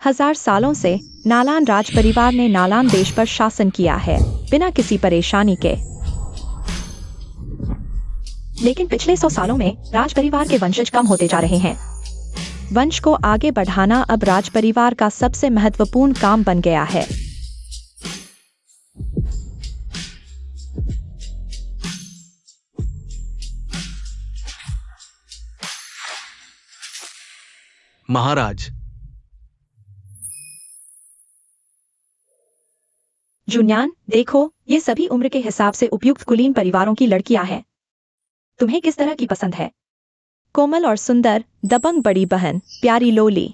हजार सालों से नालान राज परिवार ने नालान देश पर शासन किया है, बिना किसी परेशानी के। लेकिन पिछले 100 सालों में राज परिवार के वंशज कम होते जा रहे हैं। वंश को आगे बढ़ाना अब राज परिवार का सबसे महत्वपूर्ण काम बन गया है। महाराज। जुन्यान, देखो, ये सभी उम्र के हिसाब से उपयुक्त कुलीन परिवारों की लड़कियां हैं। तुम्हें किस तरह की पसंद है? कोमल और सुंदर, दबंग बड़ी बहन, प्यारी लोली,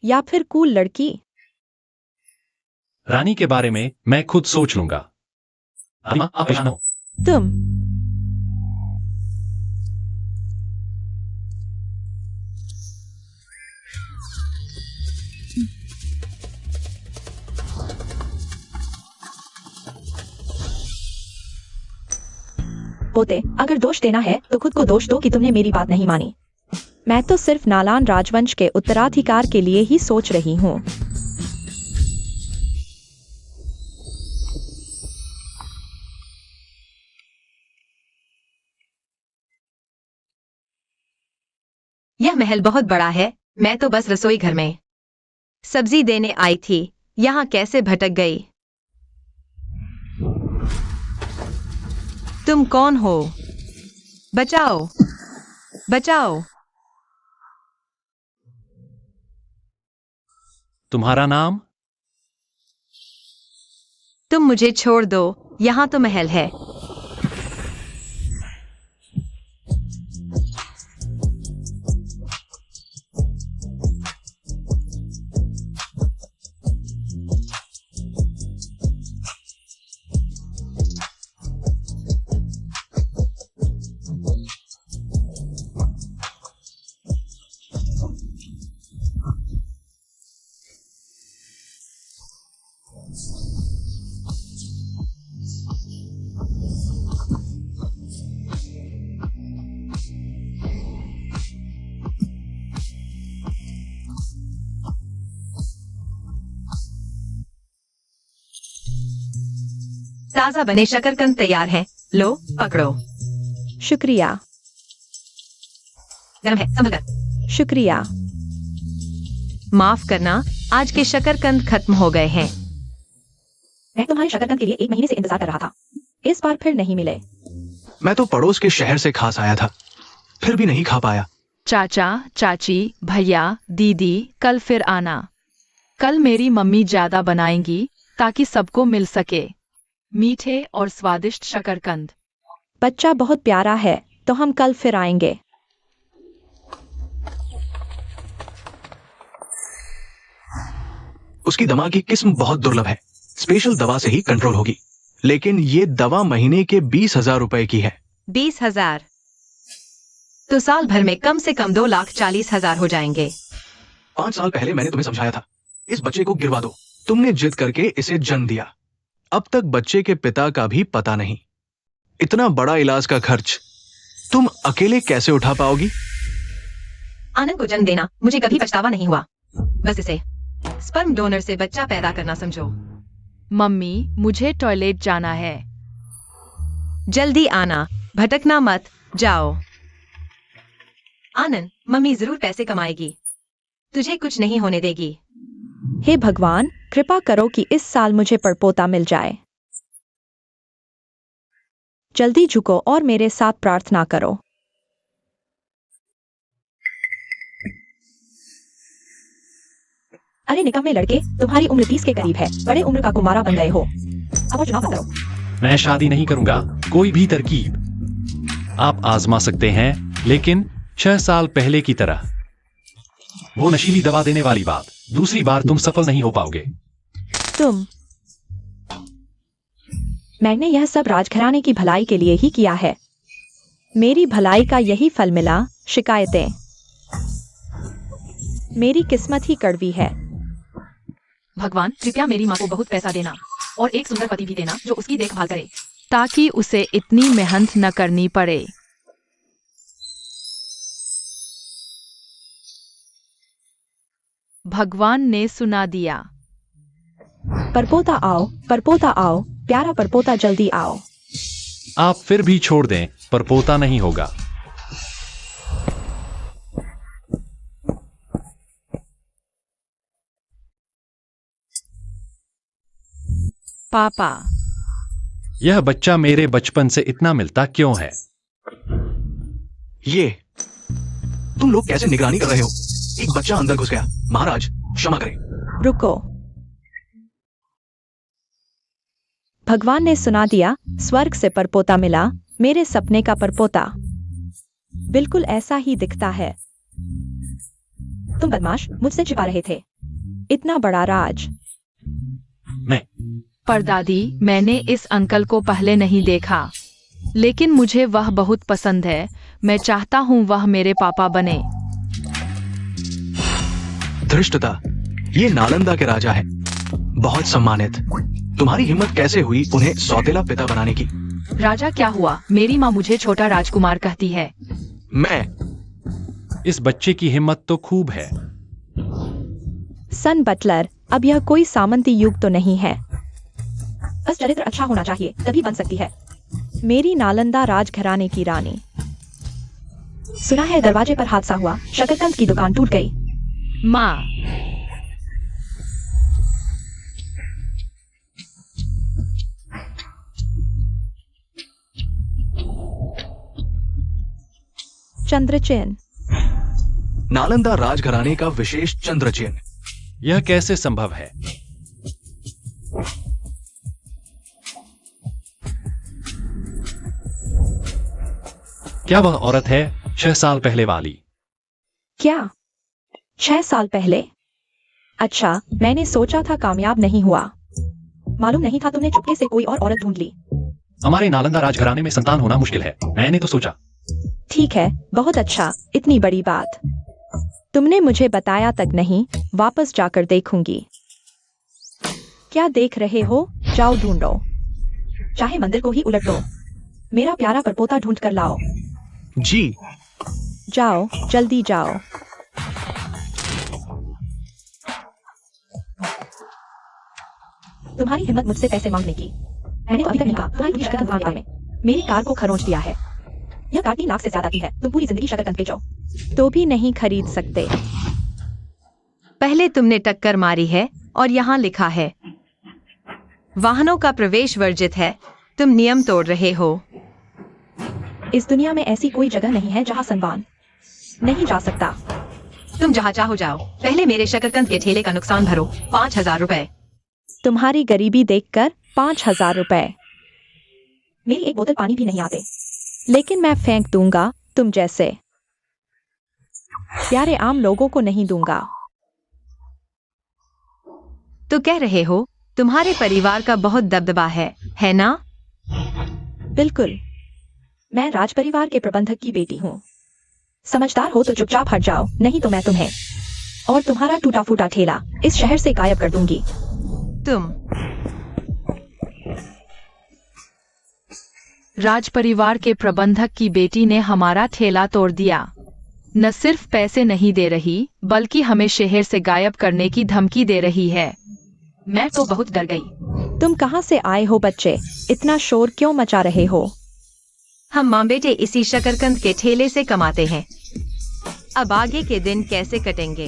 या फिर कूल लड़की? रानी के बारे में मैं खुद सोच लूंगा। आप जानो। तुम पोते, अगर दोष देना है तो खुद को दोष दो कि तुमने मेरी बात नहीं मानी। मैं तो सिर्फ नालान राजवंश के उत्तराधिकार के लिए ही सोच रही हूँ। यह महल बहुत बड़ा है। मैं तो बस रसोई घर में सब्जी देने आई थी। यहाँ कैसे भटक गई? तुम कौन हो? बचाओ, बचाओ। तुम्हारा नाम? तुम मुझे छोड़ दो, यहाँ तो महल है। ताजा बने शकरकंद तैयार हैं। लो, पकड़ो। शुक्रिया। गरम है, संभल कर। शुक्रिया। माफ करना, आज के शकरकंद खत्म हो गए हैं। मैं तुम्हारे शकरकंद के लिए 1 महीने से इंतजार कर रहा था। इस बार फिर नहीं मिले। मैं तो पड़ोस के शहर से खास आया था, फिर भी नहीं खा पाया। चाचा, चाची, भैया, दीदी, कल फिर आना। कल मेरी मम्मी ज्यादा बनाएंगी ताकि सबको मिल सके। मीठे और स्वादिष्ट शकरकंद। बच्चा बहुत प्यारा है, तो हम कल फिर आएंगे। उसकी दमा की किस्म बहुत दुर्लभ है। स्पेशल दवा से ही कंट्रोल होगी। लेकिन ये दवा महीने के 20,000 रुपए की है। 20,000? तो साल भर में कम से कम 2,40,000 हो जाएंगे। 5 साल पहले मैंने तुम्हें समझाया था, इस बच्चे को गिरवा दो। तुमने जिद करके इसे जन्म दिया। अब तक बच्चे के पिता का भी पता नहीं। इतना बड़ा इलाज का खर्च तुम अकेले कैसे उठा पाओगी? आनंद को जन्म देना मुझे कभी पछतावा नहीं हुआ। बस इसे स्पर्म डोनर से बच्चा पैदा करना समझो। मम्मी, मुझे टॉयलेट जाना है। जल्दी आना, भटकना मत, जाओ। आनंद, मम्मी जरूर पैसे कमाएगी, तुझे कुछ नहीं होने देगी। हे भगवान, कृपा करो कि इस साल मुझे परपोता मिल जाए। जल्दी झुको और मेरे साथ प्रार्थना करो। अरे निकम्मे लड़के, तुम्हारी उम्र 30 के करीब है, बड़े उम्र का कुमारा बन गए हो। अब चुनाव मत करो। मैं शादी नहीं करूंगा। कोई भी तरकीब आप आजमा सकते हैं, लेकिन 6 साल पहले की तरह। वो नशीली दवा देने वाली बात, दूसरी बार तुम सफल नहीं हो पाओगे। मैंने यह सब राजघराने की भलाई के लिए ही किया है। मेरी भलाई का यही फल मिला। शिकायतें। मेरी किस्मत ही कड़वी है। भगवान, कृपया मेरी माँ को बहुत पैसा देना और एक सुंदर पति भी देना जो उसकी देखभाल करे, ताकि उसे इतनी मेहनत न करनी पड़े। भगवान ने सुना दिया। परपोता आओ, प्यारा परपोता जल्दी आओ। आप फिर भी छोड़ दें, पर पोता नहीं होगा। पापा, यह बच्चा मेरे बचपन से इतना मिलता क्यों है? ये तुम लोग कैसे निगरानी कर रहे हो? एक बच्चा अंदर घुस गया। महाराज क्षमा करें। रुको। भगवान ने सुना दिया, स्वर्ग से परपोता मिला, मेरे सपने का परपोता। बिल्कुल ऐसा ही दिखता है। तुम बदमाश मुझसे छिपा रहे थे इतना बड़ा राज। मैं परदादी, मैंने इस अंकल को पहले नहीं देखा, लेकिन मुझे वह बहुत पसंद है। मैं चाहता हूँ वह मेरे पापा बने। धृष्टता, ये नालंदा के राजा है, बहुत सम्मानित। तुम्हारी हिम्मत कैसे हुई उन्हें सौतेला पिता बनाने की? राजा क्या हुआ? मेरी माँ मुझे छोटा राजकुमार कहती है। मैं इस बच्चे की हिम्मत तो खूब है। सन बटलर, अब यह कोई सामंती युग तो नहीं है। बस चरित्र अच्छा होना चाहिए, तभी बन सकती है मेरी नालंदा राजघराने की रानी। सुना है दरवाजे पर हादसा हुआ, शकरकंद की दुकान टूट गई। माँ, चंद्र चिन्ह। नालंदा राजघराने का विशेष चंद्र चिन्ह। यह कैसे संभव है? क्या वह औरत है 6 साल पहले वाली? क्या 6 साल पहले? अच्छा, मैंने सोचा था कामयाब नहीं हुआ। मालूम नहीं था तुमने चुपके से कोई और औरत ढूंढ ली। हमारे नालंदा राजघराने में संतान होना मुश्किल है, मैंने तो सोचा। ठीक है, बहुत अच्छा, इतनी बड़ी बात तुमने मुझे बताया तक नहीं। वापस जाकर देखूंगी। क्या देख रहे हो? जाओ ढूंढो, चाहे मंदिर को ही उलट दो। मेरा प्यारा परपोता ढूंढ कर लाओ। जी। जाओ, जल्दी जाओ। तुम्हारी हिम्मत मुझसे पैसे मांगने की। मैंने तो अभी तक नहीं कहा तुम्हारी पूरी शकरकंद के बारे में। मेरी कार को खरोंच दिया है। यह कार 3 लाख से ज्यादा की है। तुम पूरी जिंदगी शकरकंद बेचो तो भी नहीं खरीद सकते। पहले तुमने टक्कर मारी है और यहाँ लिखा है वाहनों का प्रवेश वर्जित है। तुम नियम तोड़ रहे हो। इस दुनिया में ऐसी कोई जगह नहीं है जहाँ सनवान नहीं जा सकता। तुम जहाँ चाहो जाओ, पहले मेरे शकरकंद के ठेले का नुकसान भरो। 5,000 रुपए। तुम्हारी गरीबी देखकर 5,000 रुपए। मेरी एक बोतल पानी भी नहीं आते, लेकिन मैं फेंक दूंगा तुम जैसे प्यारे आम लोगों को नहीं दूंगा। तो कह रहे हो तुम्हारे परिवार का बहुत दबदबा है ना? बिल्कुल, मैं राज परिवार के प्रबंधक की बेटी हूँ। समझदार हो तो चुपचाप हट जाओ, नहीं तो मैं तुम्हें और तुम्हारा टूटा फूटा ठेला इस शहर से गायब कर दूंगी। तुम राज परिवार के प्रबंधक की बेटी ने हमारा ठेला तोड़ दिया। न सिर्फ पैसे नहीं दे रही, बल्कि हमें शहर से गायब करने की धमकी दे रही है। मैं तो बहुत डर गई। तुम कहाँ से आए हो बच्चे? इतना शोर क्यों मचा रहे हो? हम माँ बेटे इसी शकरकंद के ठेले से कमाते हैं। अब आगे के दिन कैसे कटेंगे?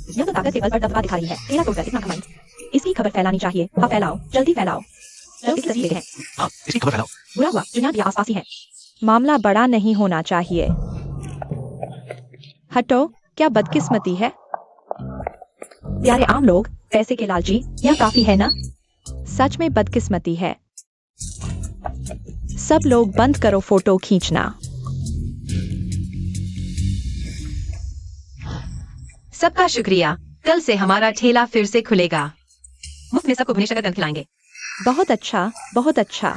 यह तो ताकत के बल पर दबदबा दिखा रही है। ठेला तोड़कर इतना घमंड। इसकी खबर फैलानी चाहिए। हाँ फैलाओ, जल्दी फैलाओ। चलो इसकी तस्वीर लेते हैं। हाँ, इसकी खबर फैलाओ। बुरा हुआ जो यहाँ भी आसपास ही है। मामला बड़ा नहीं होना चाहिए। हटो, क्या बदकिस्मती है। प्यारे आम लोग, पैसे के लालची, यह काफी है ना? सच में बदकिस्मती है। सब लोग बंद करो फोटो खींचना। सबका शुक्रिया। कल से हमारा ठेला फिर से खुलेगा। मुफ्त में सबको भुने शकरकंद खिलाएंगे। बहुत अच्छा, बहुत अच्छा।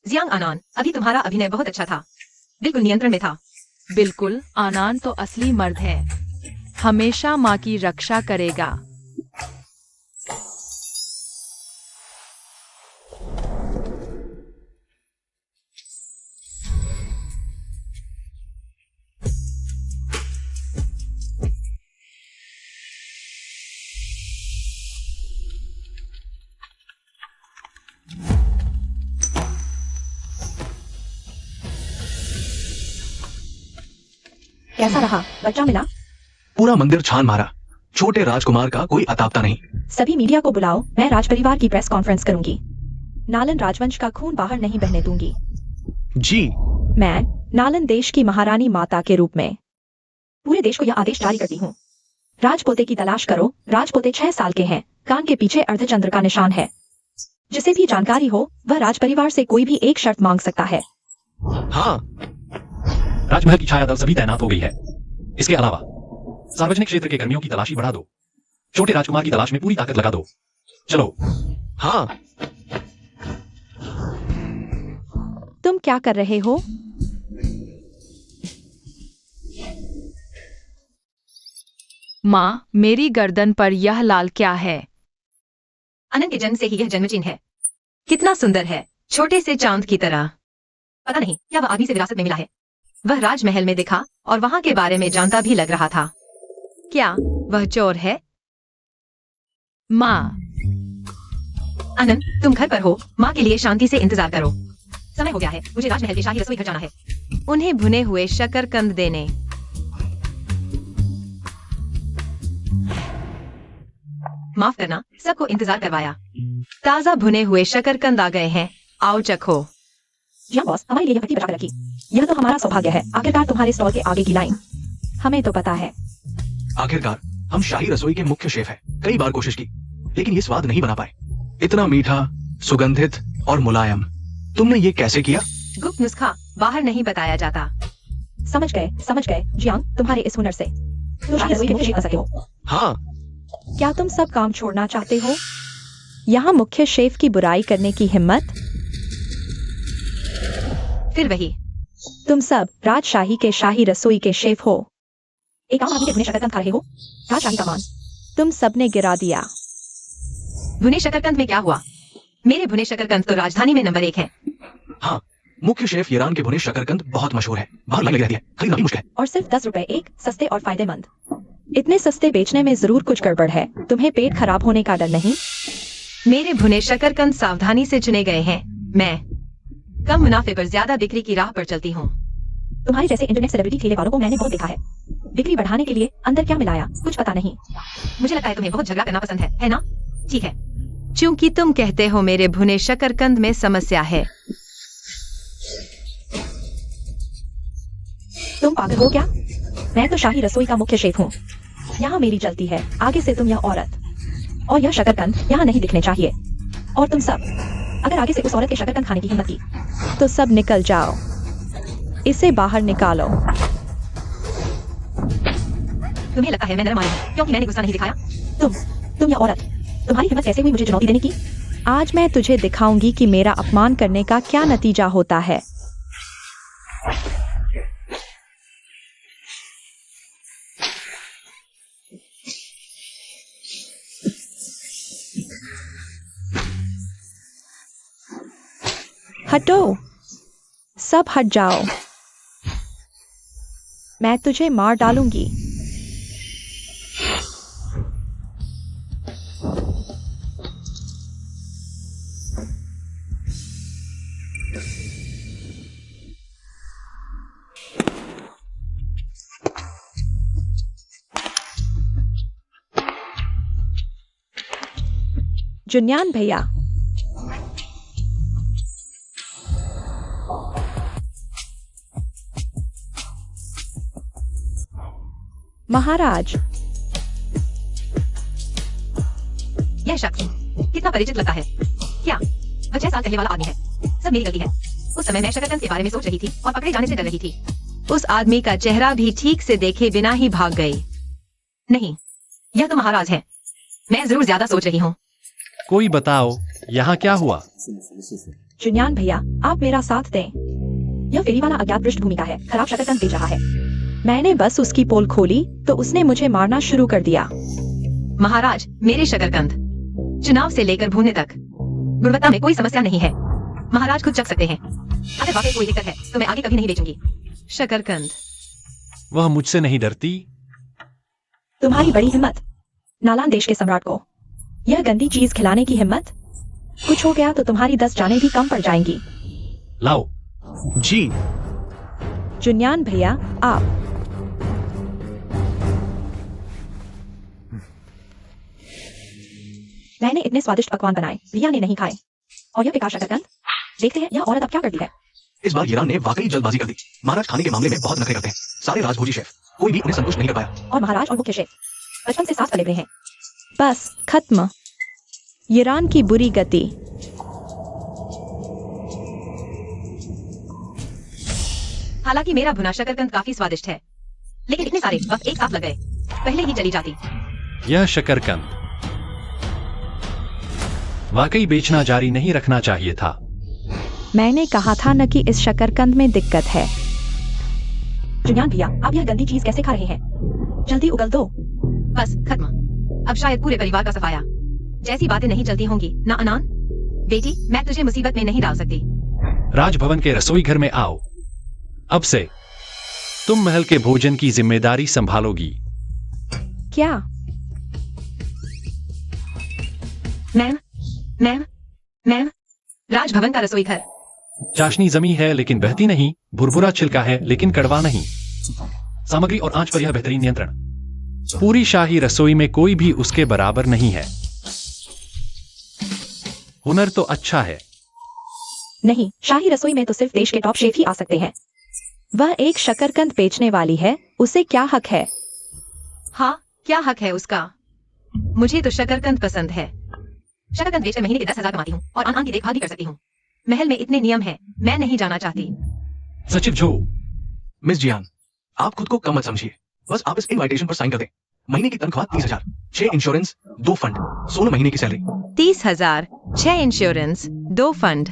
जियांग आनन, अभी तुम्हारा अभिनय बहुत अच्छा था। बिल्कुल नियंत्रण में था। बिल्कुल, आनंद तो असली मर्द है। हमेशा माँ की रक्षा करेगा। कैसा रहा? बच्चा मिला? पूरा मंदिर छान मारा, छोटे राजकुमार का कोई अतापता नहीं। सभी मीडिया को बुलाओ, मैं राज परिवार की प्रेस कॉन्फ्रेंस करूंगी। नालन राजवंश का खून बाहर नहीं बहने दूंगी। जी। मैं नालन देश की महारानी माता के रूप में पूरे देश को यह आदेश जारी करती हूँ। राजपोते की तलाश करो। राजपोते 6 साल के हैं, कान के पीछे अर्धचंद्र का निशान है। जिसे भी जानकारी हो वह राज परिवार से कोई भी एक शर्त मांग सकता है। हाँ। राजमहल की छाया दल सभी तैनात हो गई है। इसके अलावा सार्वजनिक क्षेत्र के कर्मियों की तलाशी बढ़ा दो। छोटे राजकुमार की तलाश में पूरी ताकत लगा दो। चलो। हाँ। तुम क्या कर रहे हो? माँ, मेरी गर्दन पर यह लाल क्या है? अनंत के जन्म से ही यह जन्म चिन्ह है। कितना सुंदर है, छोटे से चांद की तरह। पता नहीं क्या वह आदमी से विरासत में मिला है। वह राजमहल में दिखा और वहां के बारे में जानता भी लग रहा था। क्या वह चोर है? माँ, अनंत, तुम घर पर हो, माँ के लिए शांति से इंतजार करो। समय हो गया है, मुझे राजमहल के शाही रसोई घर जाना है। उन्हें भुने हुए शकरकंद देने। माफ करना, सबको इंतजार करवाया। ताजा भुने हुए शकरकंद आ गए हैं, आओ चखो। जी हाँ बॉस, हमारे लिए यह भट्टी बचा कर रखी। यह तो हमारा सौभाग्य है, आखिरकार तुम्हारे स्टॉल के आगे की लाइन। हमें तो पता है। आखिरकार हम शाही रसोई के मुख्य शेफ हैं। कई बार कोशिश की, लेकिन ये स्वाद नहीं बना पाए। इतना मीठा, सुगंधित और मुलायम। तुमने ये कैसे किया? गुप्त नुस्खा बाहर नहीं बताया जाता। समझ गए जियांग, तुम्हारे इस हुनर से तुम शाही रसोई के मुख्य शेफ बन सकते हो। हाँ। क्या तुम सब काम छोड़ना चाहते हो? यहाँ मुख्य शेफ की बुराई करने की हिम्मत? फिर वही। तुम सब राजशाही के शाही रसोई के शेफ हो। एक आम आदमी के भुने शकरकंद खा रहे हो। राजशाही का मान तुम सबने गिरा दिया। भुने शकरकंद में क्या हुआ? मेरे भुने शकरकंद तो राजधानी में नंबर 1 है। हाँ, मुख्य शेफ ईरान के भुने शकरकंद बहुत मशहूर है। बाहर लाइन लगी रहती है, खरीदना भी मुश्किल है। और सिर्फ 10 रुपए एक, सस्ते और फायदेमंद। इतने सस्ते बेचने में जरूर कुछ गड़बड़ है। तुम्हें पेट खराब होने का डर नहीं? मेरे भुने शकरकंद सावधानी से चुने गए हैं। मैं कम मुनाफे पर ज्यादा बिक्री की राह पर चलती हूँ। तुम्हारे जैसे इंटरनेट सेलिब्रिटी ठेले वालों को मैंने बहुत देखा है। बिक्री बढ़ाने के लिए अंदर क्या मिलाया कुछ पता नहीं। मुझे लगता है तुम्हें बहुत झगड़ा करना पसंद है ना? ठीक है, चूंकि तुम कहते हो मेरे भुने शकरकंद में समस्या है। तुम पागल हो क्या? मैं तो शाही रसोई का मुख्य शेफ हूँ। यहाँ मेरी चलती है, आगे से तुम यह औरत और यह शकरकंद यहाँ नहीं दिखने चाहिए। और तुम सब अगर आगे से उस औरत के शकरकंद खाने की हिम्मत की तो सब निकल जाओ। इसे बाहर निकालो। तुम्हें लगता है मैं नरम आई हूं क्योंकि मैंने गुस्सा नहीं दिखाया? तुम यह औरत, तुम्हारी हिम्मत कैसे हुई मुझे चुनौती देने की? आज मैं तुझे दिखाऊंगी कि मेरा अपमान करने का क्या नतीजा होता है। हटो, सब हट जाओ। मैं तुझे मार डालूंगी। जुन्यान भैया, महाराज, यह शख्स कितना परिचित लगता है। क्या वह 6 साल पहले वाला आदमी है? सब मेरी गलती है। उस समय मैं शकरकंद के बारे में सोच रही थी और पकड़े जाने से डर रही थी। उस आदमी का चेहरा भी ठीक से देखे बिना ही भाग गई। नहीं, यह तो महाराज है। मैं जरूर ज्यादा सोच रही हूँ। कोई बताओ, यहाँ क्या हुआ? जुन्यान भैया, आप मेरा साथ दें। यह फेरी वाला अज्ञात पृष्ठभूमि का है, खराब शकरकंद बेच रहा है। मैंने बस उसकी पोल खोली तो उसने मुझे मारना शुरू कर दिया। महाराज, मेरे शकरकंद चुनाव से लेकर भूनने तक गुणवत्ता में कोई समस्या नहीं है। महाराज खुद चख सकते हैं। अगर वाकई कोई दिक्कत है तो मैं आगे कभी नहीं बेचूंगी शकरकंद। वह मुझसे नहीं डरती। तुम्हारी बड़ी हिम्मत, नालान देश के सम्राट को यह गंदी चीज खिलाने की हिम्मत। कुछ हो गया तो तुम्हारी 10 जानें भी कम पड़ जाएंगी। लाओ। जी। जुन्यान भैया, आप मैंने इतने स्वादिष्ट पकवान बनाए, रिया ने नहीं खाए। और यह बेकार शकरकंद। देखते हैं यह औरत अब क्या करती है। इस बार ईरान ने वाकई जल्दबाजी कर दी। महाराज खाने के मामले में बहुत नखरे करते हैं। सारे राजभोजी शेफ, कोई भी उन्हें संतुष्ट नहीं कर पाया। और महाराज और मुख्य शेफ बचपन से साथ पले हुए हैं। बस खत्म। ईरान की बुरी गति। हालांकि मेरा भुना शकरकंद काफी स्वादिष्ट है, लेकिन इतने सारे वक्त एक साथ लग गए, पहले ही चली जाती। यह शकरकंद वाकई बेचना जारी नहीं रखना चाहिए था। मैंने कहा था न कि इस शकरकंद में दिक्कत है। जुनियान भैया, आप यह गंदी चीज कैसे खा रहे हैं? जल्दी उगल दो। बस खत्म। अब शायद पूरे परिवार का सफाया। जैसी बातें नहीं चलती होंगी ना अनान। बेटी, मैं तुझे मुसीबत में नहीं डाल सकती। राजभवन के रसोई घर में आओ। अब से तुम महल के भोजन की जिम्मेदारी संभालोगी। क्या? मैम, मैम, मैम, राजभवन का रसोई घर। चाशनी जमी है लेकिन बहती नहीं, भुरभुरा छिलका है लेकिन कड़वा नहीं। सामग्री और आंच पर यह बेहतरीन नियंत्रण। पूरी शाही रसोई में कोई भी उसके बराबर नहीं है। हुनर तो अच्छा है। नहीं, शाही रसोई में तो सिर्फ देश के टॉप शेफ ही आ सकते हैं। वह एक शकरकंद बेचने वाली है, उसे क्या हक है? हाँ, क्या हक है उसका? मुझे तो शकरकंद पसंद है। शकरकंद बेचकर महीने के 10,000 कमाती हूँ और अनान की देखभाल भी कर सकती हूँ। महल में इतने नियम हैं, मैं नहीं जाना चाहती। सचिव जो। मिस जियान, आप खुद को कम मत समझिए। बस आप इस इनविटेशन पर साइन कर दें। महीने की तनख्वाह 30,000, 6 इंश्योरेंस, 2 फंड, 16 महीने की सैलरी। 30,000, 6 insurance, 2 fund.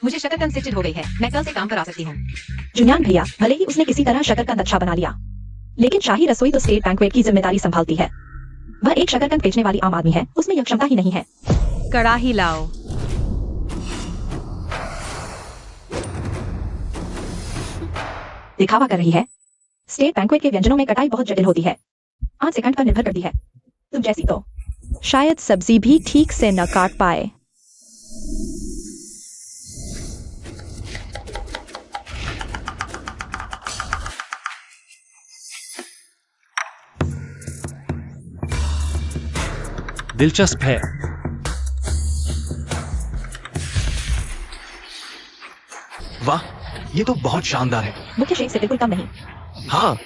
मुझे शकरकंद से चिढ़ हो गई है। मैं कल से काम पर आ सकती हूँ। जुनियान भैया, भले ही उसने किसी तरह शकरकंद अच्छा बना लिया, लेकिन शाही रसोई तो स्टेट बैंक्वेट की जिम्मेदारी संभालती है। वह एक शकरकंद बेचने वाली आम आदमी है, उसमें यह क्षमता ही नहीं है। कड़ाही लाओ। दिखावा कर रही है। स्टेट बैंक्वेट के व्यंजनों में कटाई बहुत जटिल होती है। 5 सेकंड पर निर्भर करती है। तुम जैसी तो शायद सब्जी भी ठीक से न काट पाए। दिलचस्प है। वाह, ये तो बहुत शानदार है। मुख्य शेफ से बिल्कुल कम नहीं। हाँ,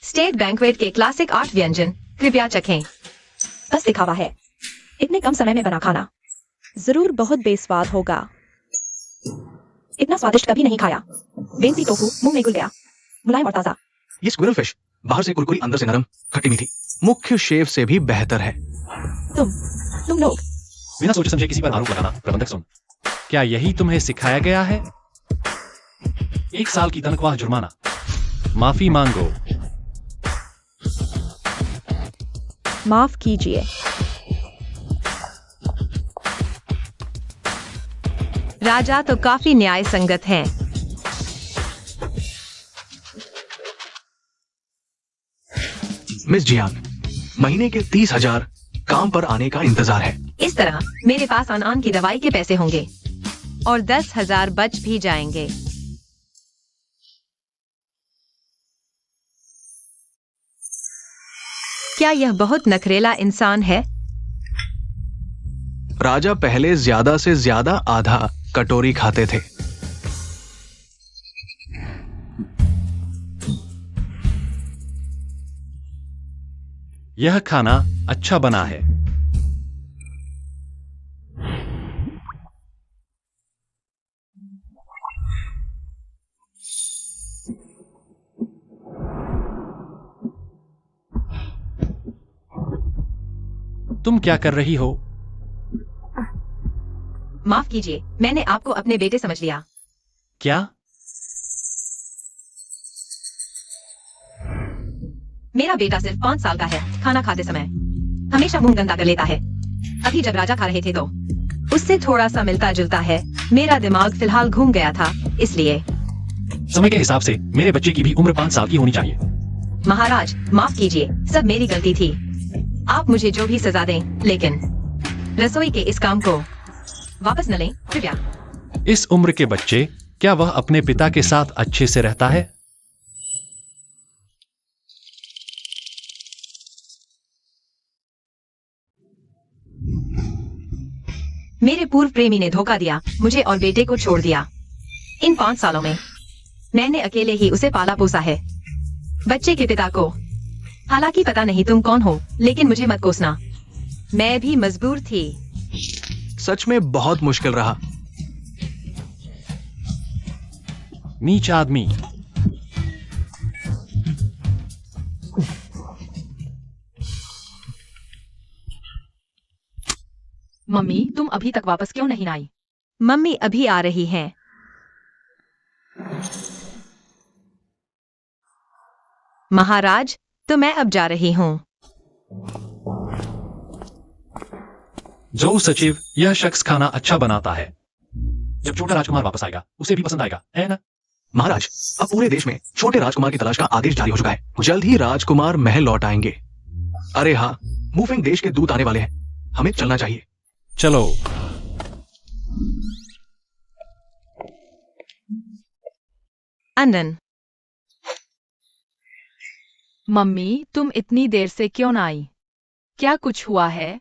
स्टेट बैंक्वेट के क्लासिक 8 व्यंजन कृपया चखें। बस दिखावा है। इतने कम समय में बना खाना जरूर बहुत बेस्वाद होगा। इतना स्वादिष्ट कभी नहीं खाया। बेंसी टोफू मुंह में घुल गया, मुलायम और ताजा। ये स्क्विरल फिश, बाहर से कुरकुरी, अंदर से नरम, खट्टी मीठी। मुख्य शेफ से भी बेहतर है। तुम लोग बिना सोचे समझे किसी पर आरोप लगाना। प्रबंधक सुन, क्या यही तुम्हें सिखाया गया है? 1 साल की तनख्वाह जुर्माना। माफी मांगो। माफ कीजिए। राजा तो काफी न्याय संगत हैं। मिस जियान, महीने के 30,000 काम पर आने का इंतजार है। इस तरह मेरे पास अनान की दवाई के पैसे होंगे और 10,000 बच भी जाएंगे। क्या यह बहुत नखरेला इंसान है? राजा पहले ज्यादा से ज्यादा आधा कटोरी खाते थे। यह खाना अच्छा बना है। तुम क्या कर रही हो? माफ कीजिए, मैंने आपको अपने बेटे समझ लिया। क्या? मेरा बेटा सिर्फ 5 साल का है। खाना खाते समय हमेशा मुंह गंदा कर लेता है। अभी जब राजा खा रहे थे तो उससे थोड़ा सा मिलता जुलता है। मेरा दिमाग फिलहाल घूम गया था, इसलिए। समय के हिसाब से मेरे बच्चे की भी उम्र 5 साल की होनी चाहिए। महाराज, माफ कीजिए, सब मेरी गलती थी। आप मुझे जो भी सजा दें, लेकिन रसोई के इस काम को वापस न लें, कृपया। इस उम्र के बच्चे, क्या वह अपने पिता के साथ अच्छे से रहता है? मेरे पूर्व प्रेमी ने धोखा दिया, मुझे और बेटे को छोड़ दिया। इन 5 सालों में मैंने अकेले ही उसे पाला पोसा है, बच्चे के पिता को। हालांकि पता नहीं तुम कौन हो, लेकिन मुझे मत कोसना। मैं भी मजबूर थी। सच में बहुत मुश्किल रहा। नीच आदमी। मम्मी, तुम अभी तक वापस क्यों नहीं आई? मम्मी अभी आ रही हैं। महाराज, तो मैं अब जा रही हूँ। जो सचिव, यह शख्स खाना अच्छा बनाता है। जब छोटा राजकुमार वापस आएगा उसे भी पसंद आएगा, है ना? महाराज, अब पूरे देश में छोटे राजकुमार की तलाश का आदेश जारी हो चुका है। जल्द ही राजकुमार महल लौट आएंगे। अरे हाँ, मूफिंग देश के दूत आने वाले हैं, हमें चलना चाहिए। चलो। अनन, मम्मी, तुम इतनी देर से क्यों न आई? क्या कुछ हुआ है?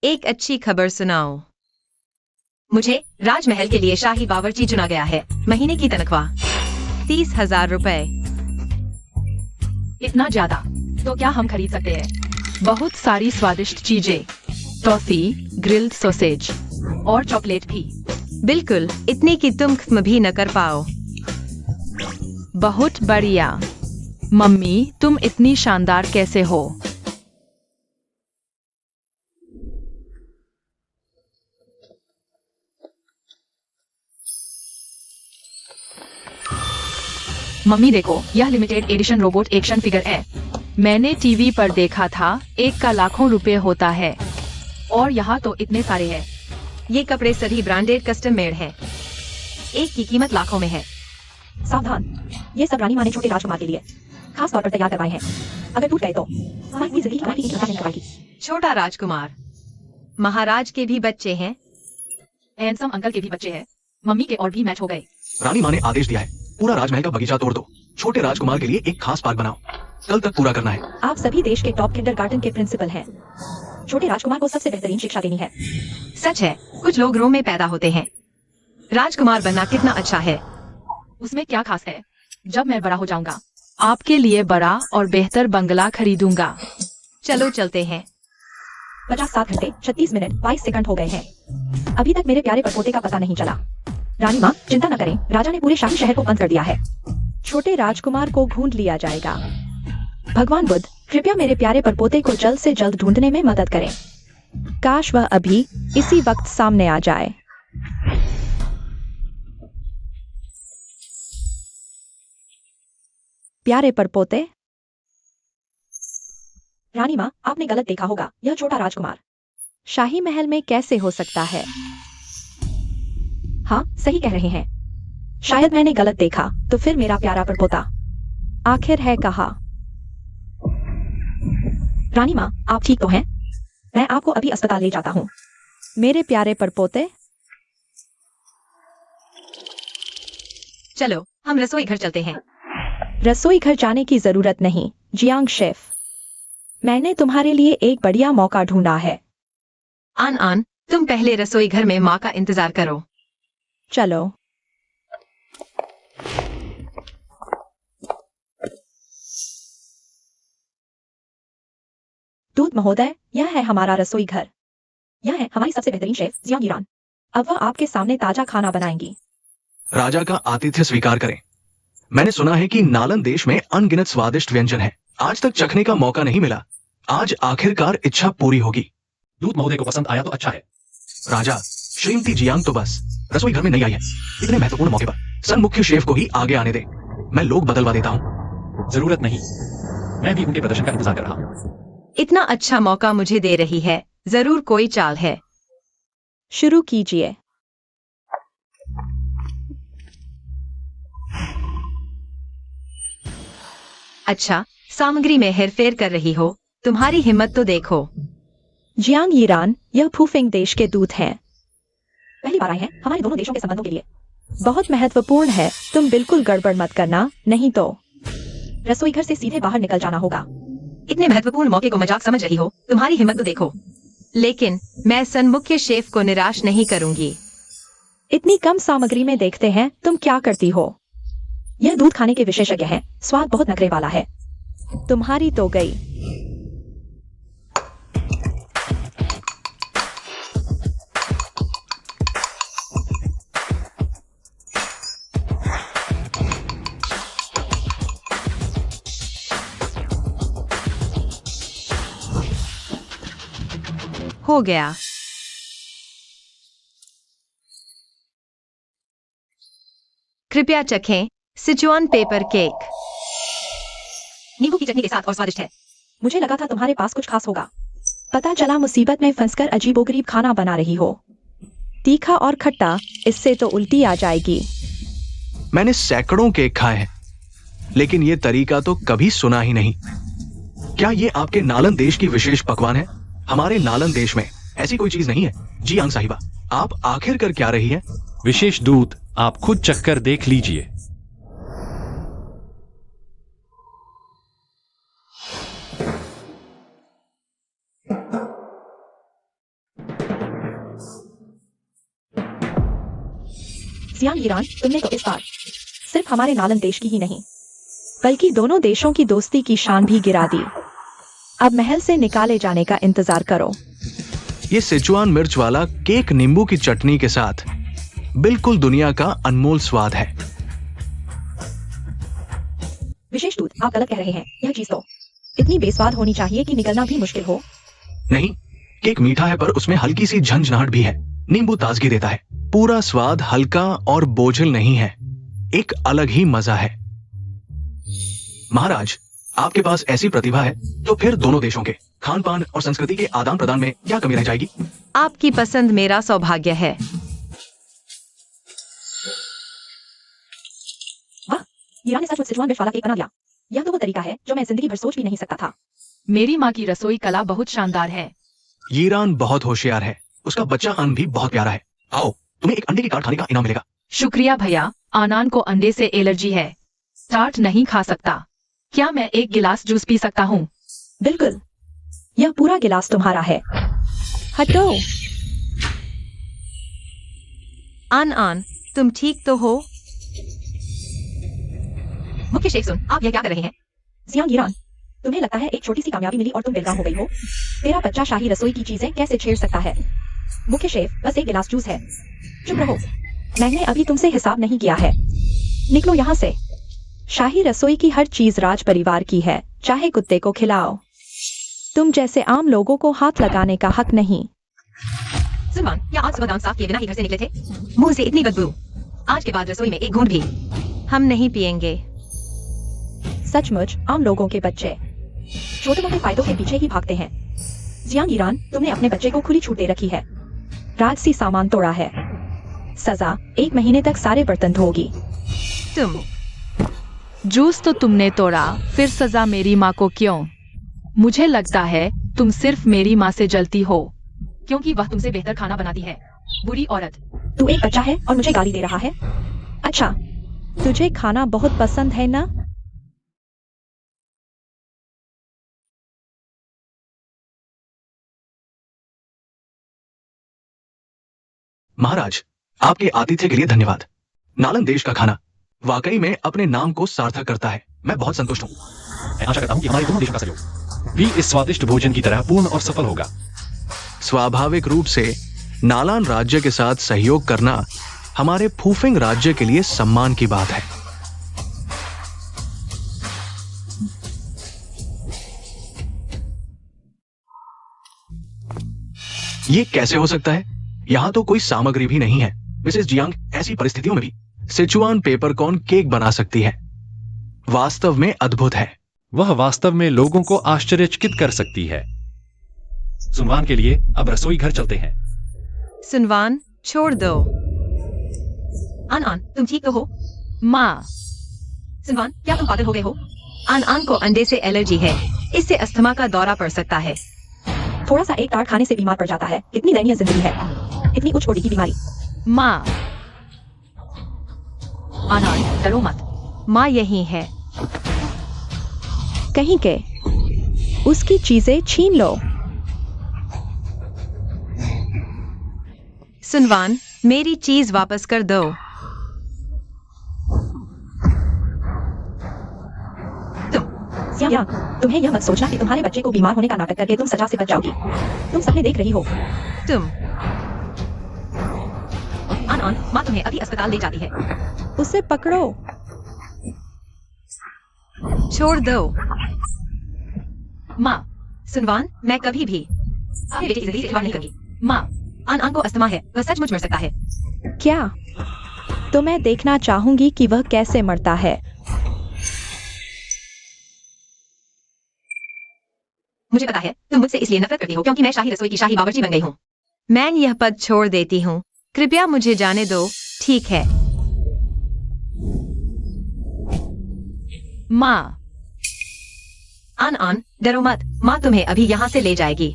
एक अच्छी खबर सुनाओ। मुझे राजमहल के लिए शाही बावर्ची चुना गया है। महीने की तनख्वाह 30,000 रुपए। इतना ज्यादा? तो क्या हम खरीद सकते हैं? बहुत सारी स्वादिष्ट चीजें, टॉफी, ग्रिल्ड सॉसेज और चॉकलेट भी। बिल्कुल, इतने की तुम खत्म भी न कर पाओ। बहुत बढ़िया। मम्मी, तुम इतनी शानदार कैसे हो? मम्मी देखो, यह limited edition robot action figure है। मैंने टीवी पर देखा था, एक का लाखों रुपए होता है। और यहाँ तो इतने सारे हैं। ये कपड़े सभी ब्रांडेड कस्टम मेड हैं। एक की कीमत लाखों में है। सावधान, ये सब रानी माँ ने छोटे राजकुमार के लिए खास तौर पर तैयार करवाए हैं। अगर टूट गए तो हमारी पूरी जिंदगी हमारी इंतजार करवाएगी। छोटा राजकुमार, महाराज के भी बच्चे हैं। हैंडसम अंकल के भी बच्चे हैं। मम्मी के और भी मैच हो गए। रानी माँ ने आदेश दिया है, पूरा राजमहल का बगीचा तोड़ दो, छोटे राजकुमार के लिए एक खास पार्क बनाओ। कल तक पूरा करना है। आप सभी देश के टॉप किंडरगार्टन के प्रिंसिपल हैं। छोटे राजकुमार को सबसे बेहतरीन शिक्षा देनी है। सच है, कुछ लोग रोम में पैदा होते हैं। राजकुमार बनना कितना अच्छा है। उसमें क्या खास है? जब मैं बड़ा हो जाऊंगा, आपके लिए बड़ा और बेहतर बंगला खरीदूंगा। चलो चलते हैं। 57 घंटे 36 मिनट 22 सेकंड हो गए हैं। अभी तक मेरे प्यारे परपोते का पता नहीं चला। रानी माँ, चिंता न करें, राजा ने पूरे शाही शहर को बंद कर दिया है। छोटे राजकुमार को ढूंढ लिया जाएगा। भगवान बुद्ध, कृपया मेरे प्यारे परपोते को जल्द से जल्द ढूंढने में मदद करें। काश वह अभी इसी वक्त सामने आ जाए। प्यारे परपोते। रानी माँ, आपने गलत देखा होगा, यह छोटा राजकुमार शाही महल में कैसे हो सकता है? हाँ, सही कह रहे हैं। शायद मैंने गलत देखा, तो फिर मेरा प्यारा परपोता आखिर है कहाँ? रानी माँ, आप ठीक तो हैं? मैं आपको अभी अस्पताल ले जाता हूँ। मेरे प्यारे परपोते। चलो, हम रसोई घर चलते हैं। रसोई घर जाने की जरूरत नहीं, जियांग शेफ। मैंने तुम्हारे लिए एक बढ़िया मौका ढूंढा है। आन आन, तुम पहले रसोई घर में माँ का इंतजार करो। चलो। दूत महोदय, यह है हमारा रसोई घर। यह है हमारी सबसे बेहतरीन शेफ जियांग ईरान। अब वह आपके सामने ताजा खाना बनाएंगी। राजा का आतिथ्य स्वीकार करें। मैंने सुना है कि नालन देश में अनगिनत स्वादिष्ट व्यंजन है। आज तक चखने का मौका नहीं मिला। आज आखिरकार इच्छा पूरी होगी। दूत महोदय को पसंद आया तो अच्छा है। राजा, श्रीमती जियांग तो बस रसोई घर में नहीं आई है। इतने महत्वपूर्ण मौके पर सन मुख्य शेफ को ही आगे आने दे। मैं लोग बदलवा देता हूँ। जरूरत नहीं, मैं भी उनके प्रदर्शन का इंतजार कर रहा हूँ। इतना अच्छा मौका मुझे दे रही है, जरूर कोई चाल है। शुरू कीजिए। अच्छा, सामग्री में हेरफेर कर रही हो, तुम्हारी हिम्मत तो देखो। जियांग ईरान, यह फूफेंग देश के दूत हैं। पहली बार आए हैं हमारे दोनों देशों के संबंधों के लिए। बहुत महत्वपूर्ण है, तुम बिल्कुल गड़बड़ मत करना, नहीं तो रसोई घर से सीधे बाहर निकल जाना होगा। इतने महत्वपूर्ण मौके को मजाक समझ रही हो, तुम्हारी हिम्मत तो देखो। लेकिन मैं मुख्य शेफ को निराश नहीं करूंगी। इतनी कम सामग्री में देखते हैं तुम क्या करती हो। यह दूध खाने के विशेषज्ञ हैं, स्वाद बहुत नखरे वाला है। तुम्हारी तो गई। हो गया। कृपया चखें सिचुआन पेपर केक। नींबू की चटनी के साथ और स्वादिष्ट है। मुझे लगा था तुम्हारे पास कुछ खास होगा। पता चला मुसीबत में फंसकर अजीबोगरीब खाना बना रही हो। तीखा और खट्टा, इससे तो उल्टी आ जाएगी। मैंने सैकड़ों केक खाए हैं, लेकिन ये तरीका तो कभी सुना ही नहीं। क्या ये आपके नालन देश की विशेष पकवान है? हमारे नालन देश में ऐसी कोई चीज नहीं है। जियांग साहिबा, आप आखिर कर क्या रही है? विशेष दूध आप खुद चखकर देख लीजिए। जियांग ईरान, तुमने तो इस बार सिर्फ हमारे नालन देश की ही नहीं, बल्कि दोनों देशों की दोस्ती की शान भी गिरा दी। अब महल से निकाले जाने का इंतजार करो। ये सिचुआन मिर्च वाला केक नींबू की चटनी के साथ बिल्कुल दुनिया का अनमोल स्वाद है। विशेष दूध, आप गलत कह रहे हैं। यह चीज तो इतनी बेस्वाद होनी चाहिए कि निगलना भी मुश्किल हो। नहीं, केक मीठा है पर उसमें हल्की सी झंझनाहट भी है। नींबू ताजगी देता है। पूरा स्वाद हल्का और बोझिल नहीं है, एक अलग ही मजा है। महाराज, आपके पास ऐसी प्रतिभा है तो फिर दोनों देशों के खान पान और संस्कृति के आदान प्रदान में क्या कमी रह जाएगी? आपकी पसंद मेरा सौभाग्य है। वाह, ईरान ने सचमुच सिचुआन मिर्च वाला केक बना दिया। यह तो वो तरीका है जो मैं जिंदगी भर सोच भी नहीं सकता था। मेरी माँ की रसोई कला बहुत शानदार है। ईरान बहुत होशियार है। उसका बच्चा अन भी बहुत प्यारा है। आओ, तुम्हें एक अंडे की कार्ड खाने का इनाम मिलेगा। शुक्रिया भैया। आनान को अंडे से एलर्जी है, टार्ट नहीं खा सकता। क्या मैं एक गिलास जूस पी सकता हूँ? बिल्कुल, यह पूरा गिलास तुम्हारा है। हटो। आन, तुम ठीक तो हो? मुख्य शेफ सुन, आप यह क्या कर रहे हैं? जियांग ईरान, तुम्हें लगता है एक छोटी सी कामयाबी मिली और तुम बेलगाम हो गई हो? तेरा बच्चा शाही रसोई की चीजें कैसे छेड़ सकता है? मुख्य शेफ, बस एक गिलास जूस है। चुप रहो, मैंने अभी तुमसे हिसाब नहीं किया है। निकलो यहाँ से। शाही रसोई की हर चीज राज परिवार की है, चाहे कुत्ते को खिलाओ। तुम जैसे आम लोगों को हाथ लगाने का हक नहीं। सलमान, क्या आज सुबह दांत साफ किए बिना ही घर से निकले थे? मुंह से इतनी बदबू। आज के बाद रसोई में एक घूंट भी हम नहीं पिएंगे। सचमुच आम लोगों के बच्चे छोटे मोटे फायदों के पीछे ही भागते हैं। जियांग ईरान, तुमने अपने बच्चे को खुली छूट दे रखी है। राजसी सामान तोड़ा है। सजा 1 महीने तक सारे बर्तन धोगी। तुम जूस तो तुमने तोड़ा, फिर सजा मेरी माँ को क्यों? मुझे लगता है तुम सिर्फ मेरी माँ से जलती हो, क्योंकि वह तुमसे बेहतर खाना बनाती है। बुरी औरत। तू एक बच्चा है और मुझे गाली दे रहा है? अच्छा, तुझे खाना बहुत पसंद है ना? महाराज, आपके आतिथ्य के लिए धन्यवाद। नालन देश का खाना वाकई में अपने नाम को सार्थक करता है। मैं बहुत संतुष्ट हूँ। मैं आशा करता हूँ कि हमारे दोनों देशों का सहयोग भी इस स्वादिष्ट भोजन की तरह पूर्ण और सफल होगा। स्वाभाविक रूप से नालान राज्य के साथ सहयोग करना हमारे फूफिंग राज्य के लिए सम्मान की बात है। ये कैसे हो सकता है? यहाँ तो कोई सामग्री भी नहीं है। मिसेस जियांग ऐसी परिस्थितियों में भी सिचुआन पेपरकॉर्न केक बना सकती है। वास्तव में अद्भुत है। वह वास्तव में लोगों को आश्चर्यचकित कर सकती है। सुनवान के लिए अब रसोई घर चलते हैं। सुनवान, छोड़ दो। आन, तुम ठीक तो हो? माँ, सुनवान, क्या तुम पागल हो गए हो? आन को अंडे से एलर्जी है। इससे अस्थमा का दौरा पड़ सकता है। थोड़ा सा एक टार्ट खाने से बीमार पड़ जाता है। कितनी दयनीय जिंदगी है, इतनी उच्च कोटि की बीमारी। माँ। आनान, डरो मत। माँ यही है। कहीं के उसकी चीजें छीन लो। सुनवान, मेरी चीज वापस कर दो। सियान, तुम्हें यह मत सोचना कि तुम्हारे बच्चे को बीमार होने का नाटक करके तुम सजा से बच जाओगी। तुम सपने देख रही हो। तुम आन माँ तुम्हें अभी अस्पताल ले जाती है। उसे पकड़ो। छोड़ दो। माँ, सुनवान, मैं कभी भी अपने बेटे की जिंदगी से खिलवाड़ नहीं करूंगी। माँ, आन को अस्थमा है, वह सचमुच मर सकता है। क्या? तो मैं देखना चाहूंगी कि वह कैसे मरता है। मुझे पता है तुम मुझसे इसलिए नफरत करती हो क्योंकि मैं शाही रसोई की शाही बावर्ची बन गई हूँ। मैं यह पद छोड़ देती हूँ। कृपया मुझे जाने दो। ठीक है माँ। आन डरो मत, माँ तुम्हें अभी यहाँ से ले जाएगी।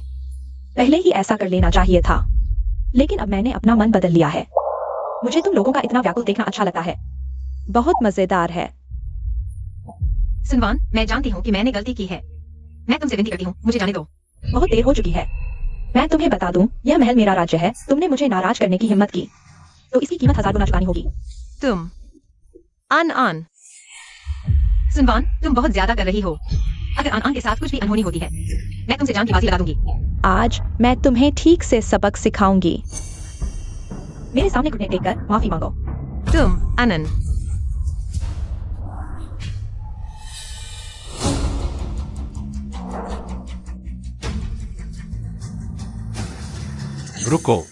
पहले ही ऐसा कर लेना चाहिए था, लेकिन अब मैंने अपना मन बदल लिया है। मुझे तुम लोगों का इतना व्याकुल देखना अच्छा लगता है। बहुत मजेदार है। सुनवान, मैं जानती हूँ कि मैंने गलती की है। मैं तुमसे विनती करती हूँ, मुझे जाने दो। बहुत देर हो चुकी है। मैं तुम्हें बता दूं, यह महल मेरा राज्य है। तुमने मुझे नाराज करने की हिम्मत की, तो इसकी कीमत 1000 गुना चुकानी होगी। तुम आन सुनवान, तुम बहुत ज्यादा कर रही हो। अगर आन के साथ कुछ भी अनहोनी होती है, मैं तुमसे जान की बाजी लगा दूंगी। आज मैं तुम्हें ठीक से सबक सिखाऊंगी। मेरे सामने घुटने टेक कर माफी मांगो। तुम अनन रुको।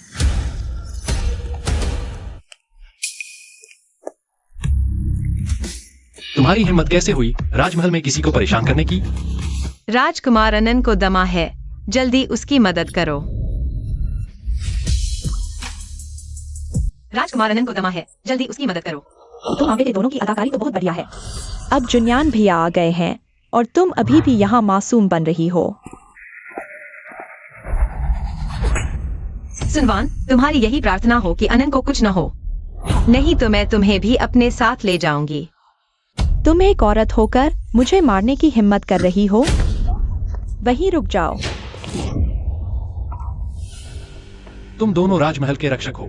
तुम्हारी हिम्मत कैसे हुई राजमहल में किसी को परेशान करने की? राजकुमार अनन को दमा है, जल्दी उसकी मदद करो। राजकुमार अनन को दमा है, जल्दी उसकी मदद करो। तुम आप बेटे दोनों की अदाकारी तो बहुत बढ़िया है। अब जुनियान भैया आ गए हैं और तुम अभी भी यहाँ मासूम बन रही हो। सुनवान, तुम्हारी यही प्रार्थना हो कि अनन को कुछ न हो, नहीं तो मैं तुम्हें भी अपने साथ ले जाऊंगी। तुम एक औरत होकर मुझे मारने की हिम्मत कर रही हो? वहीं रुक जाओ। तुम दोनों राजमहल के रक्षक हो।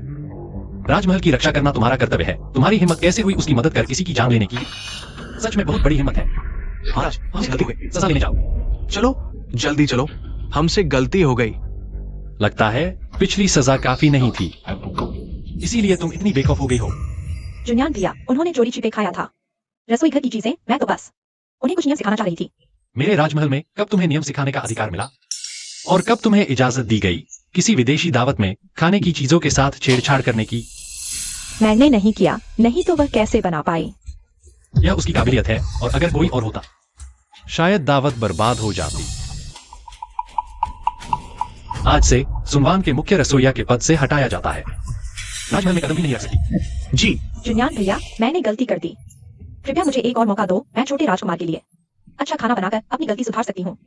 राजमहल की रक्षा करना तुम्हारा कर्तव्य है। तुम्हारी हिम्मत कैसे हुई उसकी मदद कर किसी की जान लेने की? सच में बहुत बड़ी हिम्मत है। महाराज, हमसे गलती हुई। सजा लेने जाओ। चलो जल्दी चलो, हमसे गलती हो गई। लगता है पिछली सजा काफी नहीं थी, इसीलिए तुम इतनी बेखौफ हो गई हो। जुनियान भैया, उन्होंने चोरी छिपे खाया था। रसोई घर की चीजें, मैं तो बस उन्हें कुछ नियम सिखाना चाह रही थी। मेरे राजमहल में कब तुम्हें नियम सिखाने का अधिकार मिला? और कब तुम्हें इजाजत दी गई किसी विदेशी दावत में खाने की चीजों के साथ छेड़छाड़ करने की? मैंने नहीं किया, नहीं तो वह कैसे बना पाई? यह उसकी काबिलियत है, और अगर कोई और होता शायद दावत बर्बाद हो जाती। आज से सुनवान के मुख्य रसोइया के पद से हटाया जाता है। राजमहल में कदम भी नहीं रख सकती। जी जुनियान भैया, मैंने गलती कर दी। कृपया मुझे एक और मौका दो। मैं छोटे राजकुमार के लिए अच्छा खाना बनाकर अपनी गलती सुधार सकती हूँ।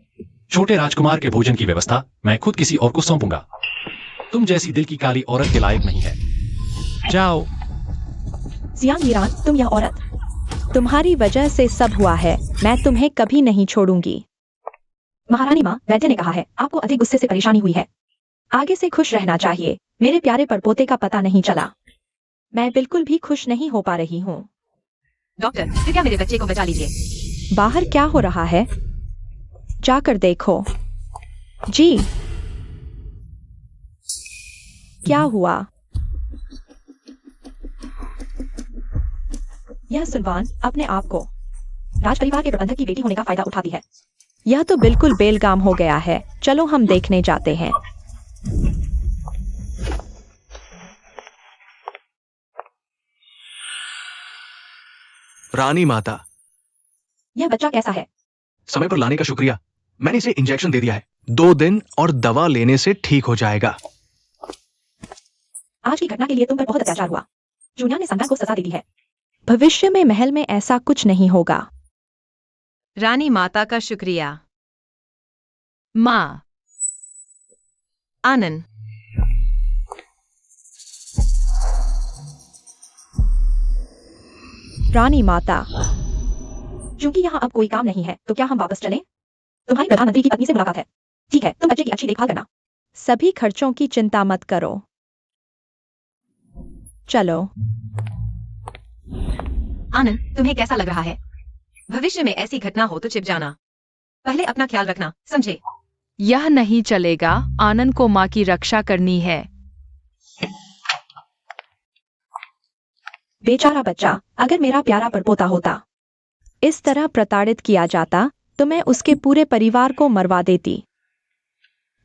छोटे राजकुमार के भोजन की व्यवस्था मैं खुद किसी और को सौंपूंगा। तुम जैसी दिल की काली औरत के लायक नहीं है। जाओ। जियान मीरान, तुम यह औरत, तुम्हारी वजह से सब हुआ है। मैं तुम्हें कभी नहीं छोड़ूंगी। महारानी माँ, वैद्य ने कहा है आपको अधिक गुस्से से परेशानी हुई है। आगे से खुश रहना चाहिए। मेरे प्यारे परपोते का पता नहीं चला। मैं बिल्कुल भी खुश नहीं हो पा रही हूँ। डॉक्टर, कृपया मेरे बच्चे को बचा लीजिए। बाहर क्या हो रहा है? जाकर देखो। जी, क्या हुआ? यह सुनवान अपने आप को राजपरिवार के प्रबंधक की बेटी होने का फायदा उठाती है। यह तो बिल्कुल बेलगाम हो गया है। चलो हम देखने जाते हैं। रानी माता, यह बच्चा कैसा है? समय पर लाने का शुक्रिया। मैंने इसे इंजेक्शन दे दिया है। 2 दिन और दवा लेने से ठीक हो जाएगा। आज की घटना के लिए तुम पर बहुत अत्याचार हुआ। जूनिया ने संतान को सजा दे दी है। भविष्य में महल में ऐसा कुछ नहीं होगा। रानी माता का शुक्रिया। माँ। आनंद। रानी माता, क्योंकि यहाँ अब कोई काम नहीं है, तो क्या हम वापस चलें? तुम्हारी प्रधानमंत्री की पत्नी से मुलाकात है। ठीक है, तुम बच्चे की अच्छी देखभाल करना। सभी खर्चों की चिंता मत करो। चलो। आनंद, तुम्हें कैसा लग रहा है? भविष्य में ऐसी घटना हो तो छिप जाना। पहले अपना ख्याल रखना, समझे? यह नहीं चलेगा। आनंद को माँ की रक्षा करनी है। बेचारा बच्चा, अगर मेरा प्यारा परपोता होता इस तरह प्रताड़ित किया जाता तो मैं उसके पूरे परिवार को मरवा देती।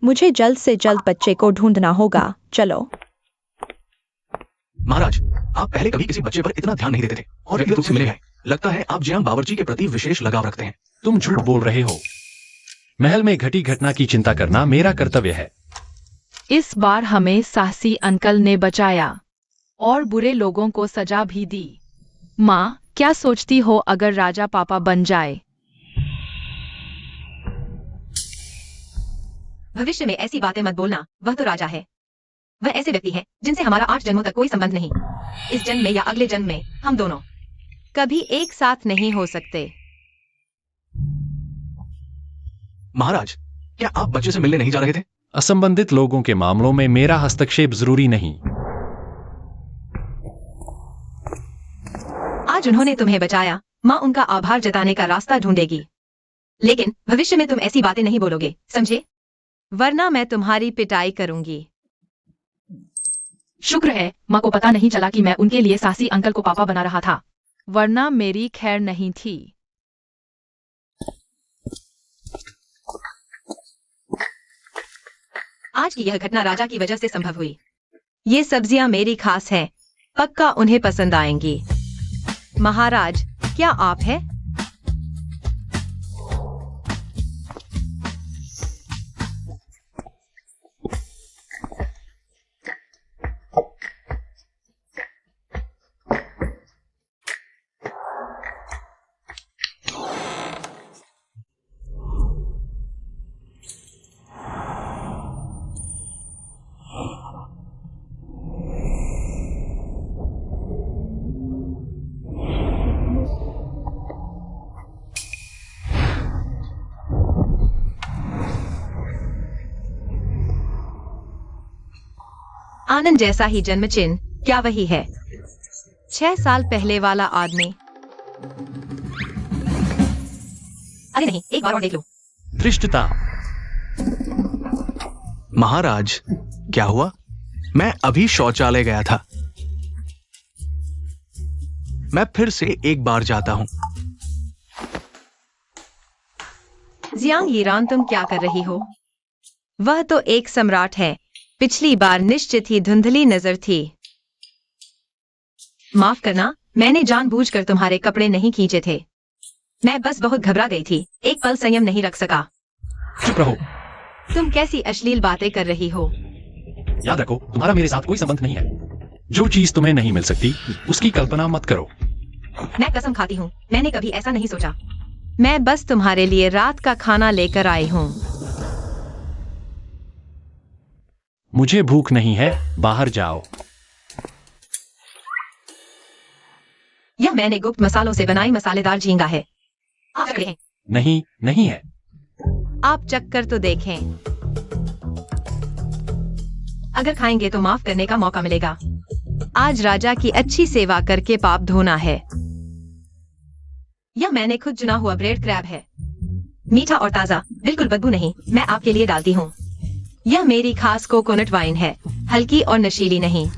मुझे जल्द से जल्द बच्चे को ढूंढना होगा। चलो। महाराज, आप पहले कभी किसी बच्चे पर इतना ध्यान नहीं देते थे और व्यक्तित्व से मिले हैं। लगता है आप जियांग बावर्ची के प्रति विशेष लगाव रखते हैं। तुम झूठ बोल रहे हो। महल में घटी घटना की चिंता करना मेरा कर्तव्य है। इस बार हमें साहसी अंकल ने बचाया और बुरे लोगों को सजा भी दी। माँ, क्या सोचती हो अगर राजा पापा बन जाए? भविष्य में ऐसी बातें मत बोलना। वह तो राजा है। वह ऐसे व्यक्ति है जिनसे हमारा 8 जन्मों तक कोई संबंध नहीं। इस जन्म में या अगले जन्म में हम दोनों कभी एक साथ नहीं हो सकते। महाराज, क्या आप बच्चे से मिलने नहीं जा रहे थे? असंबंधित लोगों के मामलों में मेरा हस्तक्षेप जरूरी नहीं। आज उन्होंने तुम्हें बचाया। माँ उनका आभार जताने का रास्ता ढूंढेगी। लेकिन भविष्य में तुम ऐसी बातें नहीं बोलोगे, समझे? वरना मैं तुम्हारी पिटाई करूंगी। शुक्र है माँ को पता नहीं चला कि मैं उनके लिए साहसी अंकल को पापा बना रहा था। वरना मेरी खैर नहीं थी। आज की यह घटना राजा की वजह से संभव हुई। ये सब्जियां मेरी खास हैं। पक्का उन्हें पसंद आएंगी। महाराज, क्या आप हैं? आनंद जैसा ही जन्म चिन्ह, क्या वही है? 6 साल पहले वाला आदमी। अरे नहीं, एक बार और देख लो। धृष्टता। महाराज, क्या हुआ? मैं अभी शौचालय गया था। मैं फिर से एक बार जाता हूं। जियांग यीरान, तुम क्या कर रही हो? वह तो एक सम्राट है। पिछली बार निश्चित ही धुंधली नजर थी। माफ करना, मैंने जानबूझकर तुम्हारे कपड़े नहीं खींचे थे। मैं बस बहुत घबरा गई थी। एक पल संयम नहीं रख सका। चुप रहो। तुम कैसी अश्लील बातें कर रही हो? याद रखो, तुम्हारा मेरे साथ कोई संबंध नहीं है। जो चीज तुम्हें नहीं मिल सकती उसकी कल्पना मत करो। मैं कसम खाती हूँ, मैंने कभी ऐसा नहीं सोचा। मैं बस तुम्हारे लिए रात का खाना लेकर आई हूँ। मुझे भूख नहीं है, बाहर जाओ। यह मैंने गुप्त मसालों से बनाई मसालेदार झींगा है। आप चख लें। नहीं, नहीं है। आप चख कर तो देखें। अगर खाएंगे तो माफ करने का मौका मिलेगा। आज राजा की अच्छी सेवा करके पाप धोना है। यह मैंने खुद चुना हुआ ब्रेड क्रैब है। मीठा और ताजा, बिल्कुल बदबू नहीं। मैं आपके लिए डालती हूँ। यह मेरी खास कोकोनट वाइन है, हल्की और नशीली नहीं।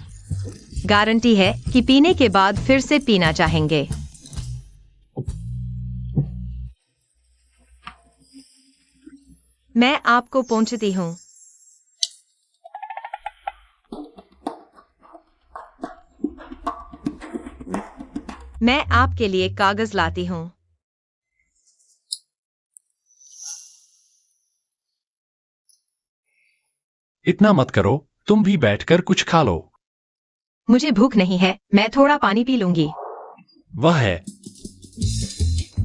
गारंटी है कि पीने के बाद फिर से पीना चाहेंगे। मैं आपको पहुंचती हूँ। मैं आपके लिए कागज लाती हूँ। इतना मत करो, तुम भी बैठकर कुछ खा लो। मुझे भूख नहीं है, मैं थोड़ा पानी पी लूंगी। वह है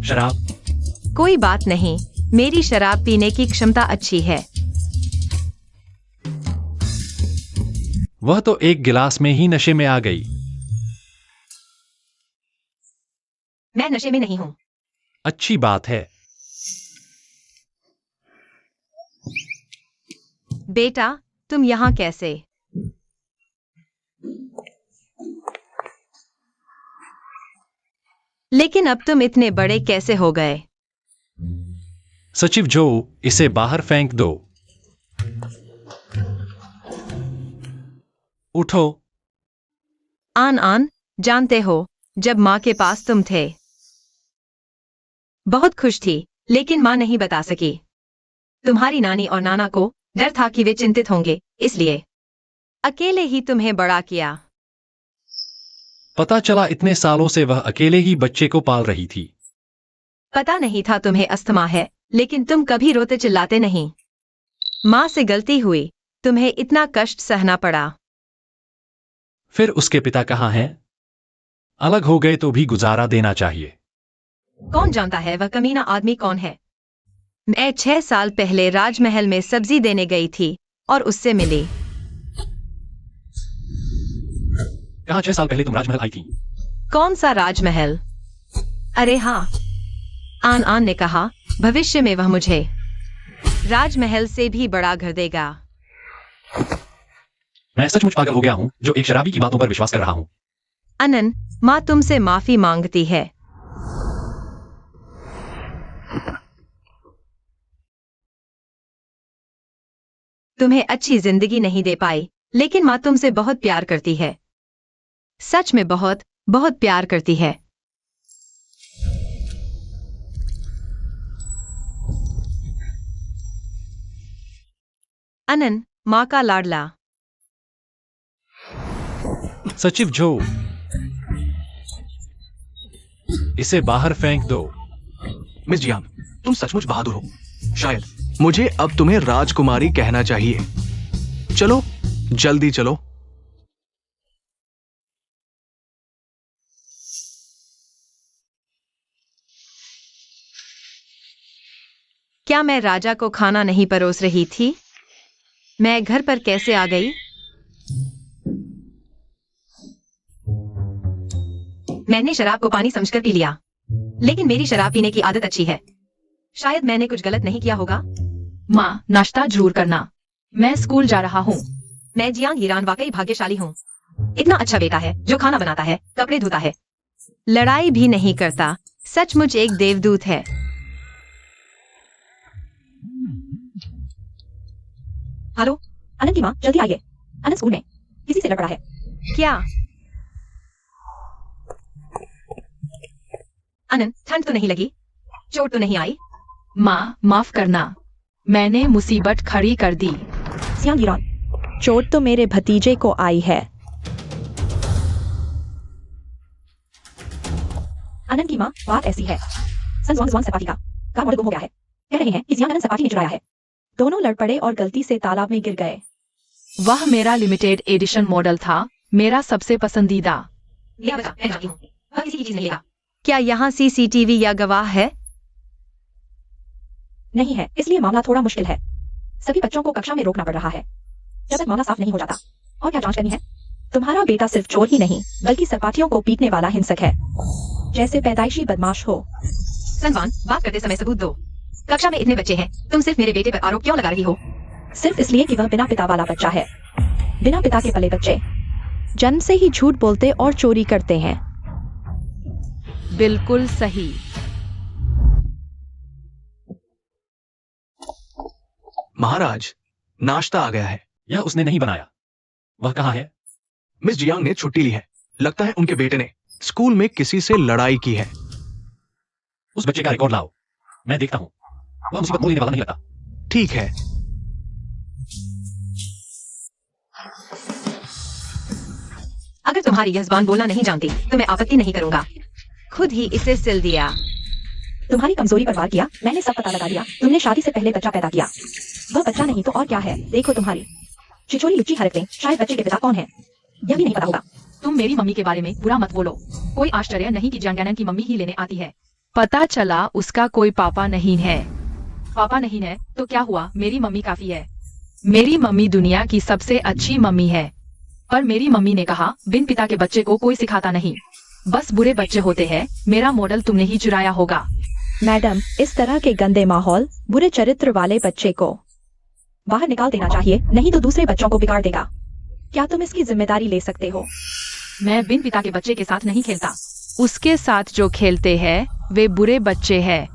शराब। कोई बात नहीं, मेरी शराब पीने की क्षमता अच्छी है। वह तो एक गिलास में ही नशे में आ गई। मैं नशे में नहीं हूँ। अच्छी बात है। बेटा, तुम यहाँ कैसे? लेकिन अब तुम इतने बड़े कैसे हो गए? सचिव जो, इसे बाहर फेंक दो। उठो। आन, जानते हो, जब माँ के पास तुम थे, बहुत खुश थी, लेकिन माँ नहीं बता सकी। तुम्हारी नानी और नाना को डर था कि वे चिंतित होंगे, इसलिए अकेले ही तुम्हें बड़ा किया। पता चला इतने सालों से वह अकेले ही बच्चे को पाल रही थी। पता नहीं था तुम्हें अस्थमा है, लेकिन तुम कभी रोते चिल्लाते नहीं। माँ से गलती हुई, तुम्हें इतना कष्ट सहना पड़ा। फिर उसके पिता कहाँ हैं? अलग हो गए तो भी गुजारा देना चाहिए। कौन जानता है वह कमीना आदमी कौन है? मैं 6 साल पहले राजमहल में सब्जी देने गई थी और उससे मिली। कहाँ 6 साल पहले तुम राजमहल आई थी? कौन सा राजमहल? अरे हाँ, आन ने कहा भविष्य में वह मुझे राजमहल से भी बड़ा घर देगा। मैं सचमुच पागल हो गया हूँ जो एक शराबी की बातों पर विश्वास कर रहा हूँ। अनन, माँ तुमसे माफी मांगती है। तुम्हें अच्छी जिंदगी नहीं दे पाई, लेकिन माँ तुमसे बहुत प्यार करती है। सच में बहुत बहुत प्यार करती है। अनन, माँ का लाडला। सचिव जो, इसे बाहर फेंक दो। मिस जियांग, तुम सचमुच बहादुर हो। शायद मुझे अब तुम्हें राजकुमारी कहना चाहिए। चलो, जल्दी चलो। क्या मैं राजा को खाना नहीं परोस रही थी? मैं घर पर कैसे आ गई? मैंने शराब को पानी समझकर पी लिया, लेकिन मेरी शराब पीने की आदत अच्छी है। शायद मैंने कुछ गलत नहीं किया होगा। माँ, नाश्ता जरूर करना। मैं स्कूल जा रहा हूँ। मैं जियांग हीरान वाकई भाग्यशाली हूँ। इतना अच्छा बेटा है जो खाना बनाता है, कपड़े धोता है, लड़ाई भी नहीं करता। सचमुच एक देवदूत है। हेलो, अनंत की माँ, जल्दी आइए। अनंत स्कूल में किसी से लड़ पड़ा है। क्या? अनंत, ठंड तो नहीं लगी? चोट तो नहीं आई? माँ, माफ करना, मैंने मुसीबत खड़ी कर दी। जियांग हीरान, चोट तो मेरे भतीजे को आई है। अनंत की माँ, बात ऐसी है, सन ज़ुआंग सपाटी का कार मॉडल गुम हो गया है। कह रहे हैं कि जियांग अनंत सपाटी ने चुराया है। दोनों लड़ पड़े और गलती से तालाब में गिर गए। वह मेरा लिमिटेड एडिशन मॉडल था, मेरा सबसे पसंदीदा। लिया बचा, मैं जानती हूँ, वह किसी की चीज नहीं लेगा। क्या यहाँ सीसीटीवी या गवाह है? नहीं है, इसलिए मामला थोड़ा मुश्किल है। सभी बच्चों को कक्षा में रोकना पड़ रहा है जब तक मामला साफ नहीं हो जाता। और क्या जांच करनी है? तुम्हारा बेटा सिर्फ चोर ही नहीं, बल्कि सहपाठियों को पीटने वाला हिंसक है, जैसे पैदाइशी बदमाश हो। सनवान, बात करते समय सबूत दो। कक्षा में इतने बच्चे हैं, तुम सिर्फ मेरे बेटे पर आरोप क्यों लगा रही हो? सिर्फ इसलिए कि वह बिना पिता वाला बच्चा है। बिना पिता के पले बच्चे जन्म से ही झूठ बोलते और चोरी करते हैं। बिल्कुल सही। महाराज, नाश्ता आ गया है। यह उसने नहीं बनाया। वह कहाँ है? मिस जियांग ने छुट्टी ली है। लगता है उनके बेटे ने स्कूल में किसी से लड़ाई की है। उस बच्चे का रिकॉर्ड लाओ, मैं देखता हूँ। वह मुसीबत मोल लेने वाला नहीं लगता। ठीक है। अगर तुम्हारी यह ज़बान बोलना नहीं जानती तो मैं आपत्ति नहीं करूंगा। खुद ही इसे सिल दिया। तुम्हारी कमजोरी पर वार किया, मैंने सब पता लगा लिया। तुमने शादी से पहले बच्चा पैदा किया। वह बच्चा नहीं तो और क्या है? देखो तुम्हारी छिछोरी लुच्ची हरकतें। शायद बच्चे के पिता कौन है यह भी नहीं पता होगा। तुम मेरी मम्मी के बारे में बुरा मत बोलो। कोई आश्चर्य नहीं कि जंगैनन की मम्मी ही लेने आती है। पता चला उसका कोई पापा नहीं है। पापा नहीं है तो क्या हुआ, मेरी मम्मी काफी है। मेरी मम्मी दुनिया की सबसे अच्छी मम्मी है। पर मेरी मम्मी ने कहा, बिन पिता के बच्चे को कोई सिखाता नहीं, बस बुरे बच्चे होते हैं। मेरा मॉडल तुमने ही चुराया होगा। मैडम, इस तरह के गंदे माहौल, बुरे चरित्र वाले बच्चे को बाहर निकाल देना चाहिए, नहीं तो दूसरे बच्चों को बिगाड़ देगा। क्या तुम इसकी जिम्मेदारी ले सकते हो? मैं बिन पिता के बच्चे के साथ नहीं खेलता। उसके साथ जो खेलते हैं वे बुरे बच्चे हैं।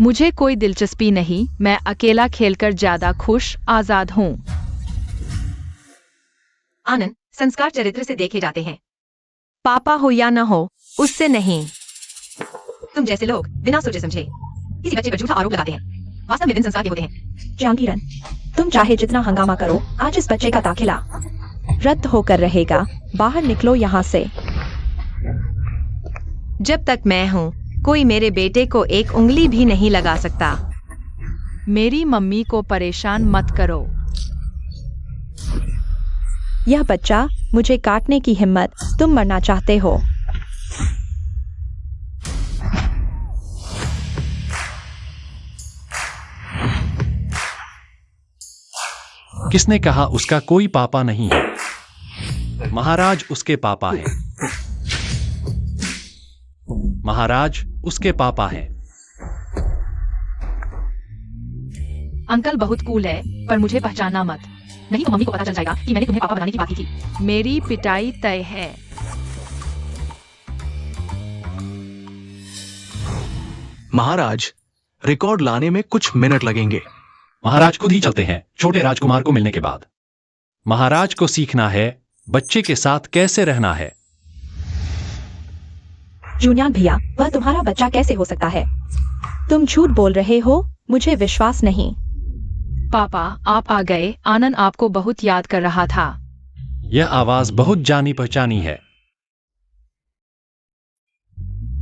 मुझे कोई दिलचस्पी नहीं, मैं अकेला खेलकर ज्यादा खुश आजाद हूँ। आनंद संस्कार चरित्र से देखे जाते हैं। पापा हो या न हो, उससे नहीं। तुम जैसे लोग बिना सोचे समझे किसी बच्चे पर झूठा आरोप लगाते हैं, वास्तव में बिन संस्कार के होते हैं। जहांगीरन, तुम चाहे जितना हंगामा करो, आज इस बच्चे का दाखिला रद्द होकर रहेगा। बाहर निकलो यहाँ से। जब तक मैं हूँ कोई मेरे बेटे को एक उंगली भी नहीं लगा सकता। मेरी मम्मी को परेशान मत करो। यह बच्चा मुझे काटने की हिम्मत, तुम मरना चाहते हो। किसने कहा उसका कोई पापा नहीं है? महाराज उसके पापा हैं। महाराज उसके पापा हैं। अंकल बहुत कूल है, पर मुझे पहचानना मत, नहीं तो मम्मी को पता चल जाएगा कि मैंने तुम्हें पापा बनाने की बात की थी। मेरी पिटाई तय है। महाराज, रिकॉर्ड लाने में कुछ मिनट लगेंगे। महाराज खुद ही चलते हैं छोटे राजकुमार को मिलने के बाद। महाराज को सीखना है बच्चे के साथ कैसे रहना है। जूनियन भैया, वह तुम्हारा बच्चा कैसे हो सकता है? तुम झूठ बोल रहे हो, मुझे विश्वास नहीं। पापा आप आ गए। आनंद आपको बहुत याद कर रहा था। यह आवाज बहुत जानी पहचानी है।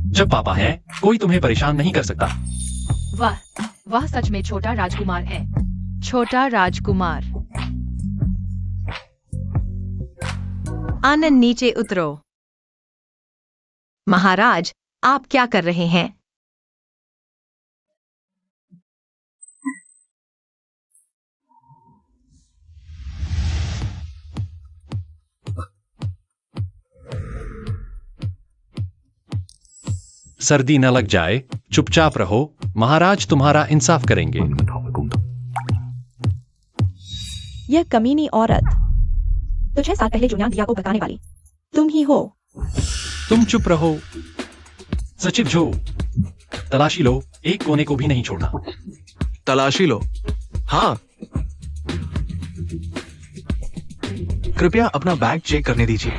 जब पापा है कोई तुम्हें परेशान नहीं कर सकता। वह सच में छोटा राजकुमार है। छोटा राजकुमार। आनंद नीचे उतरो। महाराज, आप क्या कर रहे हैं? सर्दी न लग जाए, चुपचाप रहो, महाराज तुम्हारा इंसाफ करेंगे। यह कमीनी औरत, तो 6 साल पहले जूनियन भैया को भगाने वाली तुम ही हो। तुम चुप रहो। सचिव जो, तलाशी लो, एक कोने को भी नहीं छोड़ना। तलाशी लो। हाँ, कृपया अपना बैग चेक करने दीजिए।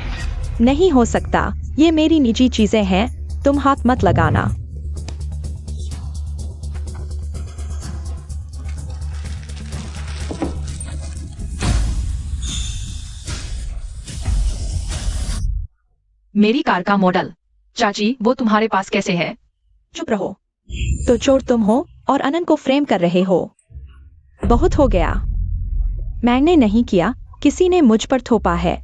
नहीं हो सकता, ये मेरी निजी चीजें हैं, तुम हाथ मत लगाना। मेरी कार का मॉडल। चाची, वो तुम्हारे पास कैसे है? चुप रहो। तो चोर तुम हो और अनंत को फ्रेम कर रहे हो। बहुत हो गया। मैंने नहीं किया, किसी ने मुझ पर थोपा है।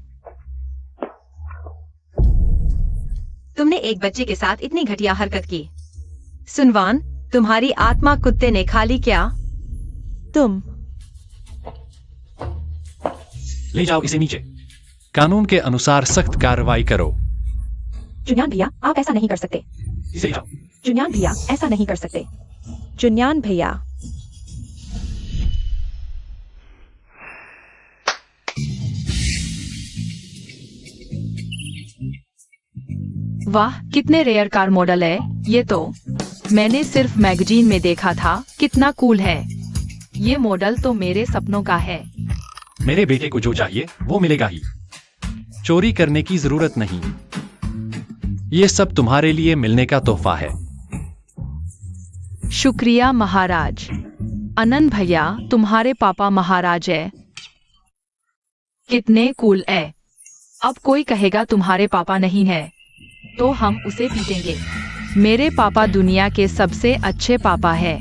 तुमने एक बच्चे के साथ इतनी घटिया हरकत की। सुनवान, तुम्हारी आत्मा कुत्ते ने खा ली क्या? तुम ले जाओ इसे नीचे। कानून के अनुसार सख्त कार्रवाई करो। जुनियन भैया, आप ऐसा नहीं कर सकते। इसे ले जाओ। जुनियन भैया, ऐसा नहीं कर सकते। जुनियन भैया। वाह, कितने रेयर कार मॉडल है ये तो। मैंने सिर्फ मैगजीन में देखा था। कितना कूल है। ये मॉडल तो मेरे सपनों का है। मेरे बेटे को जो चाहिए वो मिलेगा ही। चोरी करने की जरूरत नहीं। ये सब तुम्हारे लिए मिलने का तोहफा है। शुक्रिया महाराज। आनंद भैया, तुम्हारे पापा महाराज है। कितने कूल है। अब कोई कहेगा तुम्हारे पापा नहीं है तो हम उसे पीटेंगे। मेरे पापा दुनिया के सबसे अच्छे पापा है।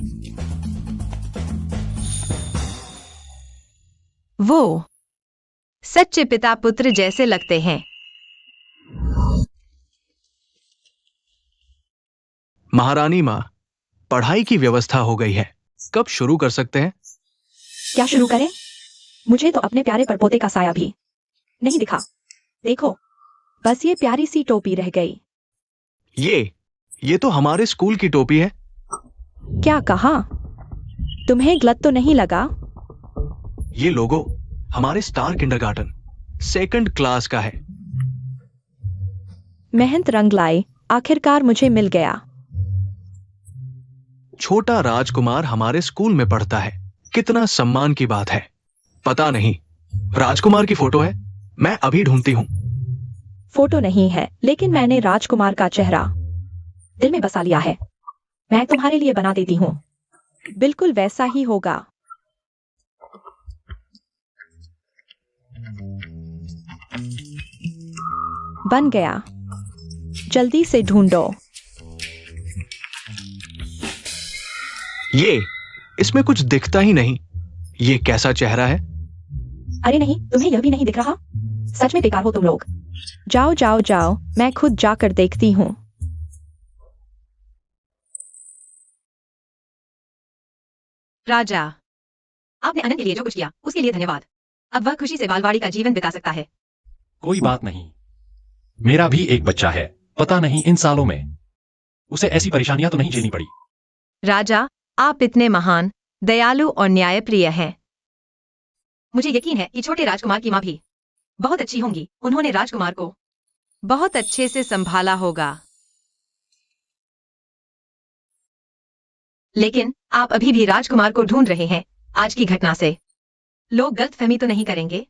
वो सच्चे पिता पुत्र जैसे लगते हैं। महारानी माँ, पढ़ाई की व्यवस्था हो गई है। कब शुरू कर सकते हैं? क्या शुरू करें? मुझे तो अपने प्यारे परपोते का साया भी नहीं दिखा। देखो, बस ये प्यारी सी टोपी रह गई। ये तो हमारे स्कूल की टोपी है। क्या कहा? तुम्हें गलत तो नहीं लगा? ये लोगो हमारे स्टार किंडरगार्टन 2nd क्लास का है। मेहनत रंग लाई, आखिरकार मुझे मिल गया। छोटा राजकुमार हमारे स्कूल में पढ़ता है, कितना सम्मान की बात है। पता नहीं, राजकुमार की फोटो है, मैं अभी ढूंढती हूँ। फोटो नहीं है, लेकिन मैंने राजकुमार का चेहरा दिल में बसा लिया है। मैं तुम्हारे लिए बना देती हूँ। बिल्कुल वैसा ही होगा। बन गया। जल्दी से ढूंढो। ये, इसमें कुछ दिखता ही नहीं। ये कैसा चेहरा है? अरे नहीं, तुम्हें यह भी नहीं दिख रहा? सच में बेकार हो तुम लोग। जाओ जाओ जाओ, मैं खुद जाकर देखती हूँ। राजा, आपने अनंत के लिए जो कुछ किया उसके लिए धन्यवाद। अब वह खुशी से बालवाड़ी का जीवन बिता सकता है। कोई बात नहीं, मेरा भी एक बच्चा है। पता नहीं इन सालों में उसे ऐसी परेशानियां तो नहीं झेलनी पड़ी। राजा, आप इतने महान, दयालु और न्यायप्रिय हैं। मुझे यकीन है कि छोटे राजकुमार की माँ भी बहुत अच्छी होंगी। उन्होंने राजकुमार को बहुत अच्छे से संभाला होगा। लेकिन आप अभी भी राजकुमार को ढूंढ रहे हैं। आज की घटना से लोग गलतफहमी तो नहीं करेंगे?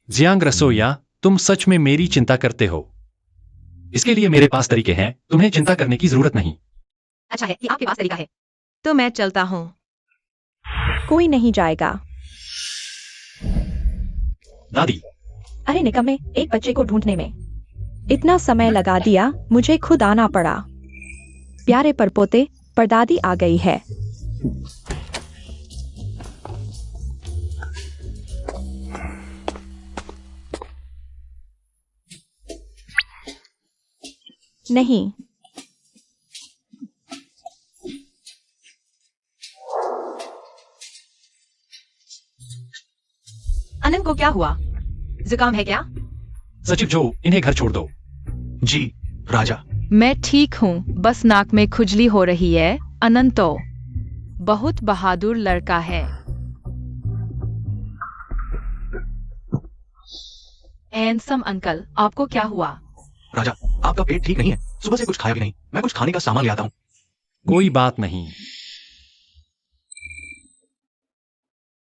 जियांग रसोइया, तुम सच में मेरी चिंता करते हो। इसके लिए मेरे पास तरीके हैं, तुम्हें चिंता करने की जरूरत नहीं। अच्छा है कि आपके पास तरीका है। तो मैं चलता हूँ। कोई नहीं जाएगा। दादी, अरे निकम्मे, एक बच्चे को ढूंढने में इतना समय लगा दिया, मुझे खुद आना पड़ा। प्यारे परपोते, परदादी आ गई है। नहीं, अनंत को क्या हुआ? जुकाम है क्या? सचिव जो, इन्हें घर छोड़ दो। जी राजा। मैं ठीक हूँ, बस नाक में खुजली हो रही है। अनंत तो बहुत बहादुर लड़का है। हैंडसम अंकल, आपको क्या हुआ? राजा, आपका पेट ठीक नहीं है। सुबह से कुछ खाया भी नहीं। मैं कुछ खाने का सामान ले आता हूँ। कोई बात नहीं।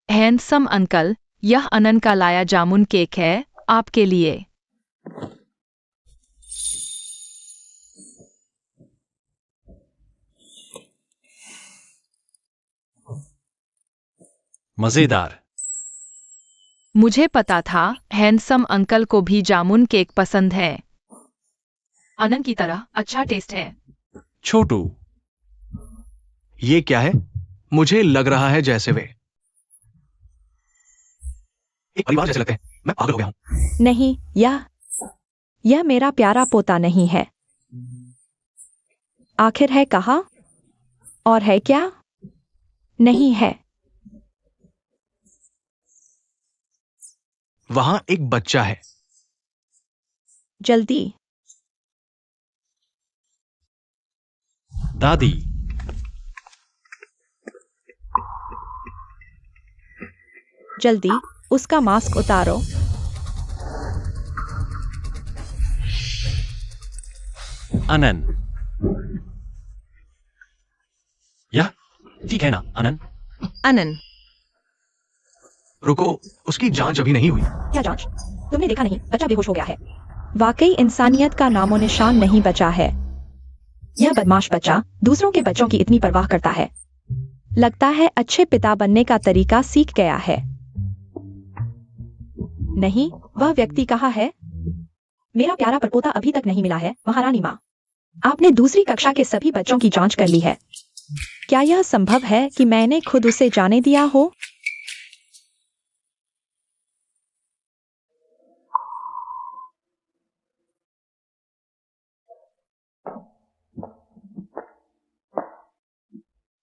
हैंडसम अंकल, यह अनंत का लाया जामुन केक है, आपके लिए। मजेदार। मुझे पता था हैंडसम अंकल को भी जामुन केक पसंद है। अनंत की तरह अच्छा टेस्ट है। छोटू, ये क्या है? मुझे लग रहा है जैसे वे एक परिवार जैसे लगते हैं। मैं पागल हो गया हूँ। नहीं, यह मेरा प्यारा पोता नहीं है। आखिर है कहाँ? और है क्या? नहीं है। वहां एक बच्चा है। जल्दी। दादी, जल्दी, उसका मास्क उतारो। अनन। यह ठीक है ना अनन? अनंत, रुको, उसकी जांच अभी नहीं हुई। क्या जांच? तुमने देखा नहीं, बच्चा बेहोश हो गया है। वाकई इंसानियत का नामो निशान नहीं बचा है। यह बदमाश बच्चा दूसरों के बच्चों की इतनी परवाह करता है। लगता है अच्छे पिता बनने का तरीका सीख गया है। नहीं, वह व्यक्ति कहाँ है? मेरा प्यारा परपोता अभी तक नहीं मिला है। महारानी माँ, आपने दूसरी कक्षा के सभी बच्चों की जांच कर ली है। क्या यह संभव है कि मैंने खुद उसे जाने दिया हो?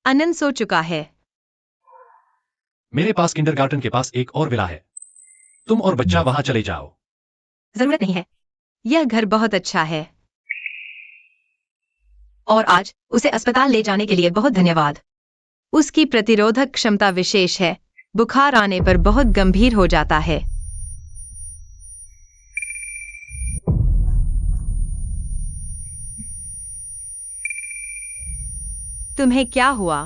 अनंत सो चुका है। मेरे पास किंडरगार्टन के पास एक और विला है। तुम और बच्चा वहां चले जाओ। जरूरत नहीं है। यह घर बहुत अच्छा है। और आज उसे अस्पताल ले जाने के लिए बहुत धन्यवाद। उसकी प्रतिरोधक क्षमता विशेष है। बुखार आने पर बहुत गंभीर हो जाता है। तुम्हें क्या हुआ?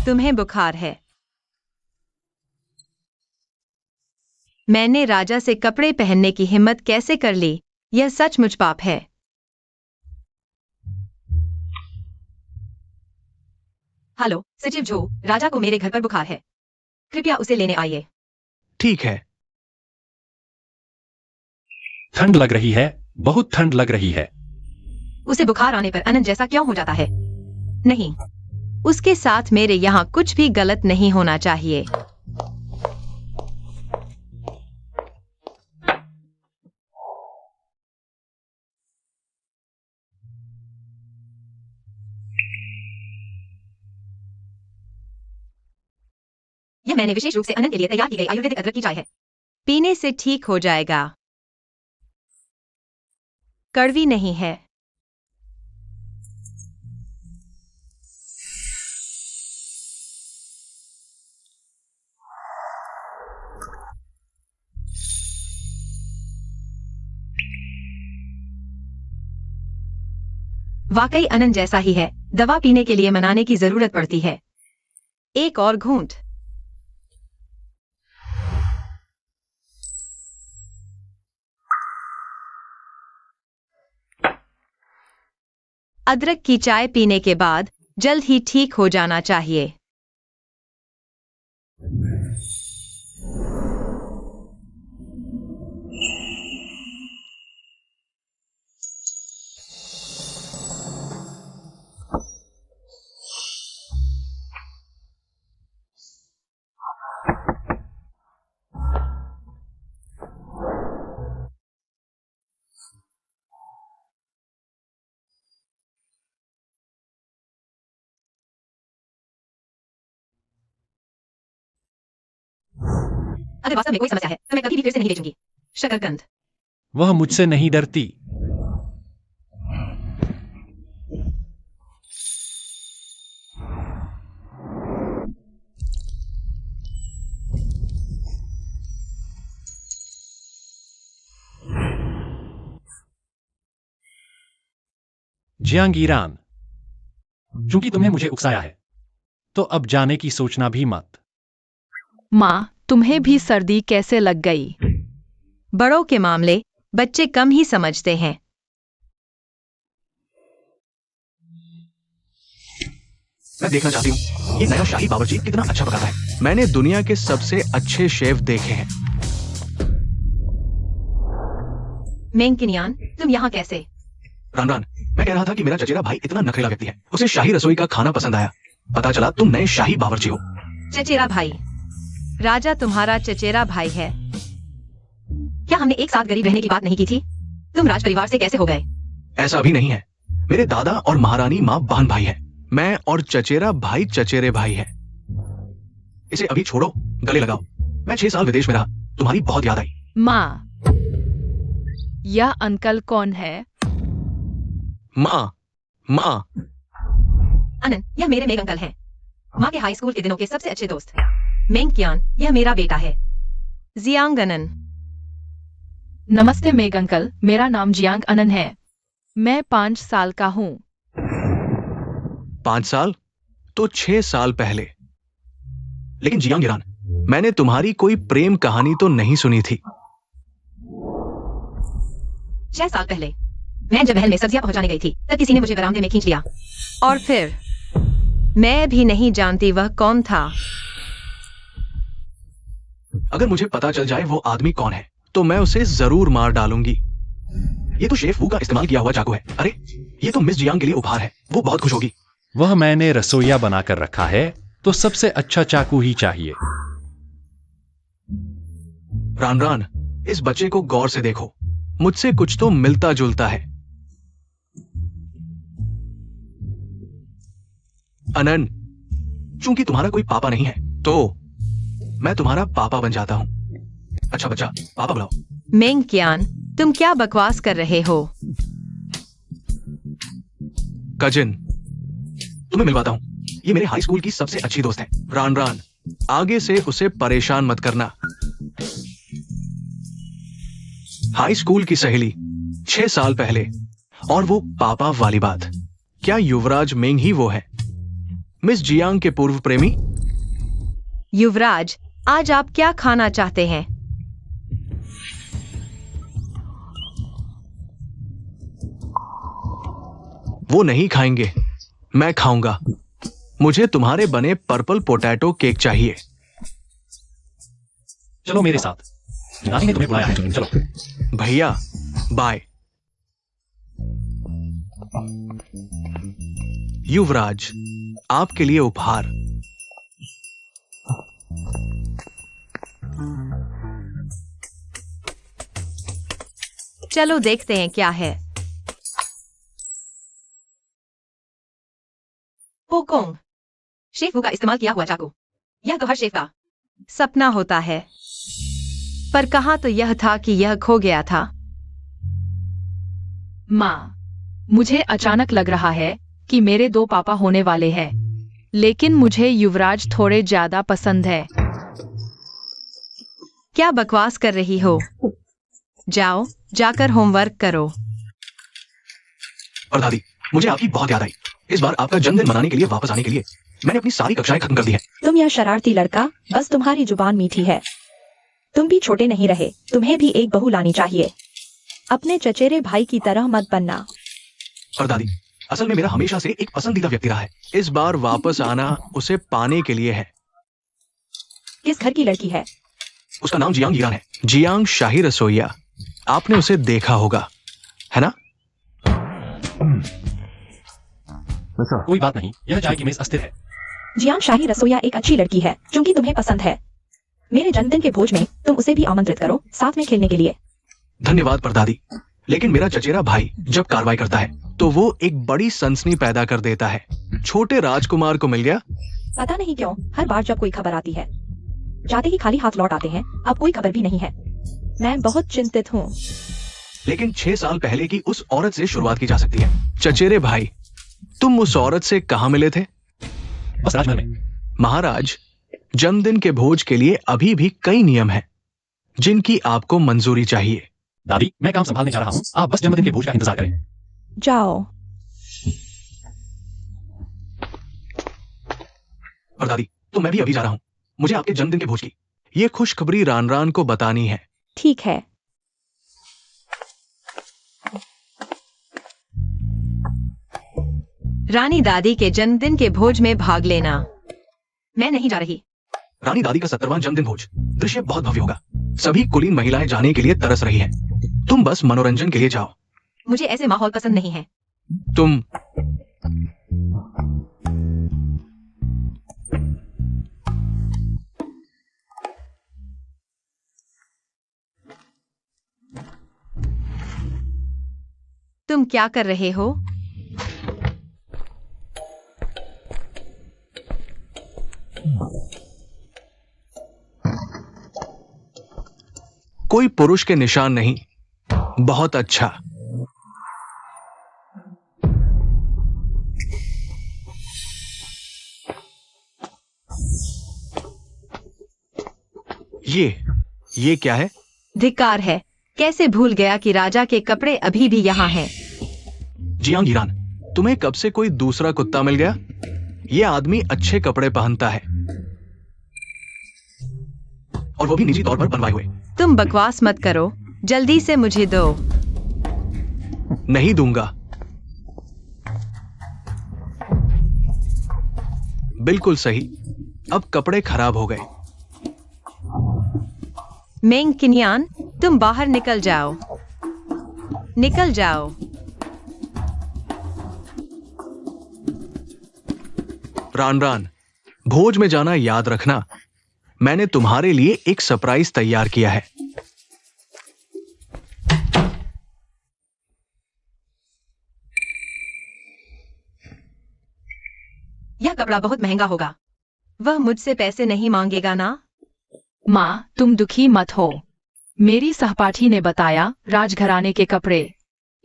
तुम्हें बुखार है। मैंने राजा से कपड़े पहनने की हिम्मत कैसे कर ली? यह सचमुच पाप है। हेलो सचिव जो, राजा को मेरे घर पर बुखार है, कृपया उसे लेने आइए। ठीक है। ठंड लग रही है, बहुत ठंड लग रही है। उसे बुखार आने पर अनंत जैसा क्यों हो जाता है? नहीं, उसके साथ मेरे यहाँ कुछ भी गलत नहीं होना चाहिए। यह मैंने विशेष रूप से अनंत के लिए तैयार की गई आयुर्वेदिक अदरक की चाय है। पीने से ठीक हो जाएगा। कड़वी नहीं है। वाकई अनंत जैसा ही है। दवा पीने के लिए मनाने की जरूरत पड़ती है। एक और घूंट। अदरक की चाय पीने के बाद जल्द ही ठीक हो जाना चाहिए। अगर वास्तव में कोई समस्या है तो मैं कभी भी फिर से नहीं बेचूंगी। शकरकंद। वह मुझसे नहीं डरती। जियांग ईरान, चूंकि तुमने मुझे उकसाया है तो अब जाने की सोचना भी मत। माँ, तुम्हें भी सर्दी कैसे लग गई? बड़ों के मामले बच्चे कम ही समझते हैं। मैं देखना चाहती हूँ ये नया शाही बावर्ची कितना अच्छा पकाता है। मैंने दुनिया के सबसे अच्छे शेफ देखे हैं। मेंगकिनियान, तुम यहाँ कैसे? रान रान, मैं कह रहा था कि मेरा चचेरा भाई इतना नखरेला व्यक्ति है, उसे शाही रसोई का खाना पसंद आया। पता चला तुम नए शाही बावर्ची हो। चचेरा भाई? राजा तुम्हारा चचेरा भाई है। क्या हमने एक साथ गरीब रहने की बात नहीं की थी? तुम राज परिवार से कैसे हो गए? ऐसा भी नहीं है। मेरे दादा और महारानी माँ बहन भाई है। मैं और चचेरा भाई चचेरे भाई है। इसे अभी छोड़ो, गले लगाओ। मैं 6 साल विदेश में रहा, तुम्हारी बहुत याद आई। माँ, यह अंकल कौन है? माँ, माँ। अनंत, यह मेरे मेग अंकल हैं। माँ के हाई स्कूल के दिनों के सबसे अच्छे दोस्त। मेंगकियान, यह मेरा बेटा है। जियांग अनन। नमस्ते मेग अंकल, मेरा नाम जियांग अनन है। मैं 5 साल का हूँ। 5 साल? तो 6 साल पहले। लेकिन जियांग ईरान, मैंने तुम्हारी कोई प्रेम कहानी तो नहीं सुनी थी। 6 साल पहले मैं जब महल में सब्जियां पहुंचाने गई थी, तब किसी ने मुझे बरामदे में खींच लिया। और फिर मैं भी नहीं जानती वह कौन था। अगर मुझे पता चल जाए वो आदमी कौन है तो मैं उसे जरूर मार डालूंगी। ये तो शेफ वू का इस्तेमाल किया हुआ चाकू है। अरे, ये तो मिस जियांग के लिए उपहार है, वो बहुत खुश होगी। वह मैंने रसोइया बनाकर रखा है तो सबसे अच्छा चाकू ही चाहिए। रान रान, इस बच्चे को गौर से देखो, मुझसे कुछ तो मिलता जुलता है। अनन, चूंकि तुम्हारा कोई पापा नहीं है तो मैं तुम्हारा पापा बन जाता हूं। अच्छा बच्चा, पापा बुलाओ। मेंगकियान, तुम क्या बकवास कर रहे हो? कजिन, तुम्हें मिलवाता हूं। ये मेरे हाई स्कूल की सबसे अच्छी दोस्त है। रान रान, आगे से उसे परेशान मत करना। हाई स्कूल की सहेली, 6 साल पहले, और वो पापा वाली बात। क्या युवराज मेंग ही वो है, मिस जियांग के पूर्व प्रेमी? युवराज, आज आप क्या खाना चाहते हैं? वो नहीं खाएंगे, मैं खाऊंगा। मुझे तुम्हारे बने पर्पल पोटैटो केक चाहिए। चलो मेरे साथ, नानी ने तुम्हें बुलाया है, चलो। भैया, बाय। युवराज, आपके लिए उपहार। चलो देखते हैं क्या है। पोकोंग, शेफ का इस्तेमाल किया हुआ चाकू। यह तो हर शेफ का सपना होता है, पर कहा तो यह था कि यह खो गया था। माँ, मुझे अचानक लग रहा है कि मेरे 2 पापा होने वाले हैं, लेकिन मुझे युवराज थोड़े ज्यादा पसंद है। क्या बकवास कर रही हो? जाओ, जाकर होमवर्क करो। और दादी, मुझे आपकी बहुत याद आई। इस बार आपका जन्मदिन मनाने के लिए वापस आने के लिए मैंने अपनी सारी कक्षाएं खत्म कर दी है। तुम यह शरारती लड़का, बस तुम्हारी जुबान मीठी है। तुम भी छोटे नहीं रहे, तुम्हें भी एक बहू लानी चाहिए। अपने चचेरे भाई की तरह मत बनना। और दादी, असल में मेरा हमेशा से एक पसंदीदा व्यक्ति रहा है। इस बार वापस आना उसे पाने के लिए है। किस घर की लड़की है? उसका नाम जियांग ईरान है। जियांग शाही रसोइया। आपने उसे देखा होगा, है ना? कोई बात नहीं, यह चाय की मेज अस्थिर है। जियांग शाही रसोइया एक अच्छी लड़की है, क्योंकि तुम्हें पसंद है। मेरे जन्मदिन के भोज में तुम उसे भी आमंत्रित करो, साथ में खेलने के लिए। धन्यवाद परदादी, लेकिन मेरा चचेरा भाई जब कार्रवाई करता है तो वो एक बड़ी सनसनी पैदा कर देता है। छोटे राजकुमार को मिल गया। पता नहीं क्यों हर बार जब कोई खबर आती है, जाते ही खाली हाथ लौट आते हैं। अब कोई खबर भी नहीं है। मैं बहुत चिंतित हूँ। लेकिन 6 साल पहले की उस औरत से शुरुआत की जा सकती है। चचेरे भाई, तुम उस औरत से कहाँ मिले थे? बस राजमहल में। महाराज, जन्मदिन के भोज के लिए अभी भी कई नियम हैं, जिनकी आपको मंजूरी चाहिए। दादी, मैं काम संभालने जा रहा हूँ, आप बस जन्मदिन के भोज का इंतजार करें। जाओ। और दादी, तो मैं भी अभी जा रहा हूँ। मुझे आपके जन्मदिन के भोज की ये खुशखबरी रान रान को बतानी है। ठीक है। रानी दादी के जन्मदिन के भोज में भाग लेना। मैं नहीं जा रही। रानी दादी का 70वां जन्मदिन भोज, दृश्य बहुत भव्य होगा। सभी कुलीन महिलाएं जाने के लिए तरस रही हैं। तुम बस मनोरंजन के लिए जाओ। मुझे ऐसे माहौल पसंद नहीं है। तुम तुम क्या कर रहे हो? कोई पुरुष के निशान नहीं। बहुत अच्छा। ये क्या है? धिक्कार है। कैसे भूल गया कि राजा के कपड़े अभी भी यहाँ हैं। जियांग ईरान, तुम्हें कब से कोई दूसरा कुत्ता मिल गया? ये आदमी अच्छे कपड़े पहनता है, और वो भी निजी तौर पर बनवाए हुए। तुम बकवास मत करो, जल्दी से मुझे दो। नहीं दूंगा। बिल्कुल सही। अब कपड़े खराब हो गए। मेंग किनियान, तुम बाहर निकल जाओ। निकल जाओ। रान रान, भोज में जाना याद रखना। मैंने तुम्हारे लिए एक सरप्राइज तैयार किया है। यह कपड़ा बहुत महंगा होगा। वह मुझसे पैसे नहीं मांगेगा ना? माँ, तुम दुखी मत हो। मेरी सहपाठी ने बताया राजघराने के कपड़े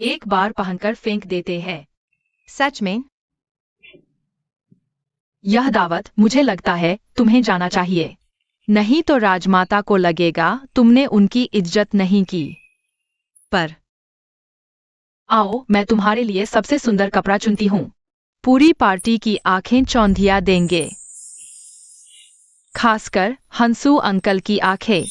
एक बार पहनकर फेंक देते हैं। सच में? यह दावत, मुझे लगता है तुम्हें जाना चाहिए। नहीं तो राजमाता को लगेगा तुमने उनकी इज्जत नहीं की। पर आओ, मैं तुम्हारे लिए सबसे सुंदर कपड़ा चुनती हूँ। पूरी पार्टी की आंखें चौंधिया देंगे, खासकर हंसू अंकल की आंखें।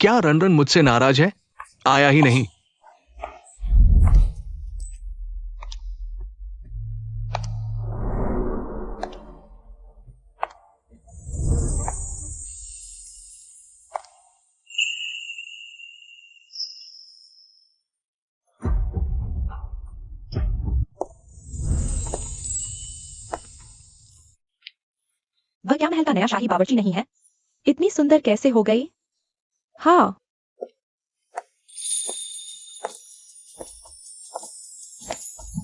क्या रन मुझसे नाराज है? आया ही नहीं। वह क्या महल का नया शाही बावर्ची नहीं है? इतनी सुंदर कैसे हो गई? हाँ,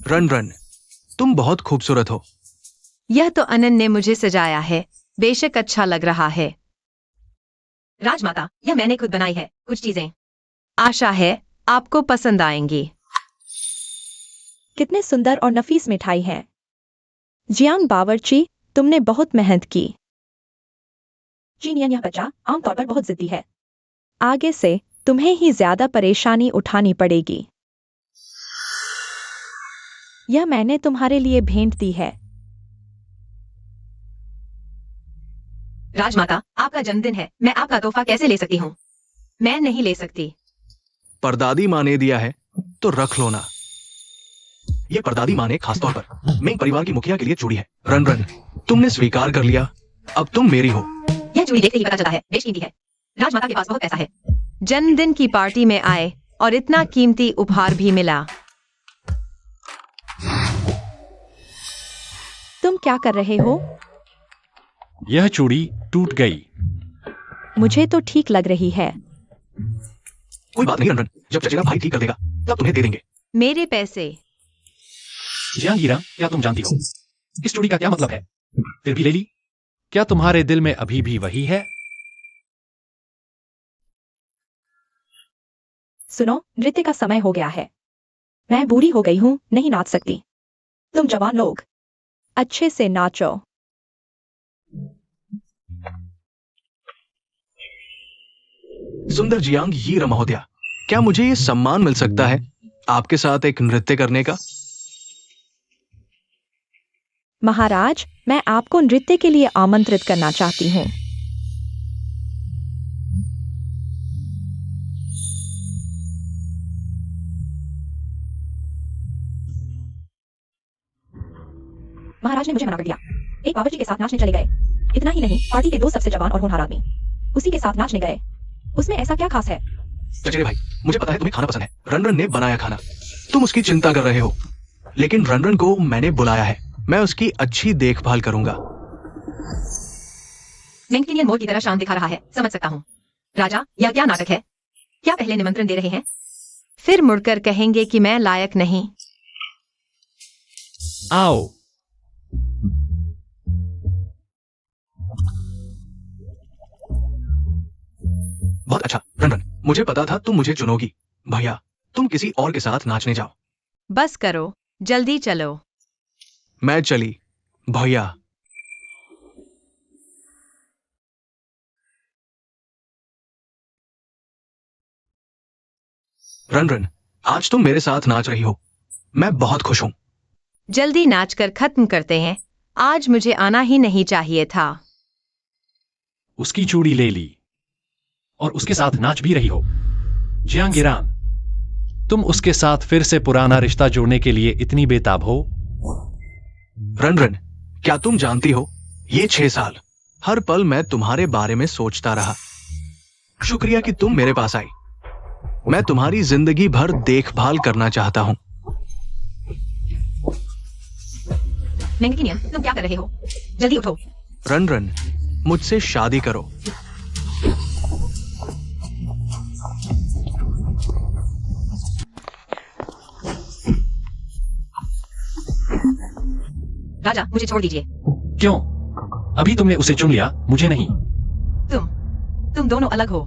रन तुम बहुत खूबसूरत हो। यह तो अनन ने मुझे सजाया है, बेशक अच्छा लग रहा है। राजमाता, यह मैंने खुद बनाई है कुछ चीजें। आशा है आपको पसंद आएंगी। कितने सुंदर और नफीस मिठाई है। जियांग बावर्ची, तुमने बहुत मेहनत की। जीनियन, यह बच्चा आमतौर पर बहुत जिद्दी है। आगे से तुम्हें ही ज्यादा परेशानी उठानी पड़ेगी। यह मैंने तुम्हारे लिए भेंट दी है। राजमाता, आपका जन्मदिन है, मैं आपका तोहफा कैसे ले सकती हूँ? मैं नहीं ले सकती। परदादी माँ ने दिया है तो रख लो ना। ये परदादी माँ ने खासतौर पर मिंग परिवार की मुखिया के लिए चूड़ी है। रन तुमने स्वीकार कर लिया, अब तुम मेरी हो। यह चूड़ी देखते ही पता चलता है बेशकीमती है। राजमाता के पास बहुत पैसा है। जन्मदिन की पार्टी में आए और इतना कीमती उपहार भी मिला। तुम क्या कर रहे हो? यह चूड़ी टूट गई। मुझे तो ठीक लग रही है। कोई बात नहीं रन, जब चचेरा भाई ठीक कर देगा तब तुम्हें दे देंगे। मेरे पैसे। जहांगीरा, क्या तुम जानती हो इस चूड़ी का क्या मतलब है? फिर भी ले ली। क्या तुम्हारे दिल में अभी भी वही है? सुनो, नृत्य का समय हो गया है। मैं बूढ़ी हो गई हूँ, नहीं नाच सकती। तुम जवान लोग अच्छे से नाचो। सुंदर जियांग यी महोदया, क्या मुझे ये सम्मान मिल सकता है आपके साथ एक नृत्य करने का? महाराज, मैं आपको नृत्य के लिए आमंत्रित करना चाहती हूँ। महाराज ने मुझे मना कर दिया। एक बावर्ची के साथ नाचने चले गए। इतना ही नहीं, पार्टी के दो सबसे जवान और होनहार आदमी उसी के साथ नाचने गए। उसमें ऐसा क्या खास है? चचेरे भाई, मुझे पता है तुम्हें खाना पसंद है। रन ने बनाया खाना, तुम उसकी चिंता कर रहे हो, लेकिन रन को मैंने बुलाया है। मैं उसकी अच्छी देखभाल करूंगा। मैंकिनियन मोर की तरह शान दिखा रहा है, समझ सकता हूँ। राजा, यह क्या नाटक है? क्या पहले निमंत्रण दे रहे हैं, फिर मुड़कर कहेंगे कि मैं लायक नहीं? आओ। बहुत अच्छा रन, मुझे पता था तुम मुझे चुनोगी। भैया, तुम किसी और के साथ नाचने जाओ। बस करो, जल्दी चलो। मैं चली भैया। रन, आज तुम मेरे साथ नाच रही हो, मैं बहुत खुश हूं। जल्दी नाचकर खत्म करते हैं, आज मुझे आना ही नहीं चाहिए था। उसकी चूड़ी ले ली और उसके साथ नाच भी रही हो। जियांगिरान, तुम उसके साथ फिर से पुराना रिश्ता जोड़ने के लिए इतनी बेताब हो? रन, क्या तुम जानती हो, ये 6 साल हर पल मैं तुम्हारे बारे में सोचता रहा। शुक्रिया कि तुम मेरे पास आई। मैं तुम्हारी जिंदगी भर देखभाल करना चाहता हूं। मैंकिनियन, तुम क्या कर रहे हो? जल्दी उठो। रन, मुझसे शादी करो। राजा, मुझे छोड़ दीजिए। क्यों? अभी तुमने उसे चुन लिया, मुझे नहीं। तुम दोनों अलग हो।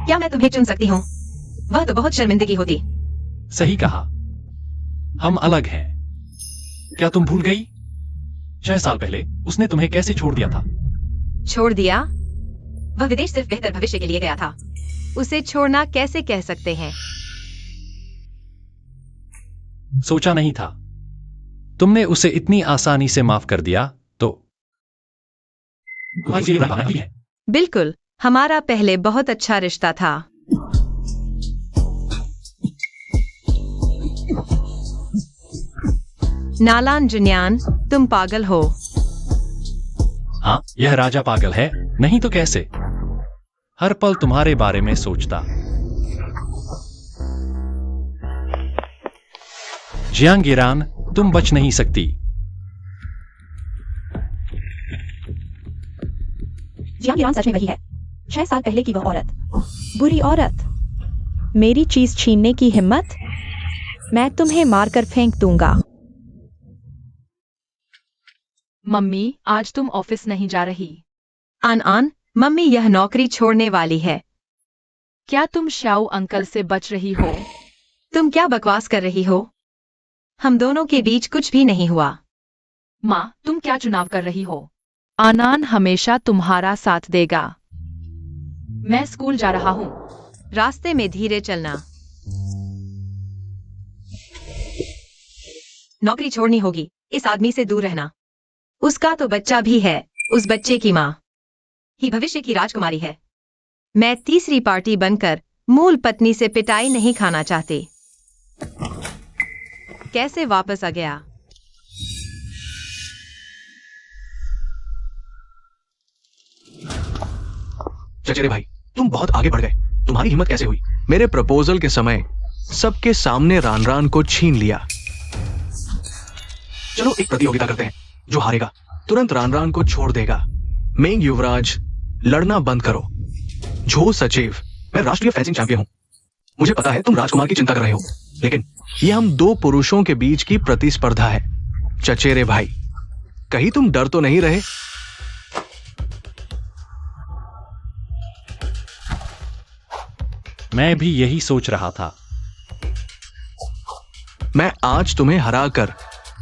क्या मैं तुम्हें चुन सकती हूँ? वह तो बहुत शर्मिंदगी होती। सही कहा, हम अलग हैं। क्या तुम भूल गई? 6 साल पहले उसने तुम्हें कैसे छोड़ दिया था? छोड़ दिया? वह विदेश सिर्फ बेहतर भविष्य के लिए गया था। उसे छोड़ना कैसे कह सकते हैं? सोचा नहीं था। तुमने उसे इतनी आसानी से माफ कर दिया तो तुम्हारी ये बात नहीं है। बिल्कुल, हमारा पहले बहुत अच्छा रिश्ता था। नालान जुनियान, तुम पागल हो। हाँ, यह राजा पागल है, नहीं तो कैसे? हर पल तुम्हारे बारे में सोचता। जियांगिरान, तुम बच नहीं सकती। जियांगिरान सच में वही है, 6 साल पहले की वह औरत, बुरी औरत। मेरी चीज छीनने की हिम्मत? मैं तुम्हें मारकर फेंक दूंगा। मम्मी, आज तुम ऑफिस नहीं जा रही। आन, मम्मी यह नौकरी छोड़ने वाली है। क्या तुम शाओ अंकल से बच रही हो? तुम क्या बकवास कर रही हो? हम दोनों के बीच कुछ भी नहीं हुआ। माँ, तुम क्या चुनाव कर रही हो? आनान हमेशा तुम्हारा साथ देगा। मैं स्कूल जा रहा हूँ। रास्ते में धीरे चलना। नौकरी छोड़नी होगी, इस आदमी से दूर रहना। उसका तो बच्चा भी है, उस बच्चे की माँ ही भविष्य की राजकुमारी है। मैं तीसरी पार्टी बनकर मूल पत्नी से पिटाई नहीं खाना चाहती। कैसे वापस आ गया? चचेरे भाई, तुम बहुत आगे बढ़ गए। तुम्हारी हिम्मत कैसे हुई? मेरे प्रपोजल के समय सबके सामने रान को छीन लिया। चलो एक प्रतियोगिता करते हैं। जो हारेगा तुरंत रान को छोड़ देगा। मेंग युवराज, लड़ना बंद करो। झो सचिव, मैं राष्ट्रीय फेंसिंग चैंपियन हूं। मुझे पता है तुम राजकुमार की चिंता कर रहे हो, लेकिन ये हम 2 पुरुषों के बीच की प्रतिस्पर्धा है। चचेरे भाई, कहीं तुम डर तो नहीं रहे? मैं भी यही सोच रहा था। मैं आज तुम्हें हराकर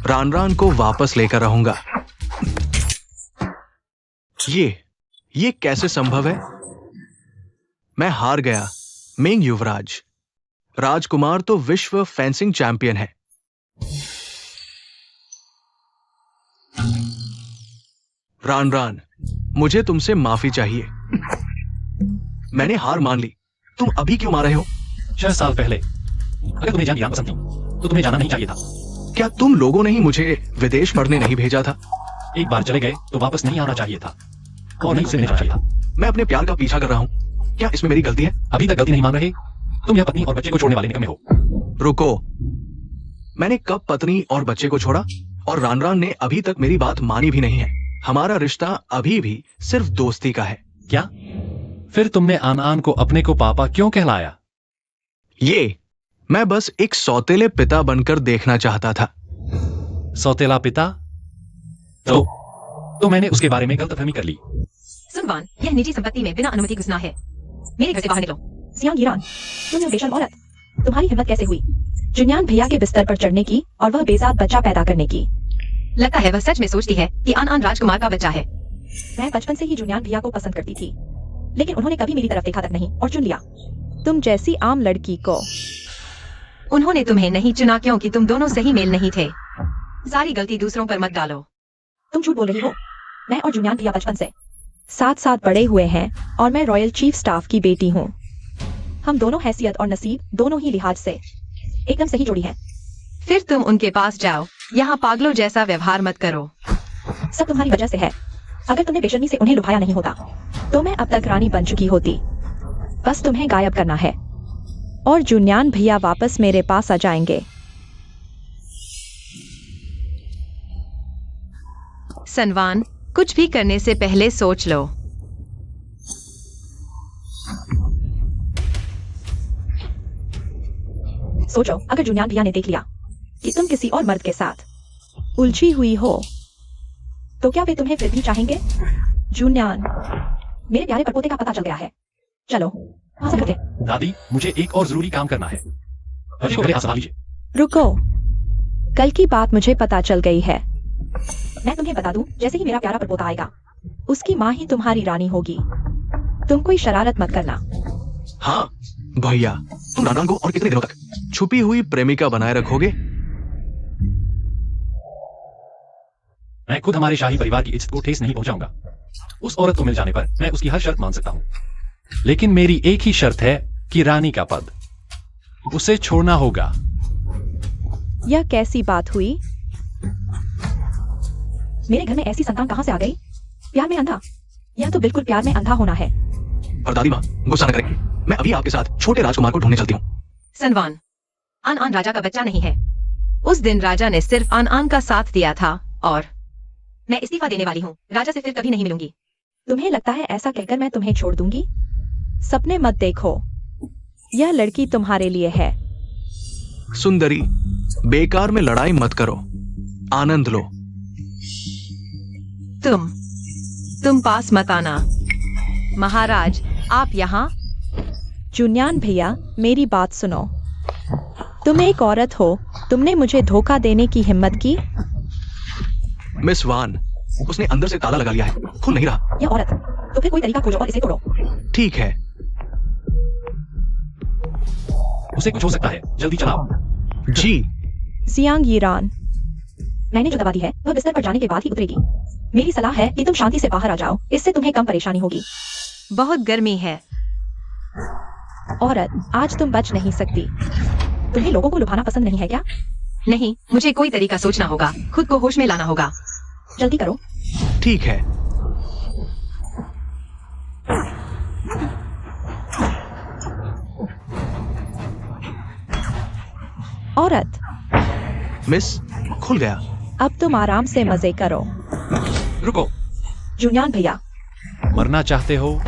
रान को वापस लेकर रहूंगा। ये कैसे संभव है? मैं हार गया। मेंग युवराज, राजकुमार तो विश्व फेंसिंग चैंपियन है। रान, मुझे तुमसे माफी चाहिए। मैंने हार मान ली। तुम अभी क्यों मार रहे हो? 6 साल पहले अगर तुम्हें जियांगिरान पसंद थी तो तुम्हें जाना नहीं चाहिए था। क्या तुम लोगों ने ही मुझे विदेश पढ़ने नहीं भेजा था? एक बार चले गए तो वापस नहीं आना चाहिए था और नहीं उसे चाहिए था। मैं अपने प्यार का पीछा कर रहा हूँ। क्या इसमें मेरी गलती है? अभी तक गलती नहीं मान रहे। तुम यह पत्नी और बच्चे को छोड़ने वाले निकम्मे हो। रुको, मैंने कब पत्नी और बच्चे को छोड़ा? और रान ने अभी तक मेरी बात मानी भी नहीं है। हमारा रिश्ता अभी भी सिर्फ दोस्ती का है। क्या? फिर तुमने आन को अपने को पापा क्यों कहलाया? मैं बस एक सौतेले पिता बनकर देखना चाहता था। सौतेला पिता? तो मैंने उसके बारे में गलतफहमी कर ली। सुनवान, यह निजी संपत्ति में बिना अनुमति घुसना है। मेरे घर से बाहर निकलो। जियांगिरान, तुम यह बेशर्म औरत, तुम्हारी हिम्मत कैसे हुई जुनियान भैया के बिस्तर पर चढ़ने की और वह बेजात बच्चा पैदा करने की? लगता है वह सच में सोचती है कि आन राजकुमार का बच्चा है। मैं बचपन से ही जुनियान भैया को पसंद करती थी, लेकिन उन्होंने कभी मेरी तरफ देखा तक नहीं और चुन लिया तुम जैसी आम लड़की को। उन्होंने तुम्हें नहीं चुना क्योंकि तुम दोनों सही मेल नहीं थे। सारी गलती दूसरों पर मत डालो। तुम झूठ बोल रही हो। मैं और जुनियान भैया बचपन से साथ बड़े हुए हैं और मैं रॉयल चीफ स्टाफ की बेटी हूँ। हम दोनों हैसियत और नसीब दोनों ही लिहाज से एकदम सही जोड़ी है। फिर तुम उनके पास जाओ। यहाँ पागलों जैसा व्यवहार मत करो। सब तुम्हारी वजह से है। अगर तुमने बेशर्मी से उन्हें लुभाया नहीं होता तो मैं अब तक रानी बन चुकी होती। बस तुम्हें गायब करना है और जुनियान भैया वापस मेरे पास आ जाएंगे। सनवान, कुछ भी करने से पहले सोच लो। सोचो, अगर जुनियान भैया ने देख लिया कि तुम किसी और मर्द के साथ उलझी हुई हो तो क्या वे तुम्हें फिर भी चाहेंगे? जुनियान, मेरे प्यारे परपोते का पता चल गया है। चलो वहां से करते। दादी, मुझे एक और जरूरी काम करना है। रुको, कल की बात मुझे पता चल गई है। मैं तुम्हें बता दूं, जैसे ही मेरा प्यारा परपोता आएगा उसकी माँ ही तुम्हारी रानी होगी। तुम कोई शरारत मत करना। हाँ भैया, तुम नानान को और कितने दिनों तक छुपी हुई प्रेमिका बनाए रखोगे? मैं खुद हमारे शाही परिवार की इज्जत को ठेस नहीं पहुंचाऊंगा। उस औरत को मिल जाने पर मैं उसकी हर शर्त मान सकता हूं, लेकिन मेरी एक ही शर्त है कि रानी का पद उसे छोड़ना होगा। यह कैसी बात हुई? मेरे घर में ऐसी संतान कहां से आ गई? प्यार में अंधा? यह तो बिल्कुल प्यार में अंधा होना है। और दादी माँ गुस्सा न करेंगी, मैं अभी आपके साथ छोटे राजकुमार को ढूंढने चलती हूँ। सनवान, आन आन राजा का बच्चा नहीं है। उस दिन राजा ने सिर्फ आन आन का साथ दिया था और मैं इस्तीफा देने वाली हूँ। राजा से फिर कभी नहीं मिलूंगी। तुम्हें लगता है ऐसा कहकर मैं तुम्हें छोड़ दूंगी? सपने मत देखो, यह लड़की तुम्हारे लिए है। सुंदरी, बेकार में लड़ाई मत करो, आनंद लो। तुम पास मत आना। महाराज, आप यहाँ? जुन्यान भैया, मेरी बात सुनो। तुम एक औरत हो, तुमने मुझे धोखा देने की हिम्मत की? मिस वान, उसने अंदर से ताला लगा लिया है, खुल नहीं रहा। यह औरत, तो फिर कोई तरीका खोजो और इसे तोड़ो। ठीक है। उसे कुछ हो सकता है, जल्दी चलाओ। जी। जियांग यीरान, मैंने जो दवा दी है वह बिस्तर पर जाने के बाद ही उतरेगी। मेरी सलाह है कि तुम शांति से बाहर आ जाओ, इससे तुम्हें कम परेशानी होगी। बहुत गर्मी है। औरत, आज तुम बच नहीं सकती। तुम्हें लोगों को लुभाना पसंद नहीं है क्या? नहीं, मुझे कोई तरीका सोचना होगा, खुद को होश में लाना होगा। जल्दी करो। ठीक है। औरत, मिस, खुल गया। अब तुम आराम से मजे करो। रुको, जुन्यान भैया, मरना चाहते हो?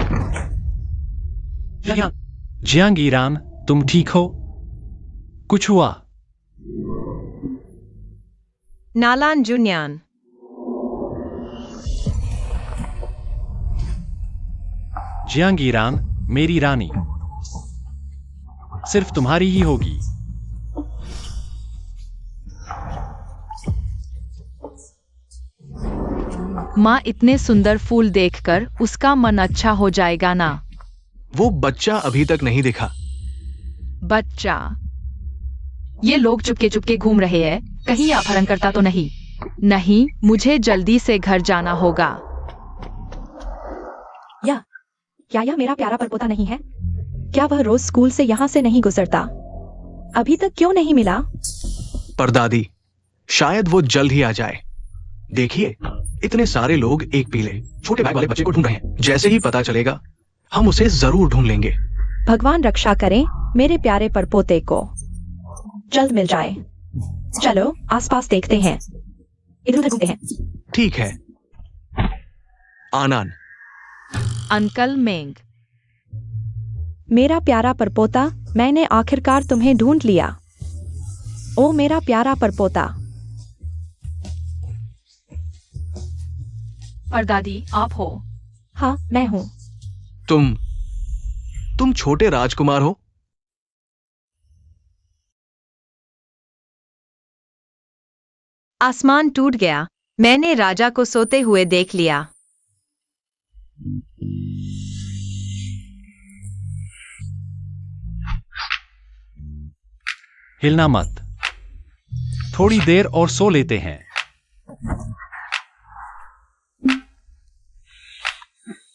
जियांग ईरान, तुम ठीक हो? कुछ हुआ? नालान जुन्यान, जियांग ईरान, मेरी रानी सिर्फ तुम्हारी ही होगी। माँ, इतने सुंदर फूल देखकर उसका मन अच्छा हो जाएगा ना? वो बच्चा अभी तक नहीं दिखा। बच्चा? ये लोग चुपके चुपके घूम रहे हैं, कहीं अपहरणकर्ता तो नहीं? नहीं, मुझे जल्दी से घर जाना होगा। क्या यह मेरा प्यारा परपोता नहीं है? क्या वह रोज स्कूल से यहाँ से नहीं गुजरता? अभी तक क्यों नहीं मिला? पर दादी, शायद वो जल्द ही आ जाए। देखिए, इतने सारे लोग एक पीले छोटे बैग वाले बच्चे को ढूंढ रहे हैं। जैसे ही पता चलेगा हम उसे जरूर ढूंढ लेंगे। भगवान रक्षा करें मेरे प्यारे परपोते को, जल्द मिल जाए। चलो आसपास देखते हैं, इधर उधर घूमते हैं। ठीक है। आनन, अंकल मेंग, मेरा प्यारा परपोता, मैंने आखिरकार तुम्हें ढूंढ लिया। ओ मेरा प्यारा परपोता। परदादी, आप हो? हाँ, मैं हूँ। तुम छोटे राजकुमार हो? आसमान टूट गया। मैंने राजा को सोते हुए देख लिया। हिलना मत, थोड़ी देर और सो लेते हैं।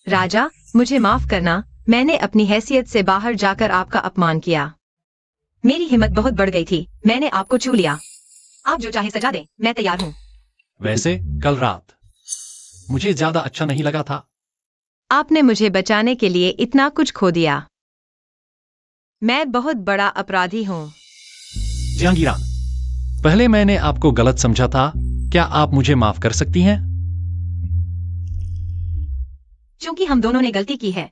राजा, मुझे माफ करना, मैंने अपनी हैसियत से बाहर जाकर आपका अपमान किया। मेरी हिम्मत बहुत बढ़ गई थी, मैंने आपको छू लिया। आप जो चाहे सजा दें, मैं तैयार हूँ। वैसे कल रात मुझे ज्यादा अच्छा नहीं लगा था। आपने मुझे बचाने के लिए इतना कुछ खो दिया। मैं बहुत बड़ा अपराधी हूँ। जियांग ईरान, पहले मैंने आपको गलत समझा था, क्या आप मुझे माफ कर सकती हैं? क्योंकि हम दोनों ने गलती की है,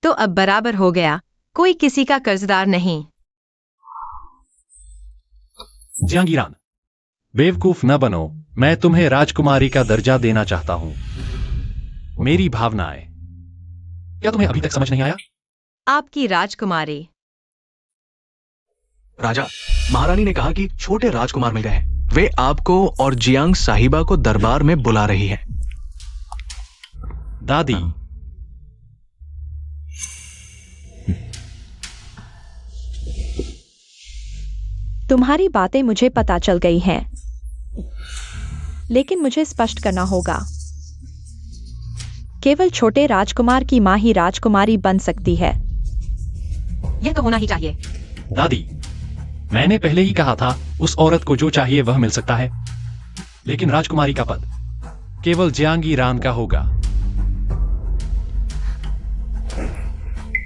तो अब बराबर हो गया, कोई किसी का कर्जदार नहीं। जियांग ईरान, बेवकूफ न बनो, मैं तुम्हें राजकुमारी का दर्जा देना चाहता हूं। मेरी भावनाएं, क्या तुम्हें अभी तक समझ नहीं आया? आपकी राजकुमारी। राजा, महारानी ने कहा कि छोटे राजकुमार मिल गए हैं। वे आपको और जियांग साहिबा को दरबार में बुला रही है। दादी, तुम्हारी बातें मुझे पता चल गई हैं, लेकिन मुझे स्पष्ट करना होगा। केवल छोटे राजकुमार की माँ ही राजकुमारी बन सकती है। यह तो होना ही चाहिए। दादी, मैंने पहले ही कहा था उस औरत को जो चाहिए वह मिल सकता है, लेकिन राजकुमारी का पद केवल जियांगी रान का होगा।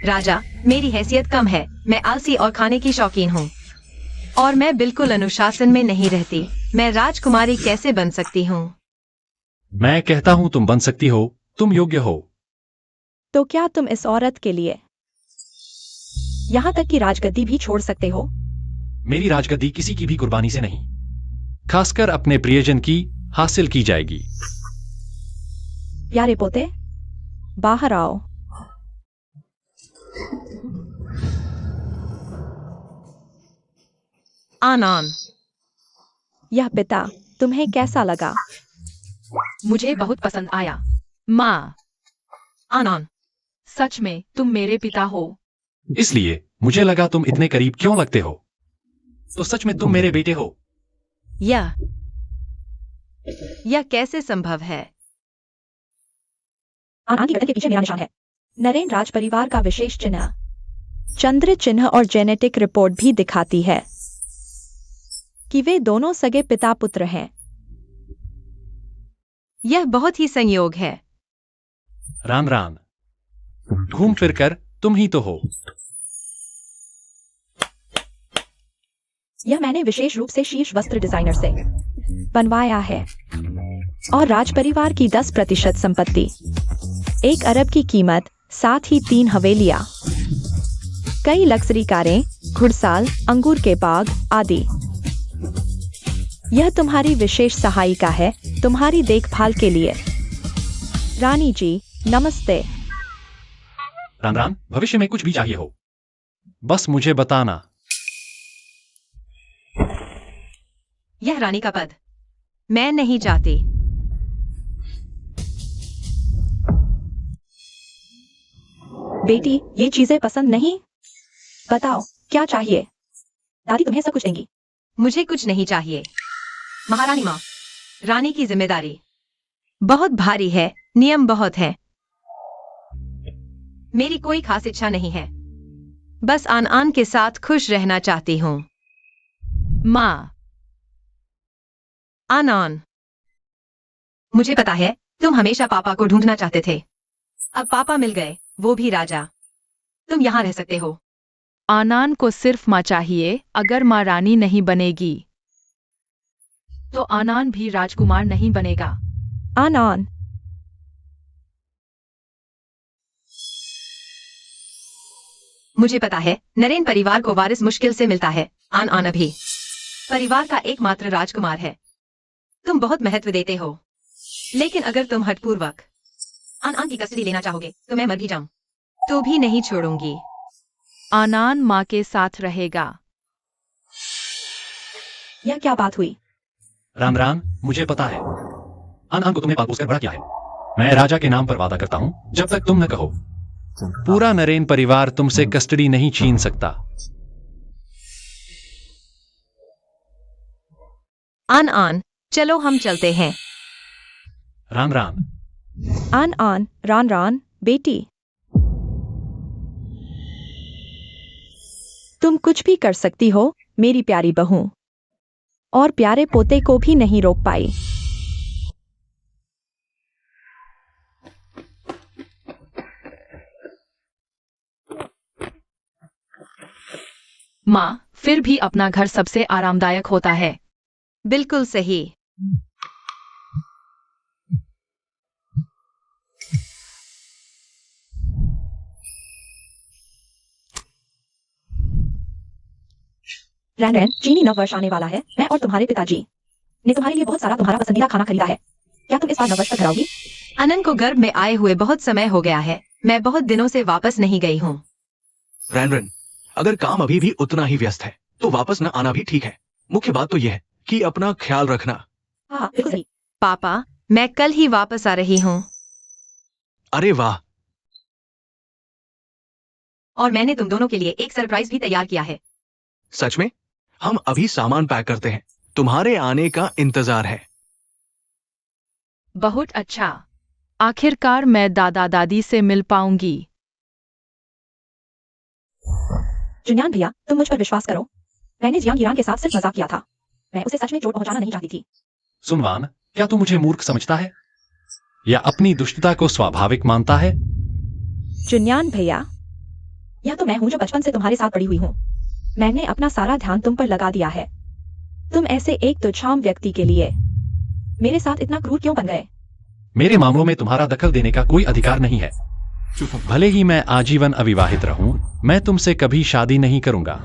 राजा, मेरी हैसियत कम है, मैं आलसी और खाने की शौकीन हूँ, और मैं बिल्कुल अनुशासन में नहीं रहती। मैं राजकुमारी कैसे बन सकती हूँ? मैं कहता हूं तुम बन सकती हो, तुम योग्य हो। तो क्या तुम इस औरत के लिए यहाँ तक कि राजगद्दी भी छोड़ सकते हो? मेरी राजगद्दी किसी की भी कुर्बानी से नहीं, खासकर अपने प्रियजन की हासिल की जाएगी। प्यारे पोते, बाहर आओ। आनन, यह पिता तुम्हें कैसा लगा? मुझे बहुत पसंद आया। माँ, आनन, सच में तुम मेरे पिता हो। इसलिए मुझे लगा तुम इतने करीब क्यों लगते हो, तो सच में तुम मेरे बेटे हो। यह कैसे संभव है? आनन की गर्दन के पीछे मेरा निशान है। नरेन राज परिवार का विशेष चिन्ह, चंद्र चिन्ह और जेनेटिक रिपोर्ट भी दिखाती है कि वे दोनों सगे पिता पुत्र हैं। यह बहुत ही संयोग है। रान रान, घूम फिर कर तुम ही तो हो। यह मैंने विशेष रूप से शीर्ष वस्त्र डिजाइनर से बनवाया है, और राज परिवार की 10% संपत्ति, 1 अरब की कीमत, साथ ही 3 हवेलियां, कई लग्जरी कारें, घुड़साल, अंगूर के बाग आदि। यह तुम्हारी विशेष सहायिका है, तुम्हारी देखभाल के लिए। रानी जी, नमस्ते। रान रान, भविष्य में कुछ भी चाहिए हो, बस मुझे बताना। यह रानी का पद मैं नहीं चाहती। बेटी, ये चीजें पसंद नहीं? बताओ, क्या चाहिए? दादी तुम्हें सब कुछ देंगी। मुझे कुछ नहीं चाहिए। महारानी माँ, रानी की जिम्मेदारी बहुत भारी है, नियम बहुत है। मेरी कोई खास इच्छा नहीं है, बस आन के साथ खुश रहना चाहती हूँ। माँ, आनन, मुझे पता है तुम हमेशा पापा को ढूंढना चाहते थे। अब पापा मिल गए, वो भी राजा। तुम यहाँ रह सकते हो। आनन को सिर्फ माँ चाहिए। अगर माँ रानी नहीं बनेगी तो आनन भी राजकुमार नहीं बनेगा। आनन, मुझे पता है नरेन परिवार को वारिस मुश्किल से मिलता है। आन भी परिवार का एकमात्र राजकुमार है। तुम बहुत महत्व देते हो, लेकिन अगर तुम हठपूर्वक आन की कस्टडी लेना चाहोगे तो मैं मर भी जाऊं तो भी नहीं छोड़ूंगी। आनन माँ के साथ रहेगा। यह क्या बात हुई? रान रान, मुझे पता है आन को तुमने पाल पोस कर बड़ा किया है। मैं राजा के नाम पर वादा करता हूं, जब तक तुम न कहो, पूरा नरेन परिवार तुमसे कस्टडी नहीं छीन सकता। आन, चलो हम चलते हैं। रान रान, आन, रान रान, बेटी, तुम कुछ भी कर सकती हो मेरी प्यारी बहू, और प्यारे पोते को भी नहीं रोक पाई। माँ, फिर भी अपना घर सबसे आरामदायक होता है। बिल्कुल सही। रैन, चीनी नववर्ष आने वाला है। मैं और तुम्हारे पिताजी ने तुम्हारे लिए बहुत सारा तुम्हारा पसंदीदा खाना खरीदा है। क्या तुम इस बार नववर्ष पर घर आओगी? आनन को गर्भ में आए हुए बहुत समय हो गया है। मैं बहुत दिनों से वापस नहीं गई हूँ। रैन, अगर काम अभी भी उतना ही व्यस्त है तो वापस न आना भी ठीक है। मुख्य बात तो यह है कि अपना ख्याल रखना। हाँ, बिल्कुल सही। पापा, मैं कल ही वापस आ रही हूँ। अरे वाह, और मैंने तुम दोनों के लिए एक सरप्राइज भी तैयार किया है। सच में? हम अभी सामान पैक करते हैं, तुम्हारे आने का इंतजार है। बहुत अच्छा। आखिरकार मैं दादा दादी से मिल पाऊंगी। जुनियान भैया, तुम मुझ पर विश्वास करो। मैंने जियांग ईरान के साथ सिर्फ मजाक किया था। मैं उसे सच में चोट पहुंचाना नहीं चाहती थी। सुनवान, क्या तू मुझे मूर्ख समझता है या अपनी दुष्टता को स्वाभाविक मानता है? जुनियान भैया, यह तो मैं हूं जो बचपन से तुम्हारे साथ बड़ी हुई हूं। मैंने अपना सारा ध्यान तुम पर लगा दिया है। तुम ऐसे एक तुच्छाम व्यक्ति के लिए मेरे साथ इतना क्रूर क्यों बन गए? मेरे मामलों में तुम्हारा दखल देने का कोई अधिकार नहीं है। भले ही मैं आजीवन अविवाहित रहूं, मैं तुमसे कभी शादी नहीं करूंगा।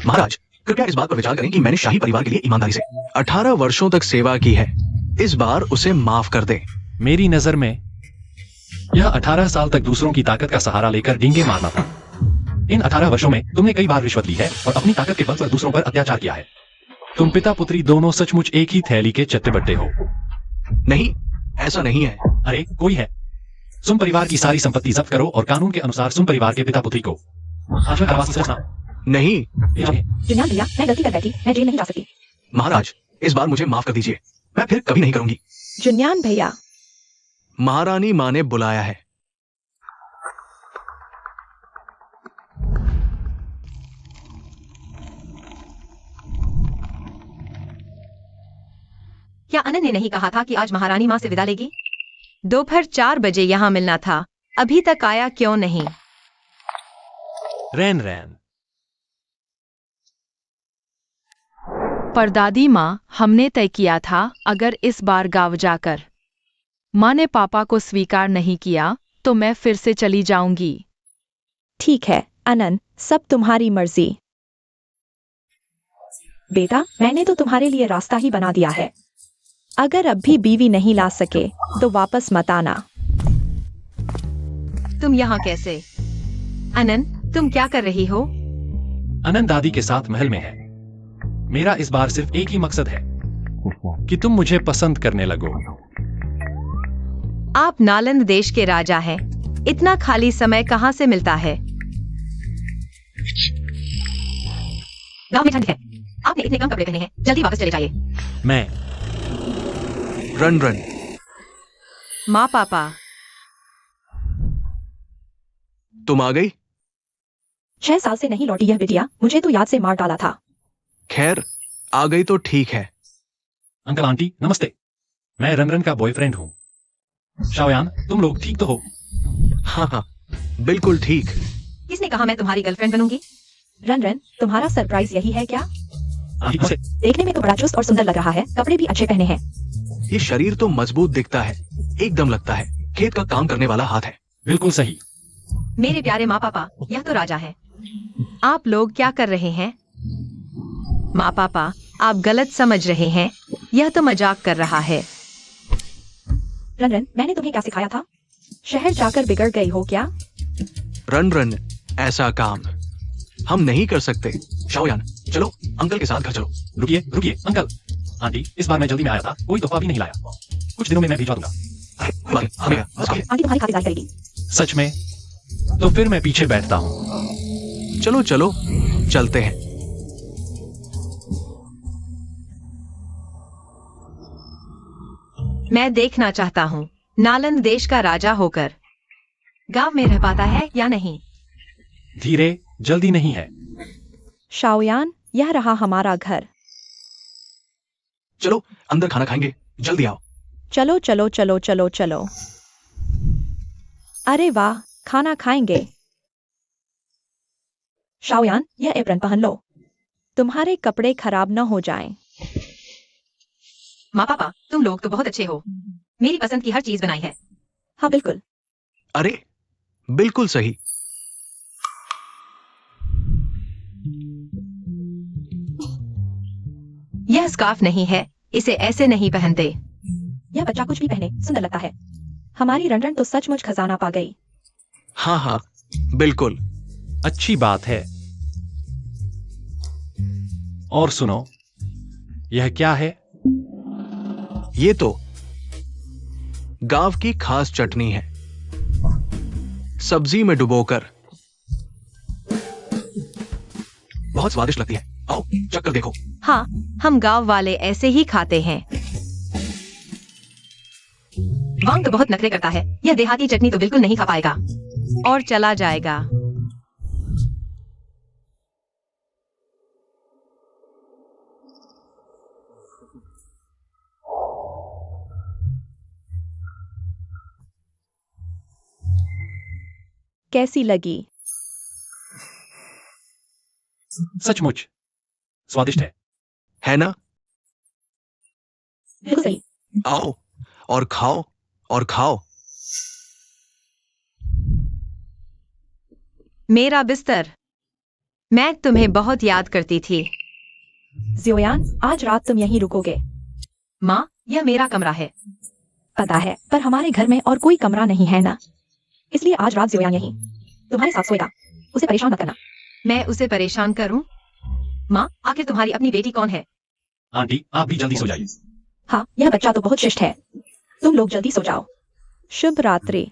महाराज, कृपया इस बात पर विचार करें कि मैंने शाही परिवार के लिए ईमानदारी से 18 वर्षों तक सेवा की है। इस बार उसे माफ कर दे। मेरी नजर में यह 18 साल तक दूसरों की ताकत का सहारा लेकर डींगे मारना था। इन 18 वर्षों में तुमने कई बार रिश्वत ली है और अपनी ताकत के बल पर दूसरों पर अत्याचार किया है। तुम पिता पुत्री दोनों सचमुच एक ही थैली के चट्टे बट्टे हो। नहीं, ऐसा नहीं है। अरे कोई है। सुन परिवार की सारी संपत्ति जब्त करो और कानून के अनुसार सुन परिवार के पिता पुत्री को आश्रम कारावास से नहीं। जुनियान भैया, मैं गलती कर बैठी, मैं जेल नहीं जा सकती। महाराज, इस बार मुझे माफ कर दीजिए, मैं फिर कभी नहीं करूंगी। जुनियान भैया, महारानी माँ ने बुलाया है। क्या अनन ने नहीं कहा था कि आज महारानी माँ से विदा लेगी? दोपहर 4 बजे यहाँ मिलना था, अभी तक आया क्यों नहीं? रैन रैन, पर दादी माँ, हमने तय किया था अगर इस बार गाँव जाकर माँ ने पापा को स्वीकार नहीं किया तो मैं फिर से चली जाऊंगी। ठीक है अनन, सब तुम्हारी मर्जी। बेटा, मैंने तो तुम्हारे लिए रास्ता ही बना दिया है। अगर अब भी बीवी नहीं ला सके तो वापस मत आना। तुम यहाँ कैसे? अनन, तुम क्या कर रही हो? अनन दादी के साथ महल में है। मेरा इस बार सिर्फ एक ही मकसद है कि तुम मुझे पसंद करने लगो। आप नालंद देश के राजा हैं, इतना खाली समय कहाँ से मिलता है? गांव में ठंड है, आपने इतने कम कपड़े पहने हैं, जल्दी वापस चले जाइए। मैं रन रन, माँ पापा, तुम आ गई? 6 साल से नहीं लौटी यह बिटिया, मुझे तो याद से मार डाला था। खैर, आ गई तो ठीक है। अंकल आंटी नमस्ते, मैं रनरन का बॉयफ्रेंड हूँ। शाओयान, तुम लोग ठीक तो हो? हाँ हाँ, बिल्कुल ठीक। किसने कहा मैं तुम्हारी गर्लफ्रेंड बनूंगी? रन रन, तुम्हारा सरप्राइज यही है क्या? आंटी नमस्ते। देखने में तो बड़ा चुस्त और सुंदर लग रहा है, कपड़े भी अच्छे पहने हैं। ये शरीर तो मजबूत दिखता है, एकदम लगता है खेत का काम करने वाला हाथ है। बिल्कुल सही। मेरे प्यारे माँ पापा, यह तो राजा है। आप लोग क्या कर रहे हैं? माँ पापा, आप गलत समझ रहे हैं, यह तो मजाक कर रहा है। रन रन, मैंने तुम्हें क्या सिखाया था? शहर जाकर बिगड़ गई हो क्या? रन रन, ऐसा काम हम नहीं कर सकते। शाओयान, चलो अंकल के साथ घर चलो। रुकिए रुकिए अंकल आंटी, इस बार मैं जल्दी में आया था, कोई तोहफा भी नहीं लाया। कुछ दिनों में मैं भिजवा दूंगा। आंटी तुम्हारी खातिरदारी करेगी। सच में? तो फिर मैं पीछे बैठता हूँ। चलो चलो, चलते हैं। मैं देखना चाहता हूँ नालंद देश का राजा होकर गांव में रह पाता है या नहीं। धीरे, जल्दी नहीं है। शाओयान, यह रहा हमारा घर। चलो अंदर खाना खाएंगे, जल्दी आओ। चलो चलो चलो चलो चलो। अरे वाह, खाना खाएंगे। शाओयान, यह एप्रन पहन लो, तुम्हारे कपड़े खराब न हो जाएं। माँ पापा, तुम लोग तो बहुत अच्छे हो, मेरी पसंद की हर चीज बनाई है। हाँ बिल्कुल। अरे बिल्कुल सही। यह स्कार्फ नहीं है, इसे ऐसे नहीं पहनते। यह बच्चा कुछ भी पहने सुंदर लगता है। हमारी रनरन तो सचमुच खजाना पा गई। हाँ हाँ, बिल्कुल। अच्छी बात है। और सुनो, यह क्या है? ये तो गांव की खास चटनी है, सब्जी में डुबोकर। बहुत स्वादिष्ट लगती है। आओ चक्कर देखो। हाँ, हम गांव वाले ऐसे ही खाते हैं। वांग तो बहुत नखरे करता है, यह देहाती चटनी तो बिल्कुल नहीं खा पाएगा और चला जाएगा। कैसी लगी? सचमुच स्वादिष्ट है ना? बिल्कुल सही। आओ और खाओ और खाओ। मेरा बिस्तर, मैं तुम्हें बहुत याद करती थी। जियोयान, आज रात तुम यहीं रुकोगे? माँ, यह मेरा कमरा है। पता है, पर हमारे घर में और कोई कमरा नहीं है ना, इसलिए आज रात जियोयान यहीं तुम्हारे साथ सोएगा। उसे परेशान मत करना। मैं उसे परेशान करूं? माँ, आखिर तुम्हारी अपनी बेटी कौन है? आंटी, आप भी जल्दी सो जाइए। हाँ, यह बच्चा तो बहुत शिष्ट है। तुम लोग जल्दी सो जाओ। शुभ रात्रि।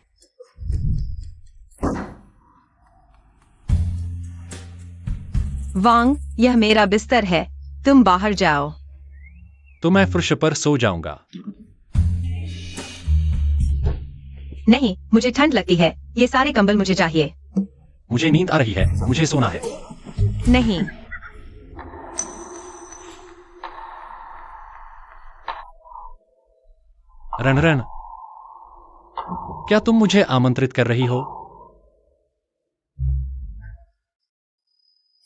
वांग, यह मेरा बिस्तर है, तुम बाहर जाओ। तो मैं फर्श पर सो जाऊंगा। नहीं, मुझे ठंड लगती है, ये सारे कंबल मुझे चाहिए। मुझे नींद आ रही है, मुझे सोना है। नहीं। रन, क्या तुम मुझे आमंत्रित कर रही हो?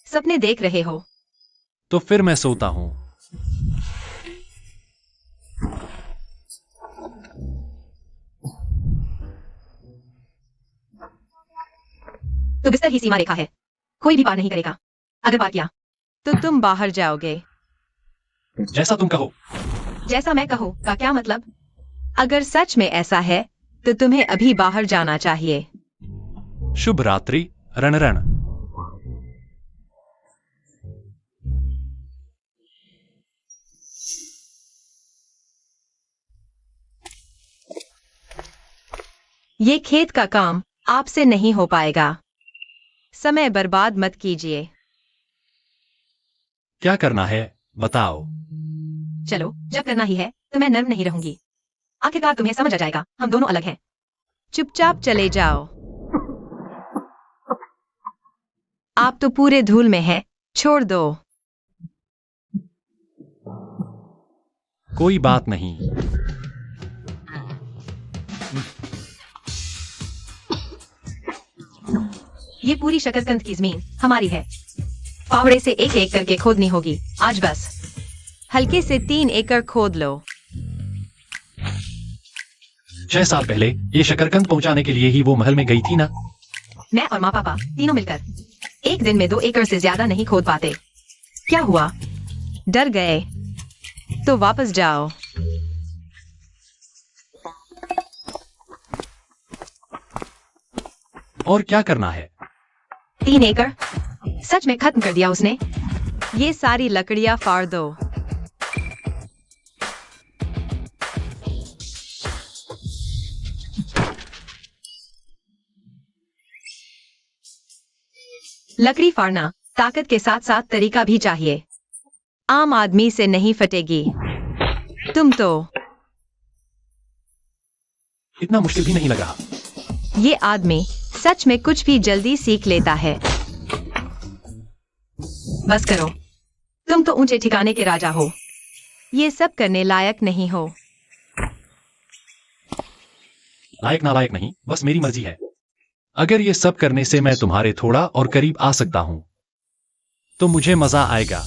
सपने देख रहे हो? तो फिर मैं सोता हूं। तो बिस्तर ही सीमा रेखा है, कोई भी पार नहीं करेगा। अगर पार किया तो तुम बाहर जाओगे। जैसा तुम कहो। जैसा मैं कहूँ का क्या मतलब? अगर सच में ऐसा है तो तुम्हें अभी बाहर जाना चाहिए। शुभ रात्रि रण। ये खेत का काम आपसे नहीं हो पाएगा। समय बर्बाद मत कीजिए। क्या करना है बताओ। चलो, जब करना ही है तो मैं नर्म नहीं रहूंगी। आखिरकार तुम्हें समझ आ जाएगा, हम दोनों अलग हैं। चुपचाप चले जाओ। आप तो पूरे धूल में हैं, छोड़ दो। कोई बात नहीं। ये पूरी शकरकंद की जमीन हमारी है। फावड़े से एक एक करके खोदनी होगी आज बस। हल्के से 3 एकड़ खोद लो। 6 साल पहले ये शकरकंद पहुंचाने के लिए ही वो महल में गई थी ना। मैं और माँ पापा तीनों मिलकर एक दिन में 2 एकड़ से ज्यादा नहीं खोद पाते। क्या हुआ? डर गए? तो वापस जाओ। और क्या करना है? 3 एकड़ सच में खत्म कर दिया उसने। ये सारी लकड़ियां फाड़ दो। लकड़ी फाड़ना ताकत के साथ साथ तरीका भी चाहिए। आम आदमी से नहीं फटेगी। तुम तो इतना मुश्किल भी नहीं लग रहा। ये आदमी सच में कुछ भी जल्दी सीख लेता है। बस करो, तुम तो ऊंचे ठिकाने के राजा हो, ये सब करने लायक नहीं हो। लायक नालायक नहीं, बस मेरी मर्जी है। अगर ये सब करने से मैं तुम्हारे थोड़ा और करीब आ सकता हूं तो मुझे मजा आएगा।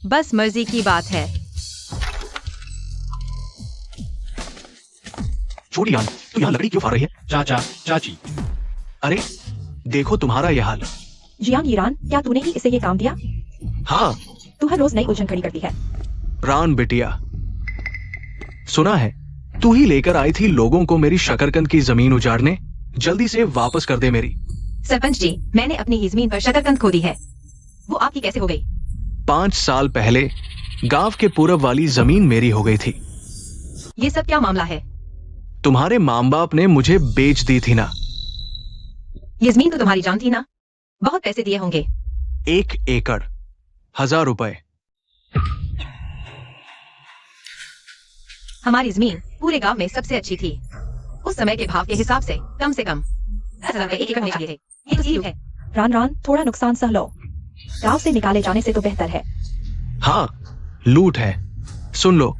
बस मर्जी की बात है। छोटी यान, तू यहाँ लकड़ी क्यों फाड़ रही है? चाचा चाची, अरे देखो तुम्हारा यह हाल। जियांग ईरान, क्या तूने ही इसे ये काम दिया? हाँ। तू हर रोज नई उलझन खड़ी करती है। प्राण बिटिया, सुना है तू ही लेकर आई थी लोगों को मेरी शकरकंद की जमीन उजाड़ने। जल्दी से वापस कर दे मेरी। सरपंच जी, मैंने अपनी ही जमीन पर शकरकंद खोदी है, वो आपकी कैसे हो गई? 5 साल पहले गांव के पूरब वाली जमीन मेरी हो गई थी। ये सब क्या मामला है? तुम्हारे माँ बाप ने मुझे बेच दी थी ना। ये जमीन तो तुम्हारी जान थी ना। बहुत पैसे दिए होंगे। 1 एकड़ 1000 रुपए। हमारी जमीन पूरे गांव में सबसे अच्छी थी। उस समय के भाव के हिसाब से कम 10,000 रुपए 1 एकड़ होने चाहिए थे। ये तो सीधी है। रान रान, थोड़ा नुकसान सह लो। गांव से निकाले जाने से तो बेहतर है। हाँ, लूट है। सुन लो,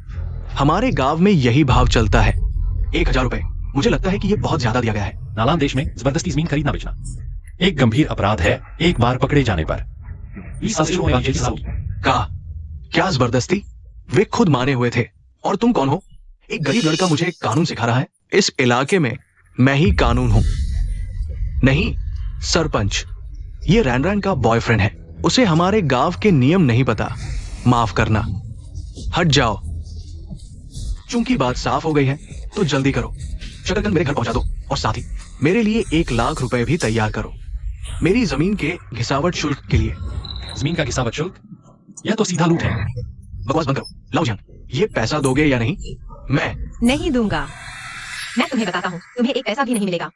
हमारे गांव में यही भाव चलता है, 1000 रुपए। मुझे लगता है कि ये बहुत ज्यादा दिया गया है। नालान देश में जबरदस्ती जमीन खरीदना बेचना एक गंभीर अपराध है, एक बार पकड़े जाने पर 20 साल से शुरू होगा जेल की सजा होगी। कहा क्या जबरदस्ती? वे खुद माने हुए थे। और तुम कौन हो? एक गरीब लड़का मुझे कानून सिखा रहा है। इस इलाके में मैं ही कानून हूं। नहीं, सरपंच। ये रैन रैन का बॉयफ्रेंड है। उसे हमारे गांव के नियम नहीं पता। माफ करना। हट जाओ। चूंकि बात साफ हो गई है तो जल्दी करो। शकरकंद मेरे घर पहुंचा दो और साथ ही मेरे लिए 1 लाख रुपए भी तैयार करो, मेरी जमीन के घिसावट शुल्क के लिए। जमीन का घिसावट शुल्क? यह तो सीधा लूट है। बकवास बंद करो। लाओ जान, ये पैसा दोगे या नहीं? मैं नहीं दूंगा। मैं तुम्हें बताता हूँ, तुम्हें एक पैसा भी नहीं मिलेगा,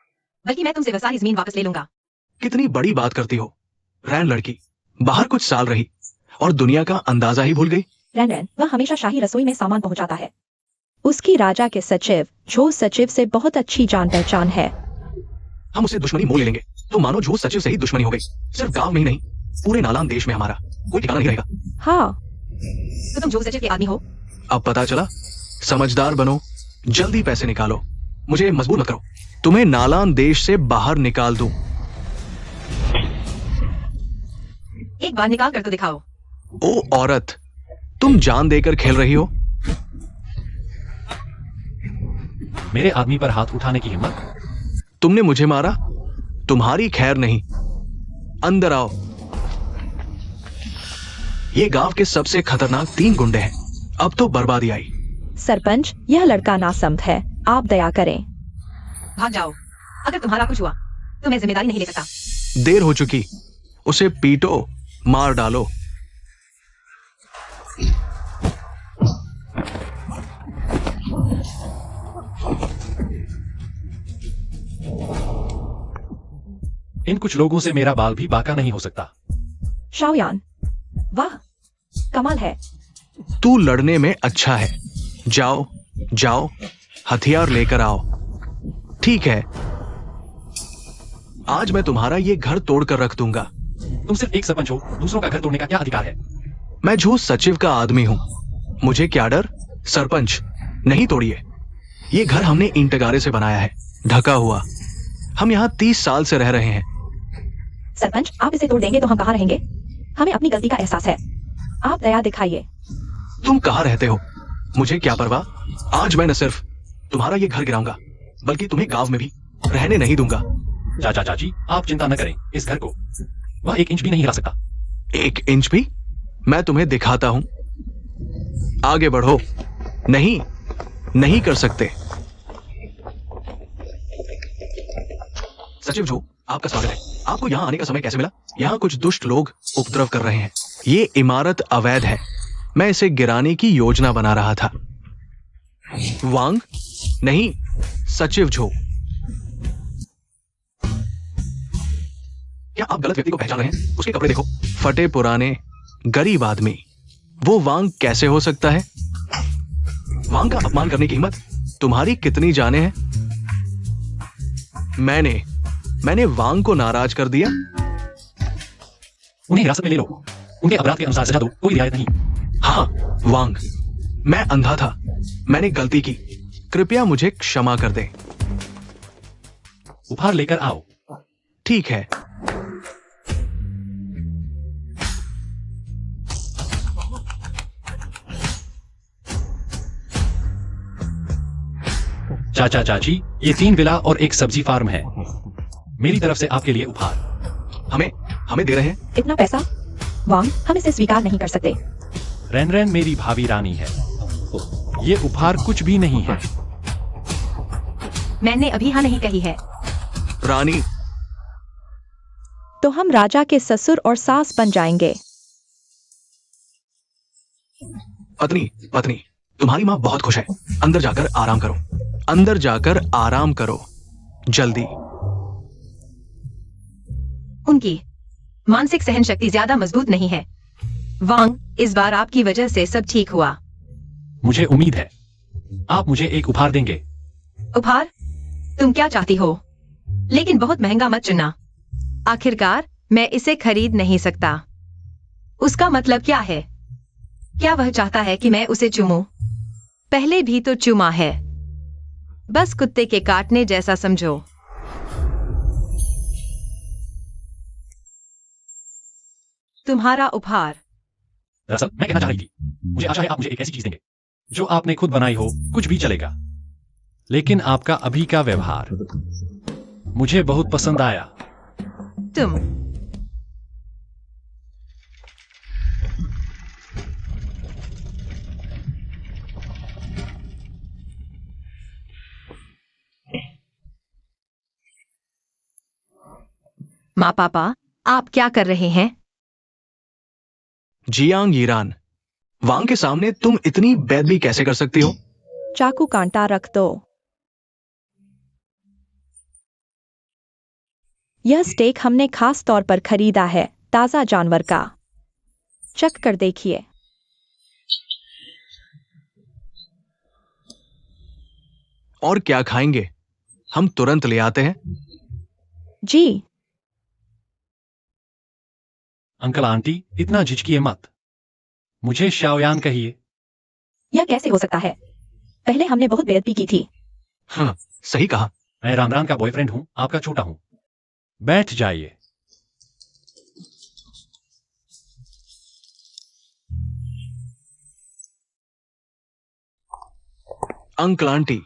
बल्कि मैं तुमसे वो सारी जमीन वापस ले लूंगा। कितनी बड़ी बात करती हो। रैन लड़की बाहर कुछ साल रही और दुनिया का अंदाजा ही भूल गई। रैन रैन वह हमेशा शाही रसोई में सामान पहुंचाता है। उसकी राजा के सचिव झो सचिव से बहुत अच्छी जान पहचान है। हम उसे दुश्मनी मोल ले लेंगे तो मानो झूठ सचिव से ही दुश्मनी हो गई। सिर्फ गांव में ही नहीं, पूरे नालान देश में हमारा कोई ठिकाना नहीं रहेगा। हाँ, तो तुम जो सचिव के आदमी हो। अब पता चला। समझदार बनो, जल्दी पैसे निकालो, मुझे मजबूर मत करो। तुम्हें नालान देश से बाहर निकाल दूं। एक बार निकाल कर तो दिखाओ। ओ औरत, तुम जान देकर खेल रही हो। मेरे आदमी पर हाथ उठाने की हिम्मत? तुमने मुझे मारा, तुम्हारी खैर नहीं। अंदर आओ। ये गांव के सबसे खतरनाक 3 गुंडे हैं। अब तो बर्बादी आई। सरपंच यह लड़का नासमझ है, आप दया करें। भाग जाओ। अगर तुम्हारा कुछ हुआ तो मैं जिम्मेदारी नहीं ले सकता। देर हो चुकी। उसे पीटो, मार डालो। इन कुछ लोगों से मेरा बाल भी बाका नहीं हो सकता। शाओयान, वाह, कमाल है। तू लड़ने में अच्छा है। जाओ जाओ, हथियार लेकर आओ। ठीक है, आज मैं तुम्हारा ये घर तोड़कर रख दूंगा। तुम सिर्फ एक सरपंच हो, दूसरों का घर तोड़ने का क्या अधिकार है? मैं झूठ सचिव का आदमी हूं। मुझे क्या डर? सरपंच, नहीं तोड़िए। ये घर हमने ईंटगारे से बनाया है, ढका हुआ। हम यहाँ 30 साल से रह रहे हैं। सरपंच, आप इसे तोड़ देंगे तो हम कहाँ रहेंगे? हमें अपनी गलती का एहसास है, आप दया दिखाइए। तुम कहाँ रहते हो? मुझे क्या परवाह। आज मैं न सिर्फ तुम्हारा ये घर गिराऊंगा, बल्कि तुम्हें गांव में भी रहने नहीं दूंगा। चाचा चाची, आप चिंता न करें। इस घर को वह 1 इंच भी नहीं हिला सकता। 1 इंच भी? मैं तुम्हें दिखाता हूं। आगे बढ़ो। नहीं, नहीं कर सकते। सचिव जो, आपका स्वागत है। आपको यहाँ आने का समय कैसे मिला? यहाँ कुछ दुष्ट लोग उपद्रव कर रहे हैं। ये इमारत अवैध है। मैं इसे गिराने की योजना बना रहा था। वांग? नहीं, सचिव झो। क्या आप गलत व्यक्ति को पहचान रहे हैं? उसके कपड़े देखो, फटे पुराने, गरीब आदमी। वो वांग कैसे हो सकता है? वांग का अपमान करने की हिम्मत तुम्हारी कितनी जाने हैं? मैंने वांग को नाराज कर दिया। उन्हें हिरासत में ले लो। उनके अपराध के अनुसार सजा दो, कोई रियायत नहीं। हाँ, वांग, मैं अंधा था। मैंने गलती की। कृपया मुझे क्षमा कर दे। उपहार लेकर आओ। ठीक है। चाचा चाची, ये 3 विला और 1 सब्जी फार्म है। मेरी तरफ से आपके लिए उपहार। हमें दे रहे हैं? इतना पैसा? वांग, हम इसे स्वीकार नहीं कर सकते। रैन रैन मेरी भाभी रानी है। ये उपहार कुछ भी नहीं है। मैंने अभी हाँ नहीं कही है। रानी, तो हम राजा के ससुर और सास बन जाएंगे। पत्नी, तुम्हारी माँ बहुत खुश है। अंदर जाकर आराम करो। अंदर जाकर आराम करो, जल्दी। उनकी मानसिक सहन शक्ति ज्यादा मजबूत नहीं है। वांग, इस बार आपकी वजह से सब ठीक हुआ। मुझे उम्मीद है आप मुझे एक उपहार देंगे। उपहार? तुम क्या चाहती हो? लेकिन बहुत महंगा मत चुनना। आखिरकार मैं इसे खरीद नहीं सकता। उसका मतलब क्या है? क्या वह चाहता है कि मैं उसे चूमूं? पहले भी तो चूमा है। बस कुत्ते के काटने जैसा समझो। तुम्हारा उपहार। दरअसल मैं कहना चाह रही थी, मुझे आशा है आप मुझे एक ऐसी चीज देंगे जो आपने खुद बनाई हो। कुछ भी चलेगा, लेकिन आपका अभी का व्यवहार मुझे बहुत पसंद आया। तुम माँ पापा, आप क्या कर रहे हैं? जियांग ईरान, वांग के सामने तुम इतनी बेदबी कैसे कर सकती हो? चाकू कांटा रख दो। यह स्टेक हमने खास तौर पर खरीदा है, ताजा जानवर का। चख कर देखिए। और क्या खाएंगे? हम तुरंत ले आते हैं। जी। अंकल आंटी, इतना झिझकिए मत। मुझे शाओयान कहिए। यह कैसे हो सकता है? पहले हमने बहुत बेइज्जती की थी। हाँ, सही कहा। मैं रामरान का बॉयफ्रेंड हूं, आपका छोटा हूं। बैठ जाइए। अंकल आंटी,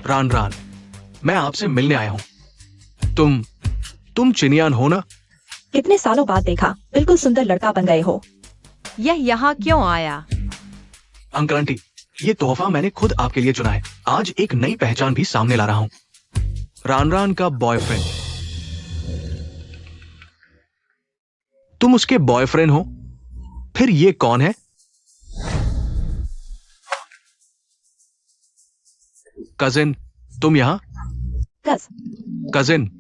रान रान, मैं आपसे मिलने आया हूं। तुम चिनियान हो ना? कितने सालों बाद देखा, बिल्कुल सुंदर लड़का बन गए हो। यह यहाँ क्यों आया? अंकल आंटी, ये तोहफा मैंने खुद आपके लिए चुना है। आज एक नई पहचान भी सामने ला रहा हूं। रान रान का बॉयफ्रेंड। तुम उसके बॉयफ्रेंड हो? फिर ये कौन है? कजिन, तुम यहां? कस कजिन,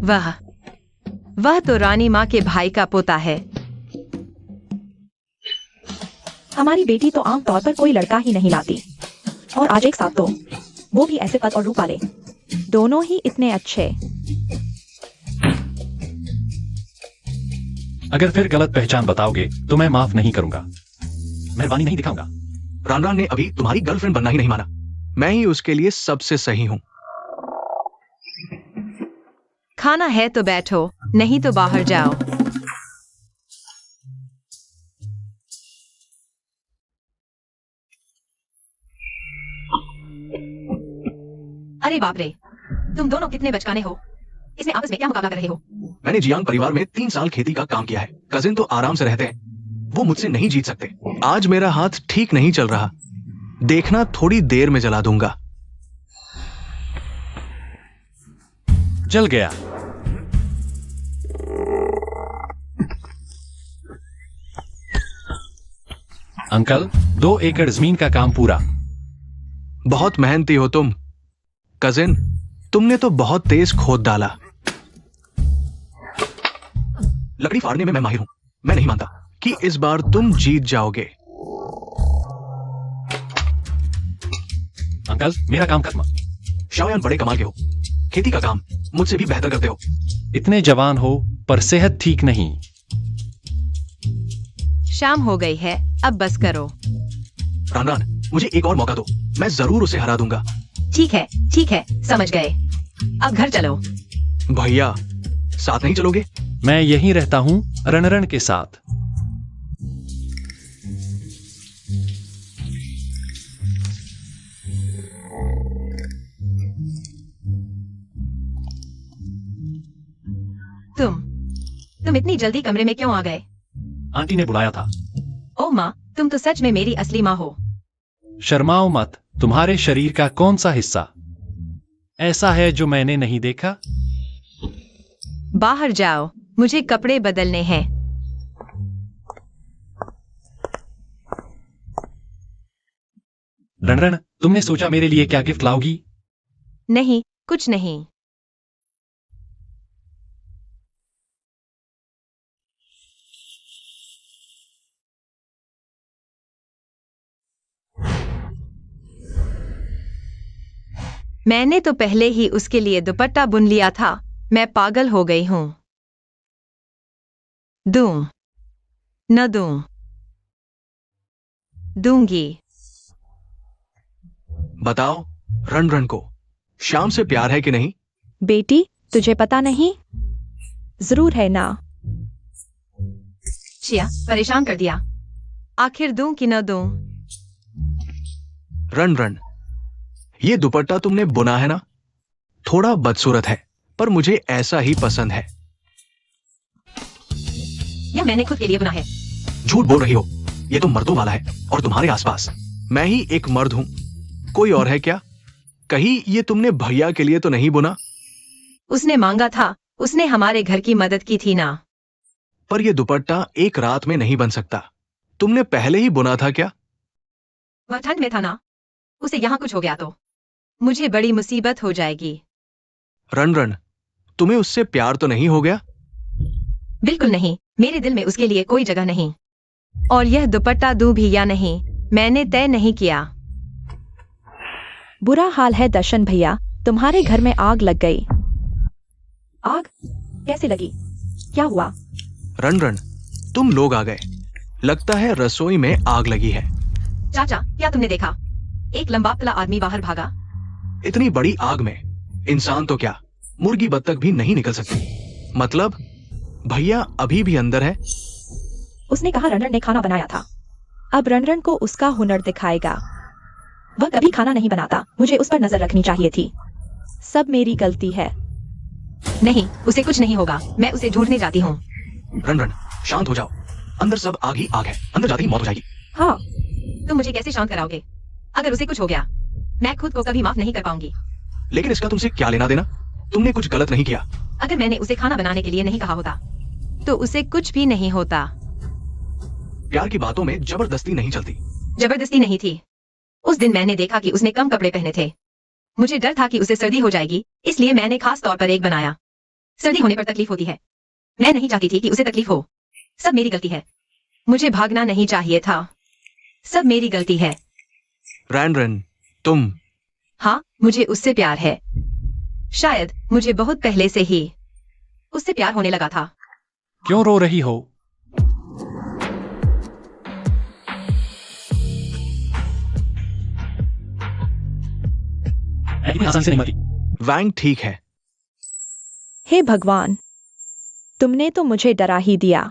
वह तो रानी माँ के भाई का पोता है। हमारी बेटी तो आमतौर पर कोई लड़का ही नहीं लाती, और आज एक साथ तो वो भी ऐसे कद और रूप वाले। दोनों ही इतने अच्छे। अगर फिर गलत पहचान बताओगे तो मैं माफ नहीं करूंगा। मेहरबानी नहीं दिखाऊंगा। रान रान ने अभी तुम्हारी गर्लफ्रेंड बनना ही नहीं माना। मैं ही उसके लिए सबसे सही हूं। खाना है तो बैठो, नहीं तो बाहर जाओ। अरे बाप रे, तुम दोनों कितने बचकाने हो। इसमें आपस में क्या मुकाबला कर रहे हो? मैंने जियांग परिवार में 3 साल खेती का काम किया है। कजिन तो आराम से रहते हैं, वो मुझसे नहीं जीत सकते। आज मेरा हाथ ठीक नहीं चल रहा, देखना थोड़ी देर में जला दूंगा। जल गया। अंकल, 2 एकड़ जमीन का काम पूरा। बहुत मेहनती हो तुम। कजिन, तुमने तो बहुत तेज खोद डाला। लकड़ी फाड़ने में मैं माहिर हूं। मैं नहीं मानता कि इस बार तुम जीत जाओगे। अंकल, मेरा काम खत्म। शाओयान बड़े कमाल के हो। खेती का काम मुझसे भी बेहतर करते हो। इतने जवान हो पर सेहत ठीक नहीं। शाम हो गई है, अब बस करो। रान रान, मुझे एक और मौका दो, मैं जरूर उसे हरा दूंगा। ठीक है, समझ गए। अब घर चलो। भैया, साथ नहीं चलोगे? मैं यहीं रहता हूं रणरण के साथ। तुम इतनी जल्दी कमरे में क्यों आ गए? आंटी ने बुलाया था। ओ माँ, तुम तो सच में मेरी असली माँ हो। शर्माओ मत। तुम्हारे शरीर का कौन सा हिस्सा ऐसा है जो मैंने नहीं देखा? बाहर जाओ, मुझे कपड़े बदलने हैं। रणरण, तुमने सोचा मेरे लिए क्या गिफ्ट लाओगी? नहीं, कुछ नहीं। मैंने तो पहले ही उसके लिए दुपट्टा बुन लिया था। मैं पागल हो गई हूं। दूं, न दूं, दूंगी। बताओ रणरण को श्याम से प्यार है कि नहीं? बेटी, तुझे पता नहीं? जरूर है ना। चिया, परेशान कर दिया। आखिर दूं कि न दूं? रणरण, ये दुपट्टा तुमने बुना है ना? थोड़ा बदसूरत है, पर मुझे ऐसा ही पसंद है। यह मैंने खुद के लिए बुना है। झूठ बोल रही हो। ये तो मर्दों वाला है और तुम्हारे आसपास मैं ही एक मर्द हूं। कोई और है क्या? कहीं ये तुमने भैया के लिए तो नहीं बुना? उसने मांगा था, उसने हमारे घर की मदद की थी ना। पर यह दुपट्टा एक रात में नहीं बन सकता। तुमने पहले ही बुना था क्या? वह ठंड में था ना। उसे यहाँ कुछ हो गया तो मुझे बड़ी मुसीबत हो जाएगी। रणरण, तुम्हें उससे प्यार तो नहीं हो गया? बिल्कुल नहीं, मेरे दिल में उसके लिए कोई जगह नहीं। और यह दुपट्टा दूं भी या नहीं, मैंने तय नहीं किया। बुरा हाल है दर्शन भैया, तुम्हारे घर में आग लग गई। आग? कैसे लगी? क्या हुआ? रणरण, तुम लोग आ गए। लगता है रसोई में आग लगी है। चाचा, क्या तुमने देखा? एक लंबा पतला आदमी बाहर भागा। इतनी बड़ी आग में इंसान तो क्या, मुर्गी बत्तख भी नहीं निकल सकती। मतलब भैया अभी भी अंदर है? उसने कहा रणरण ने खाना बनाया था। अब रणरण को उसका हुनर दिखाएगा। वह कभी खाना नहीं बनाता, मुझे उस पर नजर रखनी चाहिए थी। सब मेरी गलती है। नहीं, उसे कुछ नहीं होगा। मैं उसे ढूंढने जाती हूँ। रणरण, शांत हो जाओ। अंदर सब आग ही आग है। अंदर जाते ही मौत हो जाएगी। हाँ, तुम मुझे कैसे शांत कराओगे? अगर उसे कुछ हो गया, मैं खुद को कभी माफ नहीं कर पाऊंगी। लेकिन इसका तुमसे क्या लेना देना? तुमने कुछ गलत नहीं किया। अगर मैंने उसे खाना बनाने के लिए नहीं कहा होता, तो उसे कुछ भी नहीं होता। प्यार की बातों में जबरदस्ती नहीं चलती। जबरदस्ती नहीं थी। उस दिन मैंने देखा कि उसने कम कपड़े पहने थे। मुझे डर था कि उसे सर्दी हो जाएगी, इसलिए मैंने खास तौर पर एक बनाया। सर्दी होने पर तकलीफ होती है। मैं नहीं चाहती थी कि उसे तकलीफ हो। सब मेरी गलती है। मुझे भागना नहीं चाहिए था। सब मेरी गलती है। रणरण, तुम। हाँ, मुझे उससे प्यार है। शायद मुझे बहुत पहले से ही उससे प्यार होने लगा था। क्यों रो रही हो? इतनी आसानी से नहीं मरती। वैंग ठीक है। हे भगवान, तुमने तो मुझे डरा ही दिया।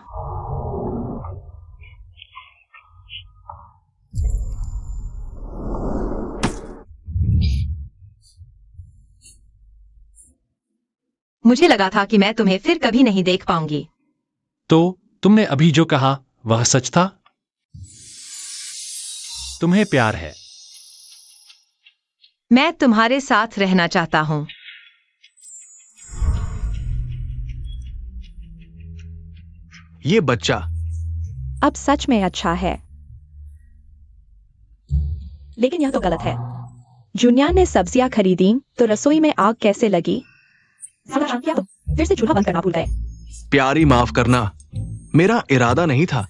मुझे लगा था कि मैं तुम्हें फिर कभी नहीं देख पाऊंगी। तो तुमने अभी जो कहा वह सच था? तुम्हें प्यार है। मैं तुम्हारे साथ रहना चाहता हूँ। ये बच्चा अब सच में अच्छा है। लेकिन यह तो गलत है। जुनिया ने सब्जियां खरीदी तो रसोई में आग कैसे लगी? ज्यादा शांत किया तो फिर से चूल्हा बंद करना भूल गए। प्यारी, माफ करना, मेरा इरादा नहीं था।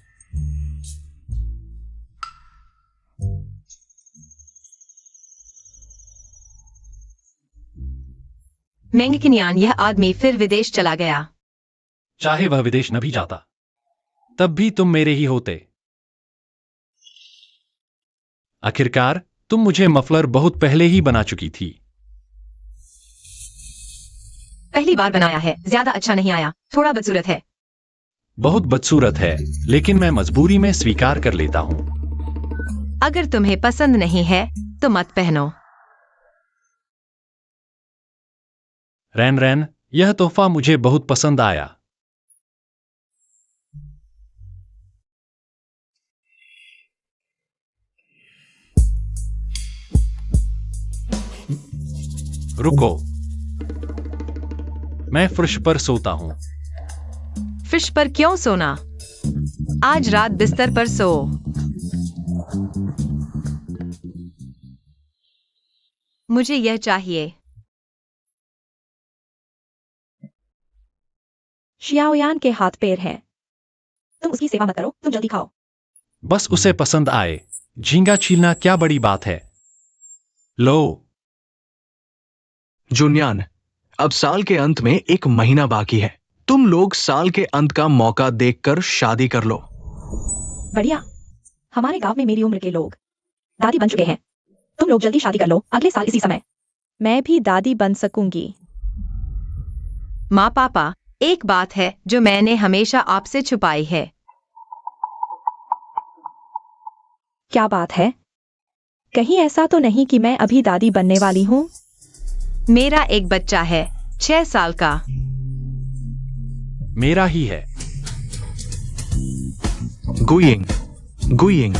मेंगकिनियान, यह आदमी फिर विदेश चला गया। चाहे वह विदेश न भी जाता, तब भी तुम मेरे ही होते। आखिरकार तुम मुझे मफलर बहुत पहले ही बना चुकी थी। पहली बार बनाया है, ज्यादा अच्छा नहीं आया, थोड़ा बदसूरत है। बहुत बदसूरत है, लेकिन मैं मजबूरी में स्वीकार कर लेता हूं। अगर तुम्हें पसंद नहीं है तो मत पहनो। रैन रैन, यह तोहफा मुझे बहुत पसंद आया। रुको, मैं फर्श पर सोता हूं। फिश पर क्यों सोना? आज रात बिस्तर पर सो। मुझे यह चाहिए। शियाओयान के हाथ पैर हैं। तुम उसकी सेवा मत करो, तुम जल्दी खाओ। बस उसे पसंद आए। झींगा छीलना क्या बड़ी बात है। लो। जुन्यान, अब साल के अंत में 1 महीना बाकी है। तुम लोग साल के अंत का मौका देखकर शादी कर लो। बढ़िया। हमारे गांव में मेरी उम्र के लोग दादी बन चुके हैं। तुम लोग जल्दी शादी कर लो, अगले साल इसी समय। मैं भी दादी बन सकूंगी। माँ पापा, एक बात है जो मैंने हमेशा आपसे छुपाई है। क्या बात है? कहीं ऐसा तो नहीं कि मैं अभी दादी बनने वाली हूँ? मेरा एक बच्चा है, 6 साल का। मेरा ही है। गुइंग, गुइंग,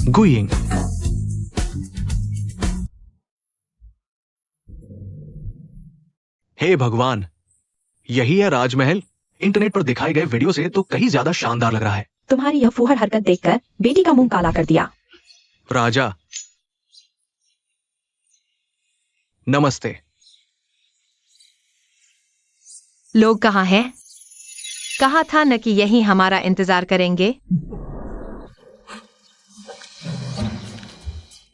गुइंग। हे भगवान, यही है राजमहल। इंटरनेट पर दिखाए गए वीडियो से तो कहीं ज्यादा शानदार लग रहा है। तुम्हारी यह फूहड़ हरकत देखकर बेटी का मुंह काला कर दिया। राजा, नमस्ते। लोग कहाँ हैं? कहा था न कि यही हमारा इंतजार करेंगे।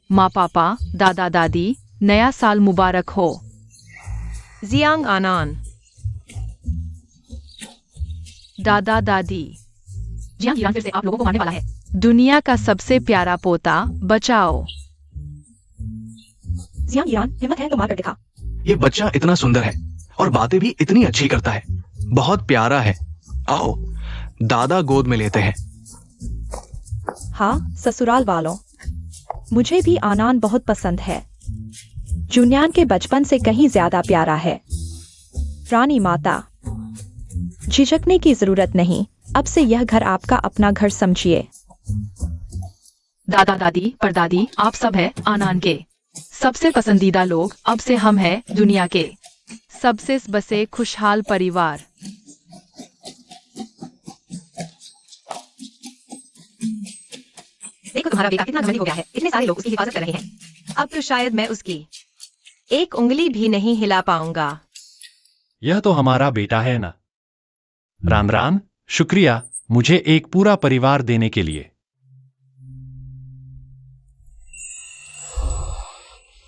माँ पापा, दादा दादी, नया साल मुबारक हो। जियांग आनान। दादा दादी, जियांग ईरान फिर से आप लोगों को मारने वाला है। दुनिया का सबसे प्यारा पोता, बचाओ। जियांग ईरान, हिम्मत है तो मार कर दिखा। ये बच्चा इतना सुंदर है और बातें भी इतनी अच्छी करता है। बहुत प्यारा है। आओ, दादा गोद में लेते हैं। हाँ ससुराल वालों, मुझे भी आनान बहुत पसंद है। जुन्यान के बचपन से कहीं ज्यादा प्यारा है। रानी माता, झिझकने की जरूरत नहीं। अब से यह घर आपका अपना घर समझिए। दादा दादी, परदादी, आप सब है आनान के सबसे पसंदीदा लोग। अब से हम है दुनिया के सबसे बसे खुशहाल परिवार। देखो तुम्हारा बेटा कितना घमंडी हो गया है। इतने सारे लोग उसकी हिफाजत कर रहे हैं। अब तो शायद मैं उसकी एक उंगली भी नहीं हिला पाऊंगा। यह तो हमारा बेटा है ना। रान रान, शुक्रिया मुझे एक पूरा परिवार देने के लिए।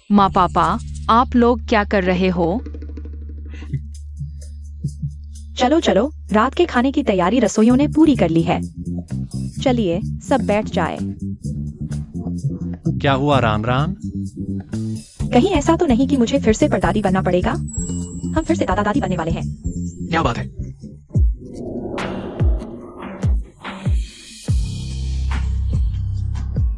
माँ पापा, आप लोग क्या कर रहे हो? चलो चलो, रात के खाने की तैयारी रसोइयों ने पूरी कर ली है। चलिए सब बैठ जाए। क्या हुआ रान रान? कहीं ऐसा तो नहीं कि मुझे फिर से परदादी बनना पड़ेगा? हम फिर से दादा दादी बनने वाले हैं। क्या बात है?